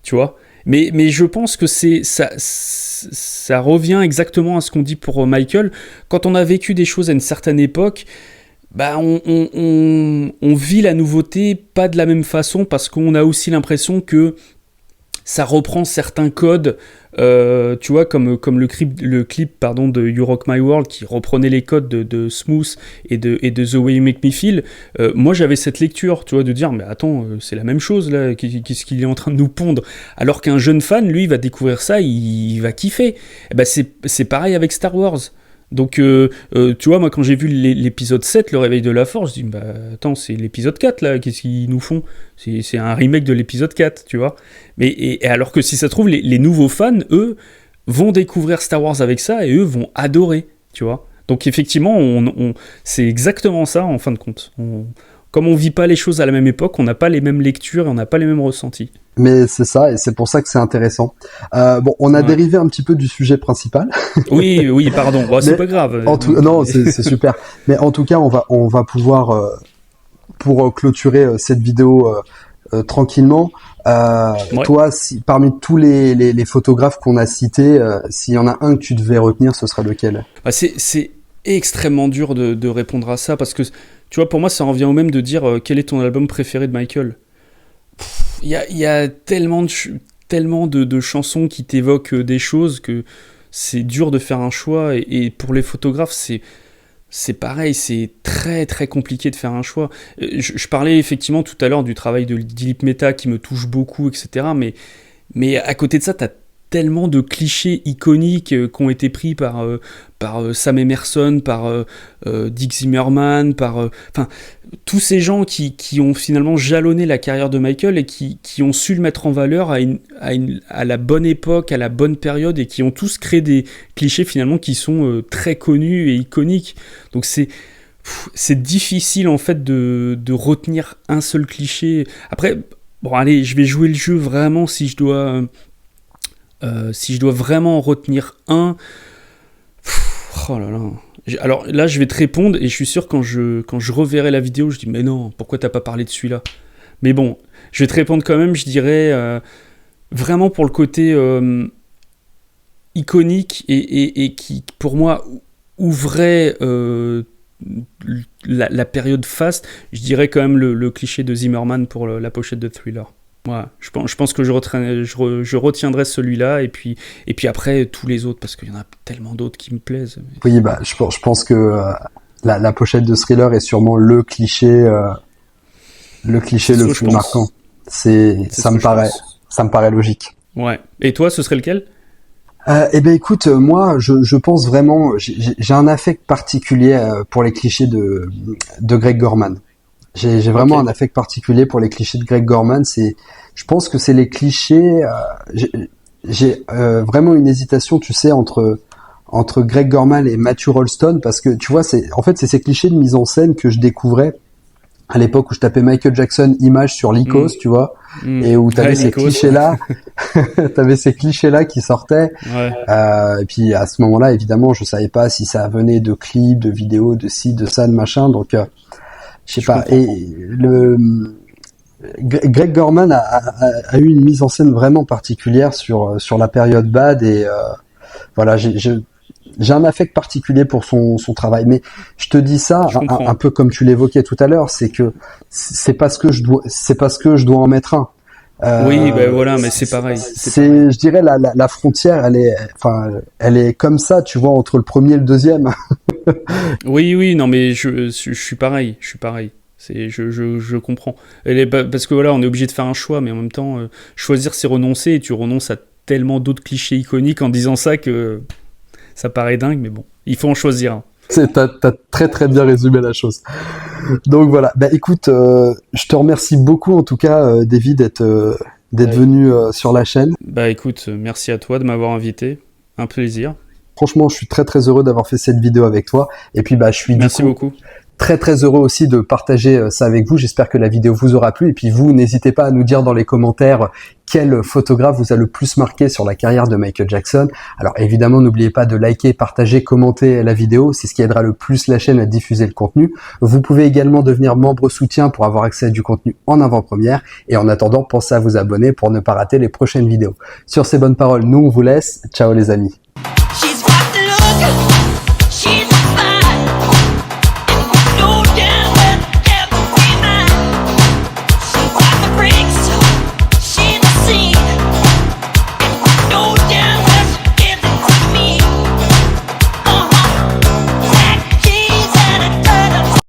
tu vois. Mais je pense que ça revient exactement à ce qu'on dit pour Michael. Quand on a vécu des choses à une certaine époque, on vit la nouveauté pas de la même façon, parce qu'on a aussi l'impression que ça reprend certains codes, tu vois, comme le clip de You Rock My World, qui reprenait les codes de Smooth et de The Way You Make Me Feel. Moi, j'avais cette lecture, tu vois, de dire, mais attends, c'est la même chose, là, qu'est-ce qu'il est en train de nous pondre? Alors qu'un jeune fan, lui, il va découvrir ça, il va kiffer. C'est pareil avec Star Wars. Donc, tu vois, moi, quand j'ai vu l'épisode 7, Le Réveil de la Force, je dis, attends, c'est l'épisode 4, là, qu'est-ce qu'ils nous font? C'est un remake de l'épisode 4, tu vois. Et alors que si ça se trouve, les nouveaux fans, eux, vont découvrir Star Wars avec ça, et eux vont adorer, tu vois. Donc, effectivement, c'est exactement ça, en fin de compte. Comme on vit pas les choses à la même époque, on n'a pas les mêmes lectures et on n'a pas les mêmes ressentis. Mais c'est ça, et c'est pour ça que c'est intéressant. On a dérivé un petit peu du sujet principal. Oui, pardon. C'est pas grave. Non, c'est super. Mais en tout cas, on va pouvoir, pour clôturer cette vidéo tranquillement, toi, parmi tous les photographes qu'on a cités, s'il y en a un que tu devais retenir, ce serait lequel? C'est extrêmement dur de répondre à ça, parce que, tu vois, pour moi, ça en revient au même de dire quel est ton album préféré de Michael. Il y a tellement de chansons qui t'évoquent des choses que c'est dur de faire un choix, et pour les photographes, c'est pareil, c'est très très compliqué de faire un choix. Je parlais effectivement tout à l'heure du travail de Dilip Mehta qui me touche beaucoup, etc. Mais à côté de ça, t'as tellement de clichés iconiques qui ont été pris par Sam Emerson, par Dick Zimmerman, par tous ces gens qui ont finalement jalonné la carrière de Michael, et qui ont su le mettre en valeur à la bonne époque, à la bonne période, et qui ont tous créé des clichés finalement qui sont très connus et iconiques. Donc c'est difficile en fait de retenir un seul cliché. Après, bon allez, je vais jouer le jeu vraiment si je dois vraiment en retenir un. Oh là là, Alors là, je vais te répondre et je suis sûr quand je reverrai la vidéo, je dis mais non, pourquoi t'as pas parlé de celui-là? Mais bon, je vais te répondre quand même, je dirais vraiment pour le côté iconique et qui, pour moi, ouvrait la période Fast, je dirais quand même le cliché de Zimmerman pour la pochette de Thriller. Ouais, je pense que je retiendrai celui-là et puis après tous les autres parce qu'il y en a tellement d'autres qui me plaisent. Oui, bah je pense que la pochette de Thriller est sûrement le cliché le plus marquant. Ça me paraît logique. Ouais. Et toi, ce serait lequel? Eh ben écoute, moi je pense vraiment, j'ai un affect particulier pour les clichés de Greg Gorman. J'ai vraiment un affect particulier pour les clichés de Greg Gorman. Je pense que c'est les clichés. J'ai vraiment une hésitation, tu sais, entre Greg Gorman et Matthew Rolston, parce que tu vois, c'est ces clichés de mise en scène que je découvrais à l'époque où je tapais Michael Jackson image sur Lycos, tu vois, et où t'avais ces clichés-là, ces clichés-là qui sortaient. Ouais. Et puis à ce moment-là, évidemment, je savais pas si ça venait de clips, de vidéos, de ci, de ça, de machin, donc. Je sais pas. Et Greg Gorman a eu une mise en scène vraiment particulière sur la période Bad et voilà, j'ai un affect particulier pour son travail. Mais je te dis ça un peu comme tu l'évoquais tout à l'heure, c'est que c'est parce que je dois en mettre un. Oui, ben voilà, mais c'est pareil. Je dirais la frontière, elle est comme ça, tu vois, entre le premier et le deuxième. Oui, non, mais je suis pareil, je comprends. Parce que voilà, on est obligé de faire un choix, mais en même temps, choisir c'est renoncer, et tu renonces à tellement d'autres clichés iconiques en disant ça que ça paraît dingue, mais bon, il faut en choisir un. T'as très très bien résumé la chose. Donc voilà, bah écoute, je te remercie beaucoup en tout cas, David, d'être venu sur la chaîne. Bah écoute, merci à toi de m'avoir invité, un plaisir. Franchement, je suis très très heureux d'avoir fait cette vidéo avec toi. Et puis bah je suis merci beaucoup. Très très heureux aussi de partager ça avec vous. J'espère que la vidéo vous aura plu. Et puis vous, n'hésitez pas à nous dire dans les commentaires quel photographe vous a le plus marqué sur la carrière de Michael Jackson. Alors évidemment, n'oubliez pas de liker, partager, commenter la vidéo. C'est ce qui aidera le plus la chaîne à diffuser le contenu. Vous pouvez également devenir membre soutien pour avoir accès à du contenu en avant-première. Et en attendant, pensez à vous abonner pour ne pas rater les prochaines vidéos. Sur ces bonnes paroles, nous on vous laisse. Ciao les amis.